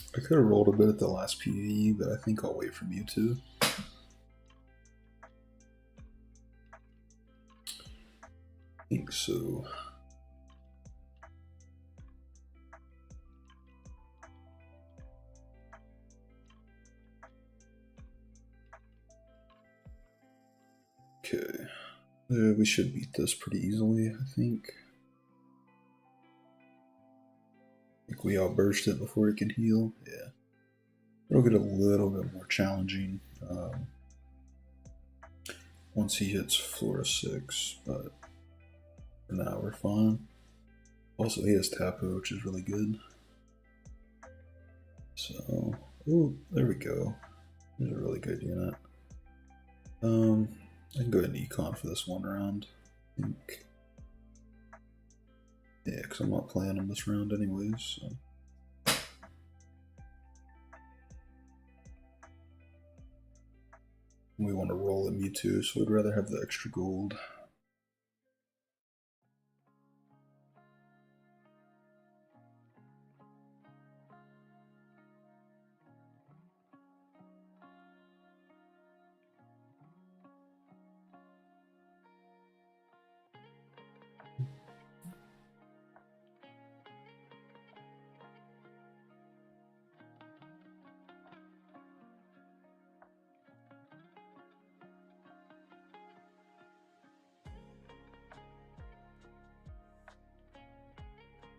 I could have rolled a bit at the last PvE, but I think I'll wait for Mewtwo. I think so. Okay. We should beat this pretty easily, I think. I think we outburst it before it can heal. Yeah. It'll get a little bit more challenging once he hits floor 6, but for now we're fine. Also, he has Tapu, which is really good. So, oh, there we go. There's a really good unit. I can go ahead and econ for this one round. I think. Yeah, because I'm not playing him this round anyways. So. We want to roll at Mewtwo, so we'd rather have the extra gold.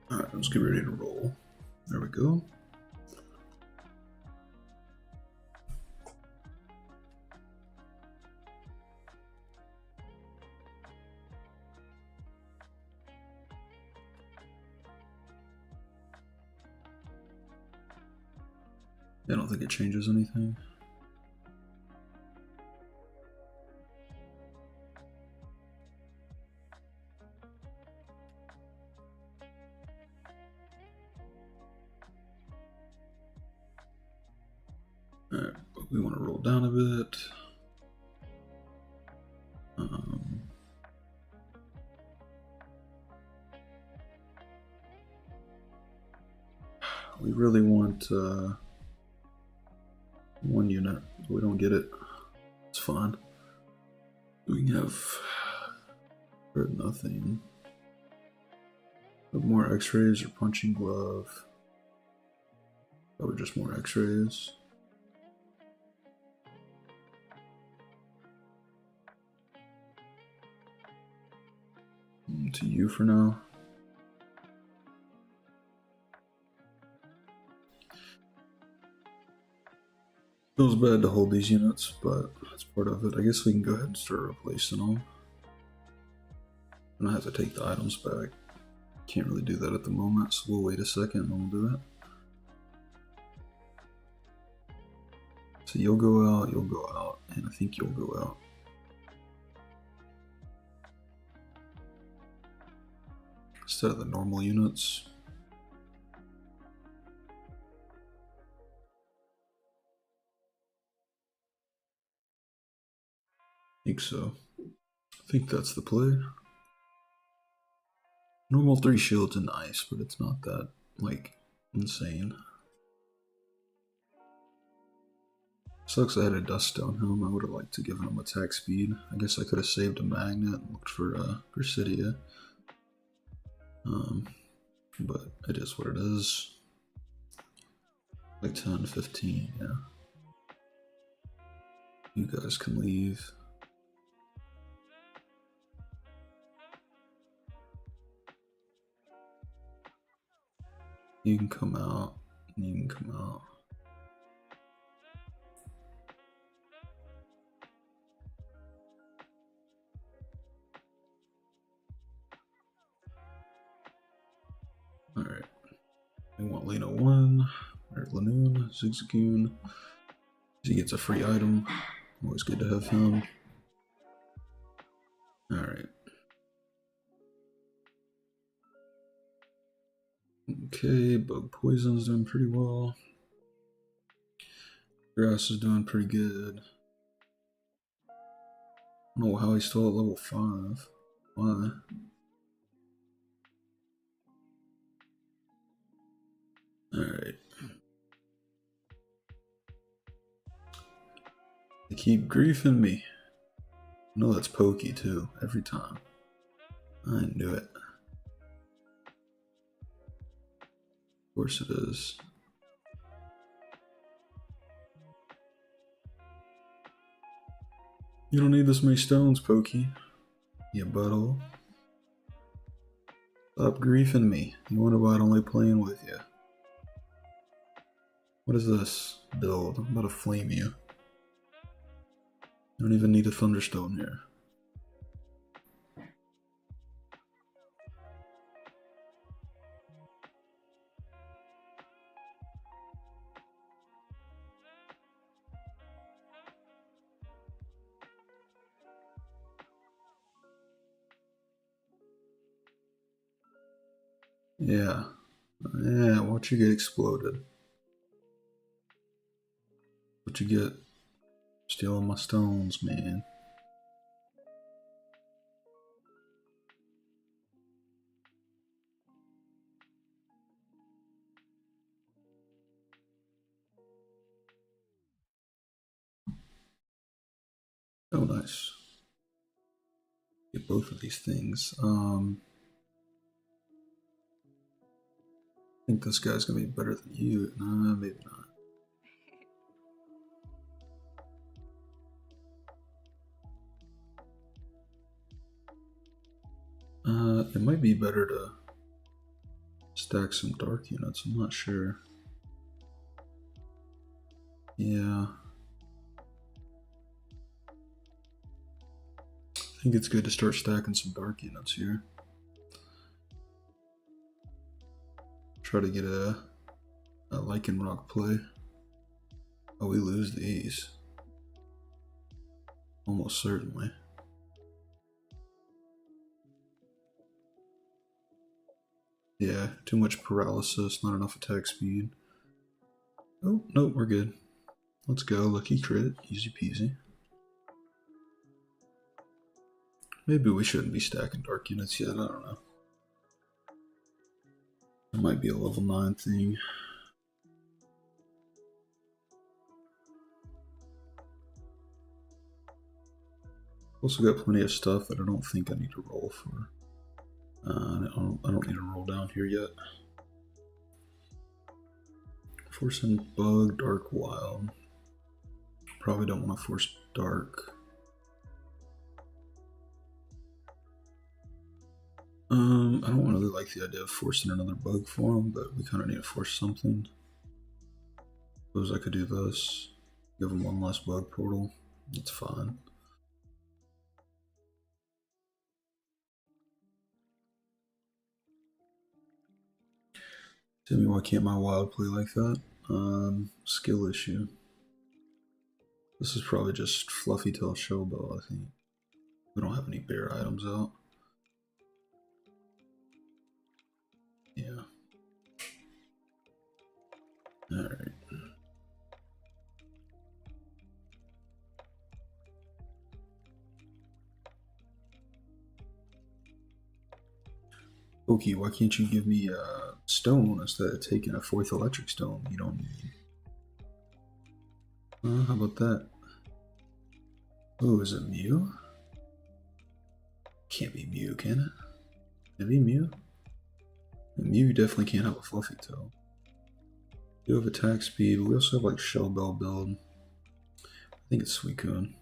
Alright, let's get ready to roll. There we go. I don't think it changes anything. Alright, we want to roll down a bit. We really want one unit. We don't get it. It's fine. We can have hurt nothing. More X-rays or punching glove. Probably just more X-rays. To you for now. Feels bad to hold these units, but that's part of it. I guess we can go ahead and start replacing them. And I have to take the items back. Can't really do that at the moment, so we'll wait a second and we'll do that. So you'll go out, and I think you'll go out. Instead of the normal units. I think so. I think that's the play. Normal 3 shields are nice, but it's not that, like, insane. Sucks I had a Dust Stone Helm. I would have liked to give him attack speed. I guess I could have saved a magnet and looked for Grisidia. But it is what it is. Like 10, 15, yeah. You guys can leave. You can come out, and you can come out. We want Lena 1, or Lanoon, Zigzagoon. He gets a free item. Always good to have him. Alright. Okay, Bug Poison's doing pretty well. Grass is doing pretty good. I don't know how he's still at level 5. Why? Alright. They keep griefing me. I know that's pokey too, every time. I knew it. Of course it is. You don't need this many stones, Pokey. You butthole. Stop griefing me. You wonder why I don't like playing with you. What is this build? I'm about to flame you. You don't even need a Thunderstone here. Yeah. Yeah, watch you get exploded. What you get? Stealing my stones, man. Oh, nice. Get both of these things. I think this guy's gonna be better than you. Nah, maybe not. It might be better to stack some dark units. I'm not sure. Yeah. I think it's good to start stacking some dark units here. Try to get a Lichen Rock play. Oh, we lose these. Almost certainly. Yeah, too much paralysis, not enough attack speed. Oh, no, we're good. Let's go, lucky crit, easy peasy. Maybe we shouldn't be stacking dark units yet, I don't know. It might be a level 9 thing. Also got plenty of stuff that I don't think I need to roll for. I don't need to roll down here yet. Forcing Bug, Dark, Wild. Probably don't want to force Dark. I don't really like the idea of forcing another bug for him, but we kind of need to force something. Suppose I could do this. Give him one less bug portal. That's fine. Tell me why can't my wild play like that? Skill issue. This is probably just Fluffy Tail Showbow, I think. We don't have any bear items out. Yeah. Alright. Okay, why can't you give me a stone instead of taking a 4th electric stone you don't need? How about that? Oh, is it Mew? Can't be Mew, can it? Can it be Mew? Mew definitely can't have a Fluffy Tail. We have attack speed, but we also have like Shell Bell build. I think it's Suicune.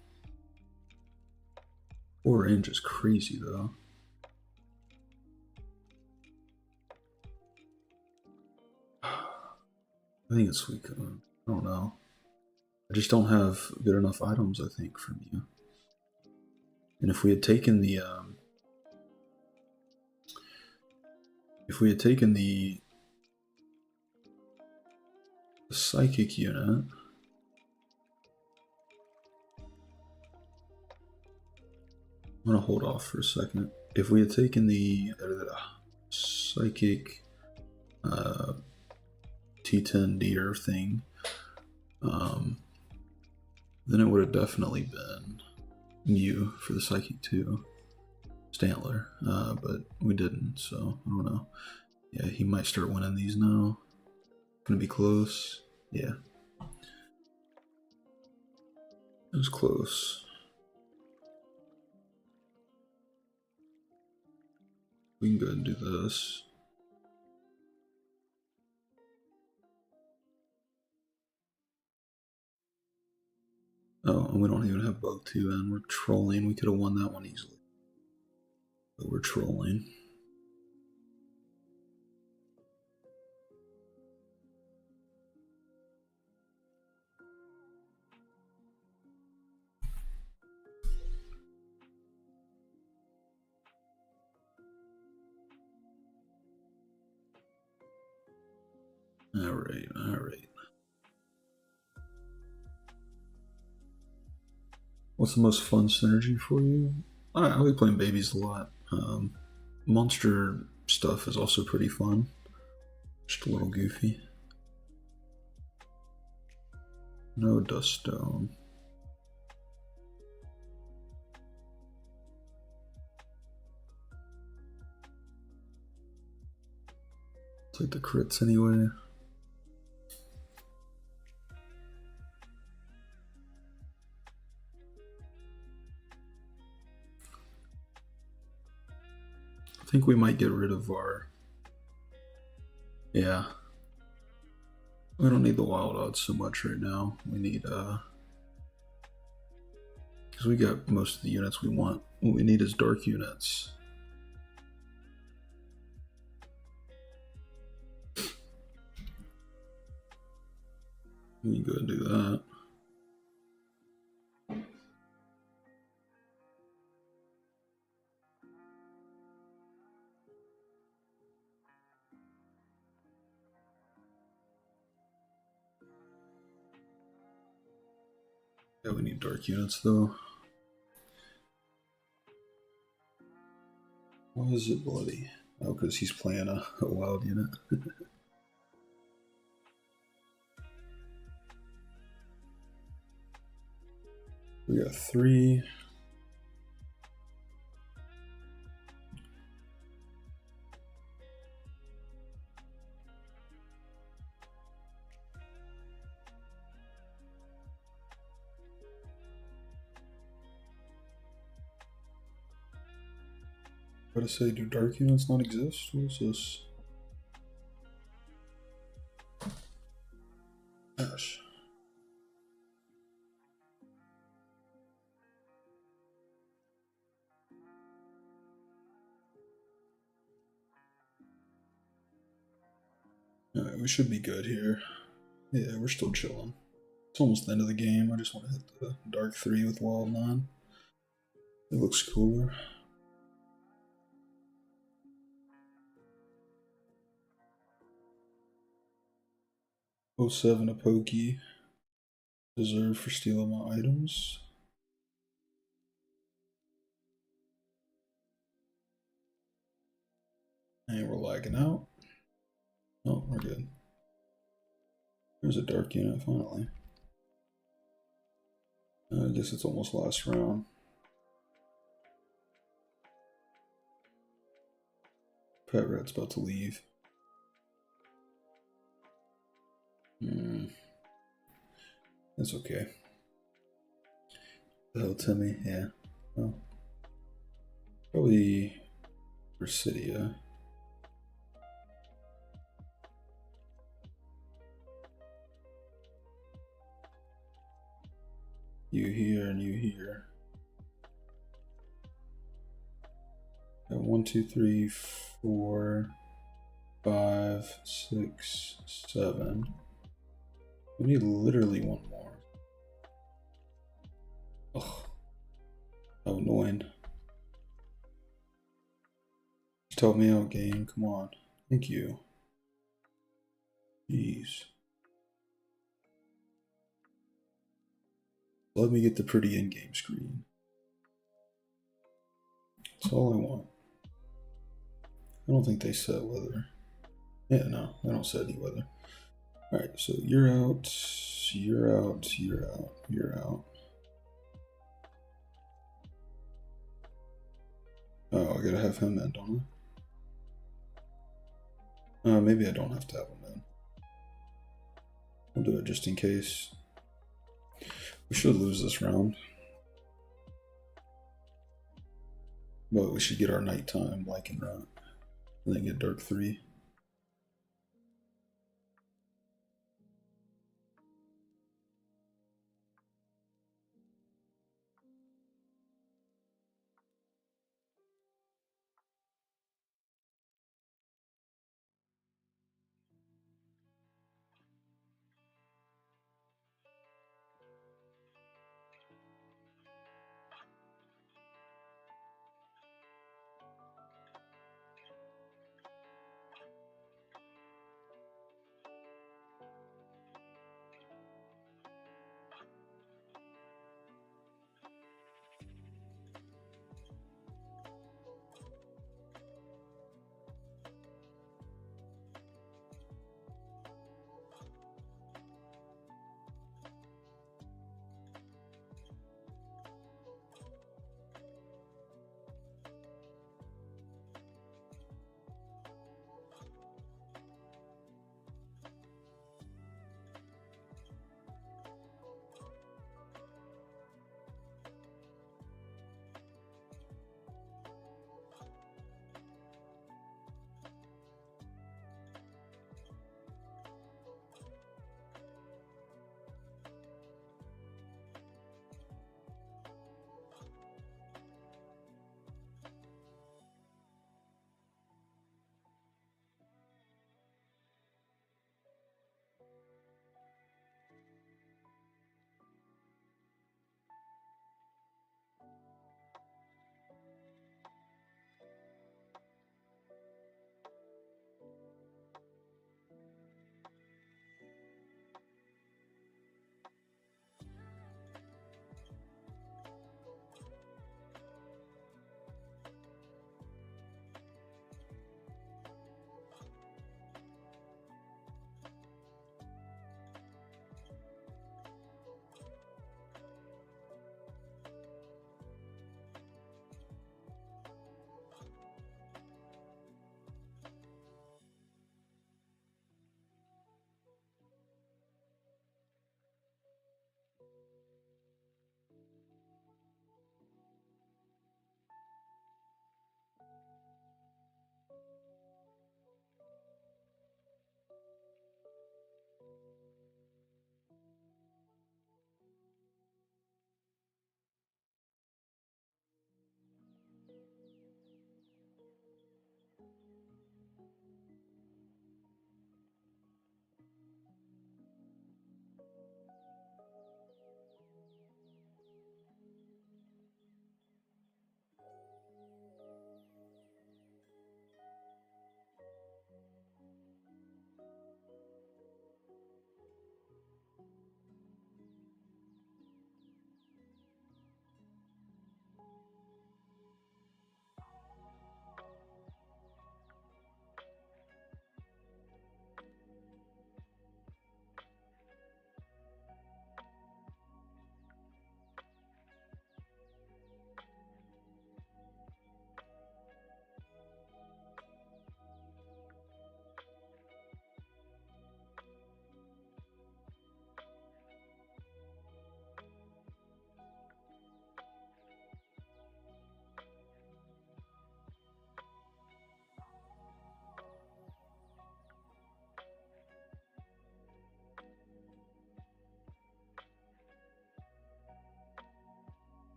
4 range is crazy though. I think it's Suicune. I don't know. I just don't have good enough items, I think, from you. And if we had taken the psychic unit. I'm gonna hold off for a second. If we had taken the psychic T10 deer thing, then it would have definitely been Mew for the psychic 2 Stantler, but we didn't, so I don't know. Yeah, he might start winning these now. Gonna be close. Yeah. It was close. We can go ahead and do this. Oh, and we don't even have Bug 2 and we're trolling. We could have won that one easily. But we're trolling. Alright, alright. What's the most fun synergy for you? I like playing babies a lot. Monster stuff is also pretty fun. Just a little goofy. No dust stone. Take the crits anyway. I think we might get rid of our... Yeah. We don't need the wild odds so much right now. We need, because we got most of the units we want. What we need is dark units. We can go and do that. Yeah, we need dark units though. Why is it bloody? Oh, because he's playing a wild unit. We got 3. Gotta say, do dark units not exist? What is this? Gosh. Alright, we should be good here. Yeah, we're still chilling. It's almost the end of the game. I just want to hit the dark 3 with wild 9. It looks cooler. Oh, 07 a pokey. Deserve for stealing my items. And we're lagging out. Oh, we're good. There's a dark unit finally. I guess it's almost last round. Pet Rat's about to leave. That's okay. The hell, Timmy? Yeah. Well, probably Residia. You here and you here. Got 1, 2, 3, 4, 5, 6, 7. We need literally one more. Ugh. How annoying. Just help me out, game. Come on. Thank you. Jeez. Let me get the pretty in-game screen. That's all I want. I don't think they set weather. Yeah, no, they don't set any weather. Alright, so you're out, you're out, you're out, you're out. Oh, I gotta have him in, don't I? Maybe I don't have to have him in. We'll do it just in case. We should lose this round. But we should get our nighttime Lycan route. And then get Dark 3.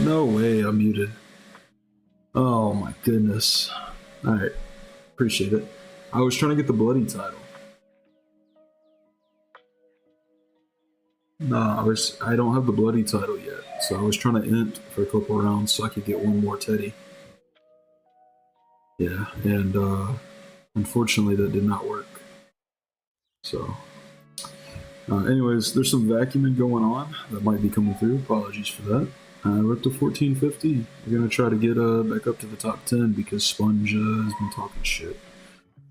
No way, I'm muted. Oh my goodness. Alright, appreciate it. I was trying to get the bloody title. Nah, I don't have the bloody title yet, so I was trying to int for a couple rounds so I could get one more Teddy. Yeah, and unfortunately that did not work. So, anyways, there's some vacuuming going on that might be coming through. Apologies for that. We're up to 1450. We're gonna try to get back up to the top 10 because Sponge has been talking shit.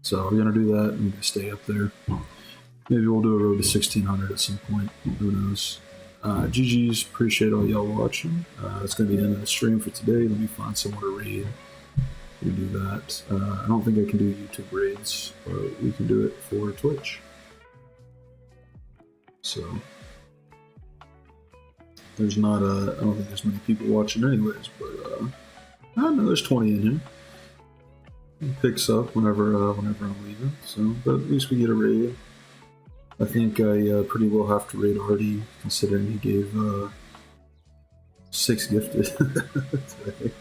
So we're gonna do that and stay up there. Maybe we'll do a road to 1600 at some point. Who knows? GG's. Appreciate all y'all watching. That's gonna be the end of the stream for today. Let me find somewhere to raid. We do that. I don't think I can do YouTube raids, but we can do it for Twitch. So there's not I don't think there's many people watching anyways, but I don't know, there's 20 in here. It picks up whenever I'm leaving. So, but at least we get a raid. I think I pretty well have to raid Artie, considering he gave 6 gifted today.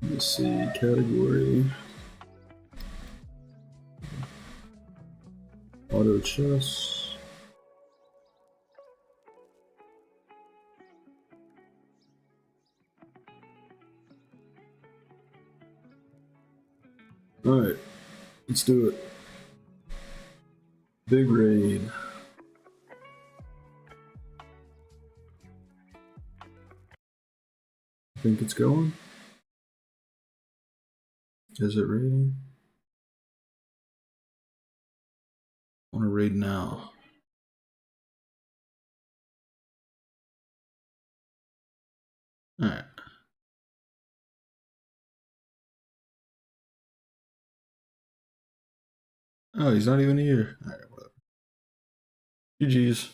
Let's see, category. Auto chess. Alright, let's do it. Big raid. I think it's going. Is it raiding? I want to raid now. Alright. Oh, he's not even here. Alright, whatever. GG's.